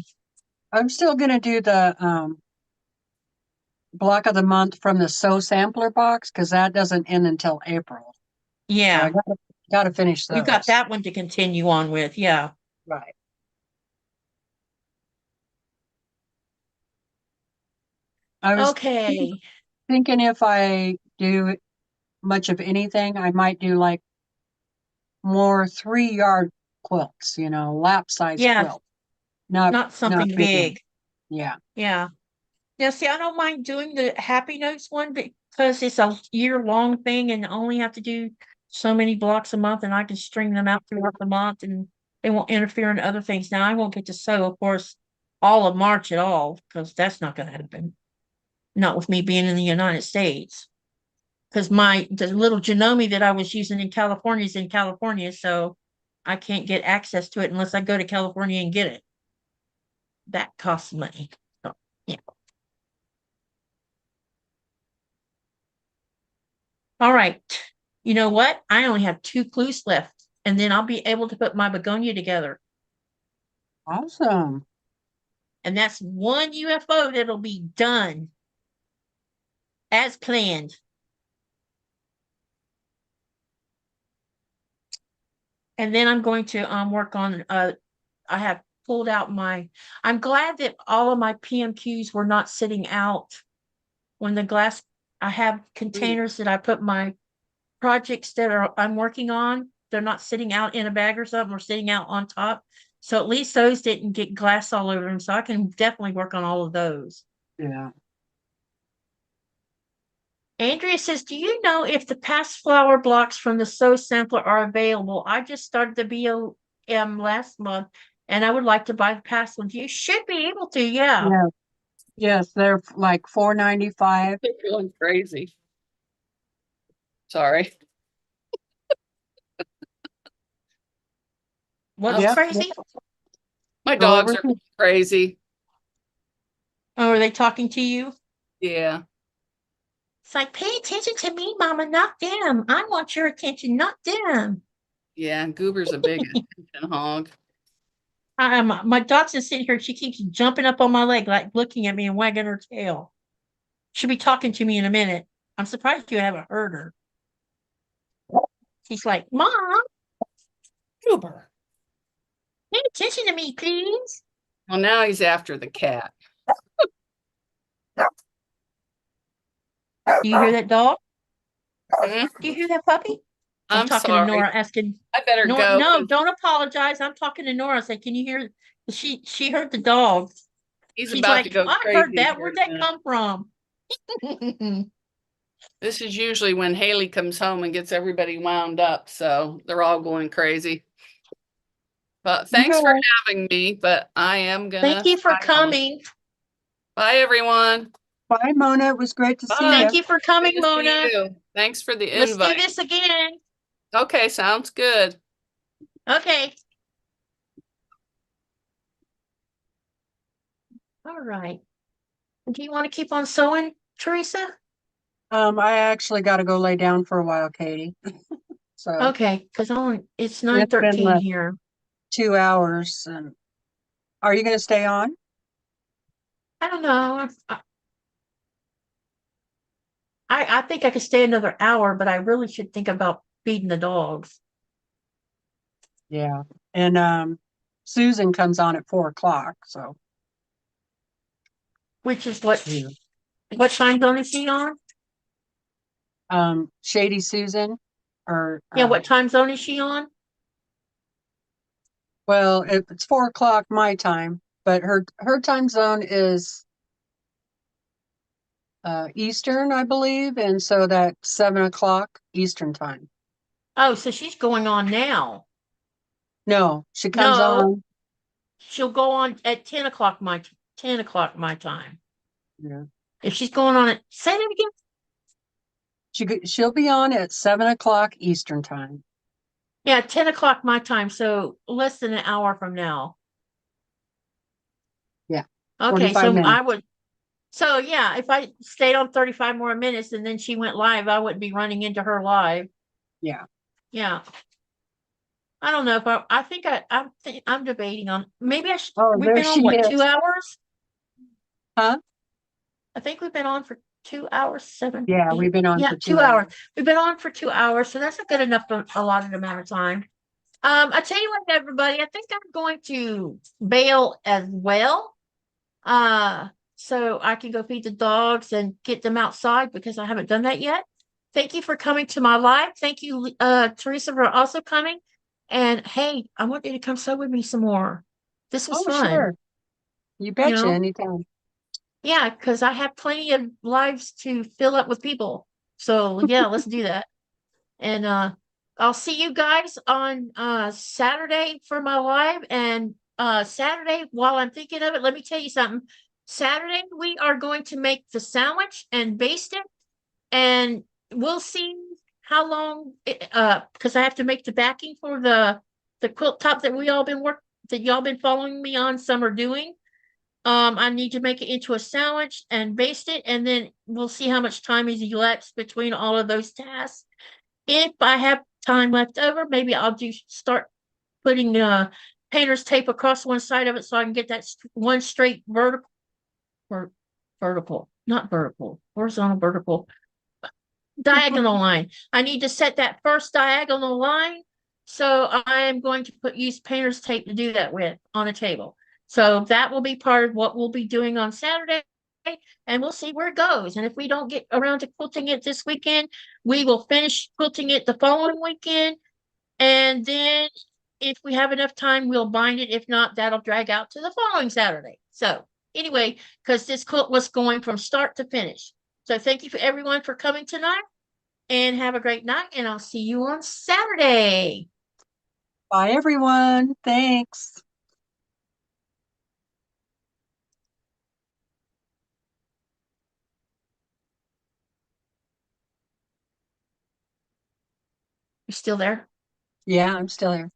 I'm still gonna do the block of the month from the Sew Sampler box because that doesn't end until April. So I Yeah, gotta finish those. you got that one to continue on with. Yeah. Right. I was Okay. thinking if I do much of anything, I might do like more 3-yard quilts, lap size Yeah, quilt. Not something big ones. big. Yeah. Yeah. Now, see, I don't mind doing the Happy Notes one because it's a year-long thing and only have to do so many blocks a month, and I can string them out throughout the month, and they won't interfere in other things. Now, I won't get to sew, of course, all of March at all because that's not going to happen. Not with me being in the United States, because the little Janome that I was using in California is in California, so I can't get access to it unless I go to California and get it. That costs money. So, yeah. All right. You know what? I only have 2 clues left, and then I'll be able to put my begonia together. Awesome. And that's one UFO that'll be done as planned. And then I'm going to work on I have pulled out I'm glad that all of my PMQs were not sitting out when the glass. I have containers that I put my projects that I'm working on. They're not sitting out in a bag or something or sitting out on top. So at least those didn't get glass all over them. So I can definitely work on all of those. Yeah. Andrea says, do you know if the past flower blocks from the Sew Sampler are available? I just started the BOM last month and I would like to buy the past ones. You should be able to, yeah. Yeah. Yes, they're like $4.95. They're going crazy. Sorry. What's Yep. crazy? My Go dogs over are crazy. Oh, are they talking to you? Yeah. It's like, pay attention to me, Mama, not them. I want your attention, not them. Yeah. Goober's a big attention hog. My Dot's sitting here. She keeps jumping up on my leg, like looking at me and wagging her tail. She'll be talking to me in a minute. I'm surprised you haven't heard her. She's like, Mom, Goober, pay attention to me, please. Well, now he's after the cat. Do you hear that dog? Mhm. Do you hear that puppy? I'm I'm talking to sorry. Nora, asking I better Nora. go. No, 'Cause don't apologize. I'm talking to Nora. Say, can you hear? She heard the dogs. he's She's about to like, go I heard crazy that. here Where'd in a that minute. come from? This is usually when Haley comes home and gets everybody wound up, so they're all going crazy. But thanks for Okay. having me, but I am Thank gonna you for sign off. coming. Bye, everyone. Bye, Mona. It was great to see Bye. Thank you. you for Good coming, to see Mona. you. Thanks for the Let's do invite. this again. Okay, sounds good. Okay. All right. Do you want to keep on sewing, Teresa? I actually got to go lay down for a while, Katie. So Okay, because it's it's been 9:13 like here. 2 hours. And are you going to stay on? I don't know. I think I could stay another hour, but I really should think about feeding the dogs. Yeah. And Susan comes on at 4 o'clock. So Which is yeah. what time zone is she on? Shady Susan, or Yeah, what time zone is she on? well, it's 4 o'clock my time, but her time zone is Eastern, I believe, and so that's 7 o'clock Eastern time. Oh, so she's going on now. No, she comes No, on. she'll go on at 10 o'clock 10 o'clock my time. Yeah. If she's going on at say that again. She'll be on at 7 o'clock Eastern time. Yeah, 10 o'clock my time, so less than an hour from now. Yeah. Okay, 45 so minutes. so yeah, if I stayed on 35 more minutes and then she went live, I wouldn't be running into her live. Yeah. Yeah. I don't know if I'm debating on maybe I should Oh, we've there been on she what, is. 2 hours? Huh? I think we've been on for 2 hours, seven, Yeah, we've eight. been on Yeah, for 2 hours. 2 hours. We've been on for 2 hours, so that's a good enough allotted amount of time. I tell you what, everybody, I think I'm going to bail as well. So I can go feed the dogs and get them outside because I haven't done that yet. Thank you for coming to my live. Thank you, Teresa, for also coming. And hey, I want you to come sew with me some more. This was Oh, fun, sure. You you betcha, know? anytime. Yeah, because I have plenty of lives to fill up with people. So yeah, let's do that. And I'll see you guys on Saturday for my live. And Saturday, while I'm thinking of it, let me tell you something. Saturday, we are going to make the sandwich and baste it, and we'll see how long because I have to make the backing for the quilt top that y'all been following me on, some are doing. I need to make it into a sandwich and baste it, and then we'll see how much time is elapsed between all of those tasks. If I have time left over, maybe I'll start putting painter's tape across one side of it so I can get that one straight vertical or vertical, not vertical, horizontal, vertical, diagonal line. I need to set that first diagonal line. So I am going to use painter's tape to do that with on a table. So that will be part of what we'll be doing on Saturday, and we'll see where it goes. And if we don't get around to quilting it this weekend, we will finish quilting it the following weekend. And then if we have enough time, we'll bind it. If not, that'll drag out to the following Saturday. So anyway, because this quilt was going from start to finish. So thank you for everyone for coming tonight, and have a great night. And I'll see you on Saturday. Bye, everyone. Thanks. You still there? Yeah, I'm still here.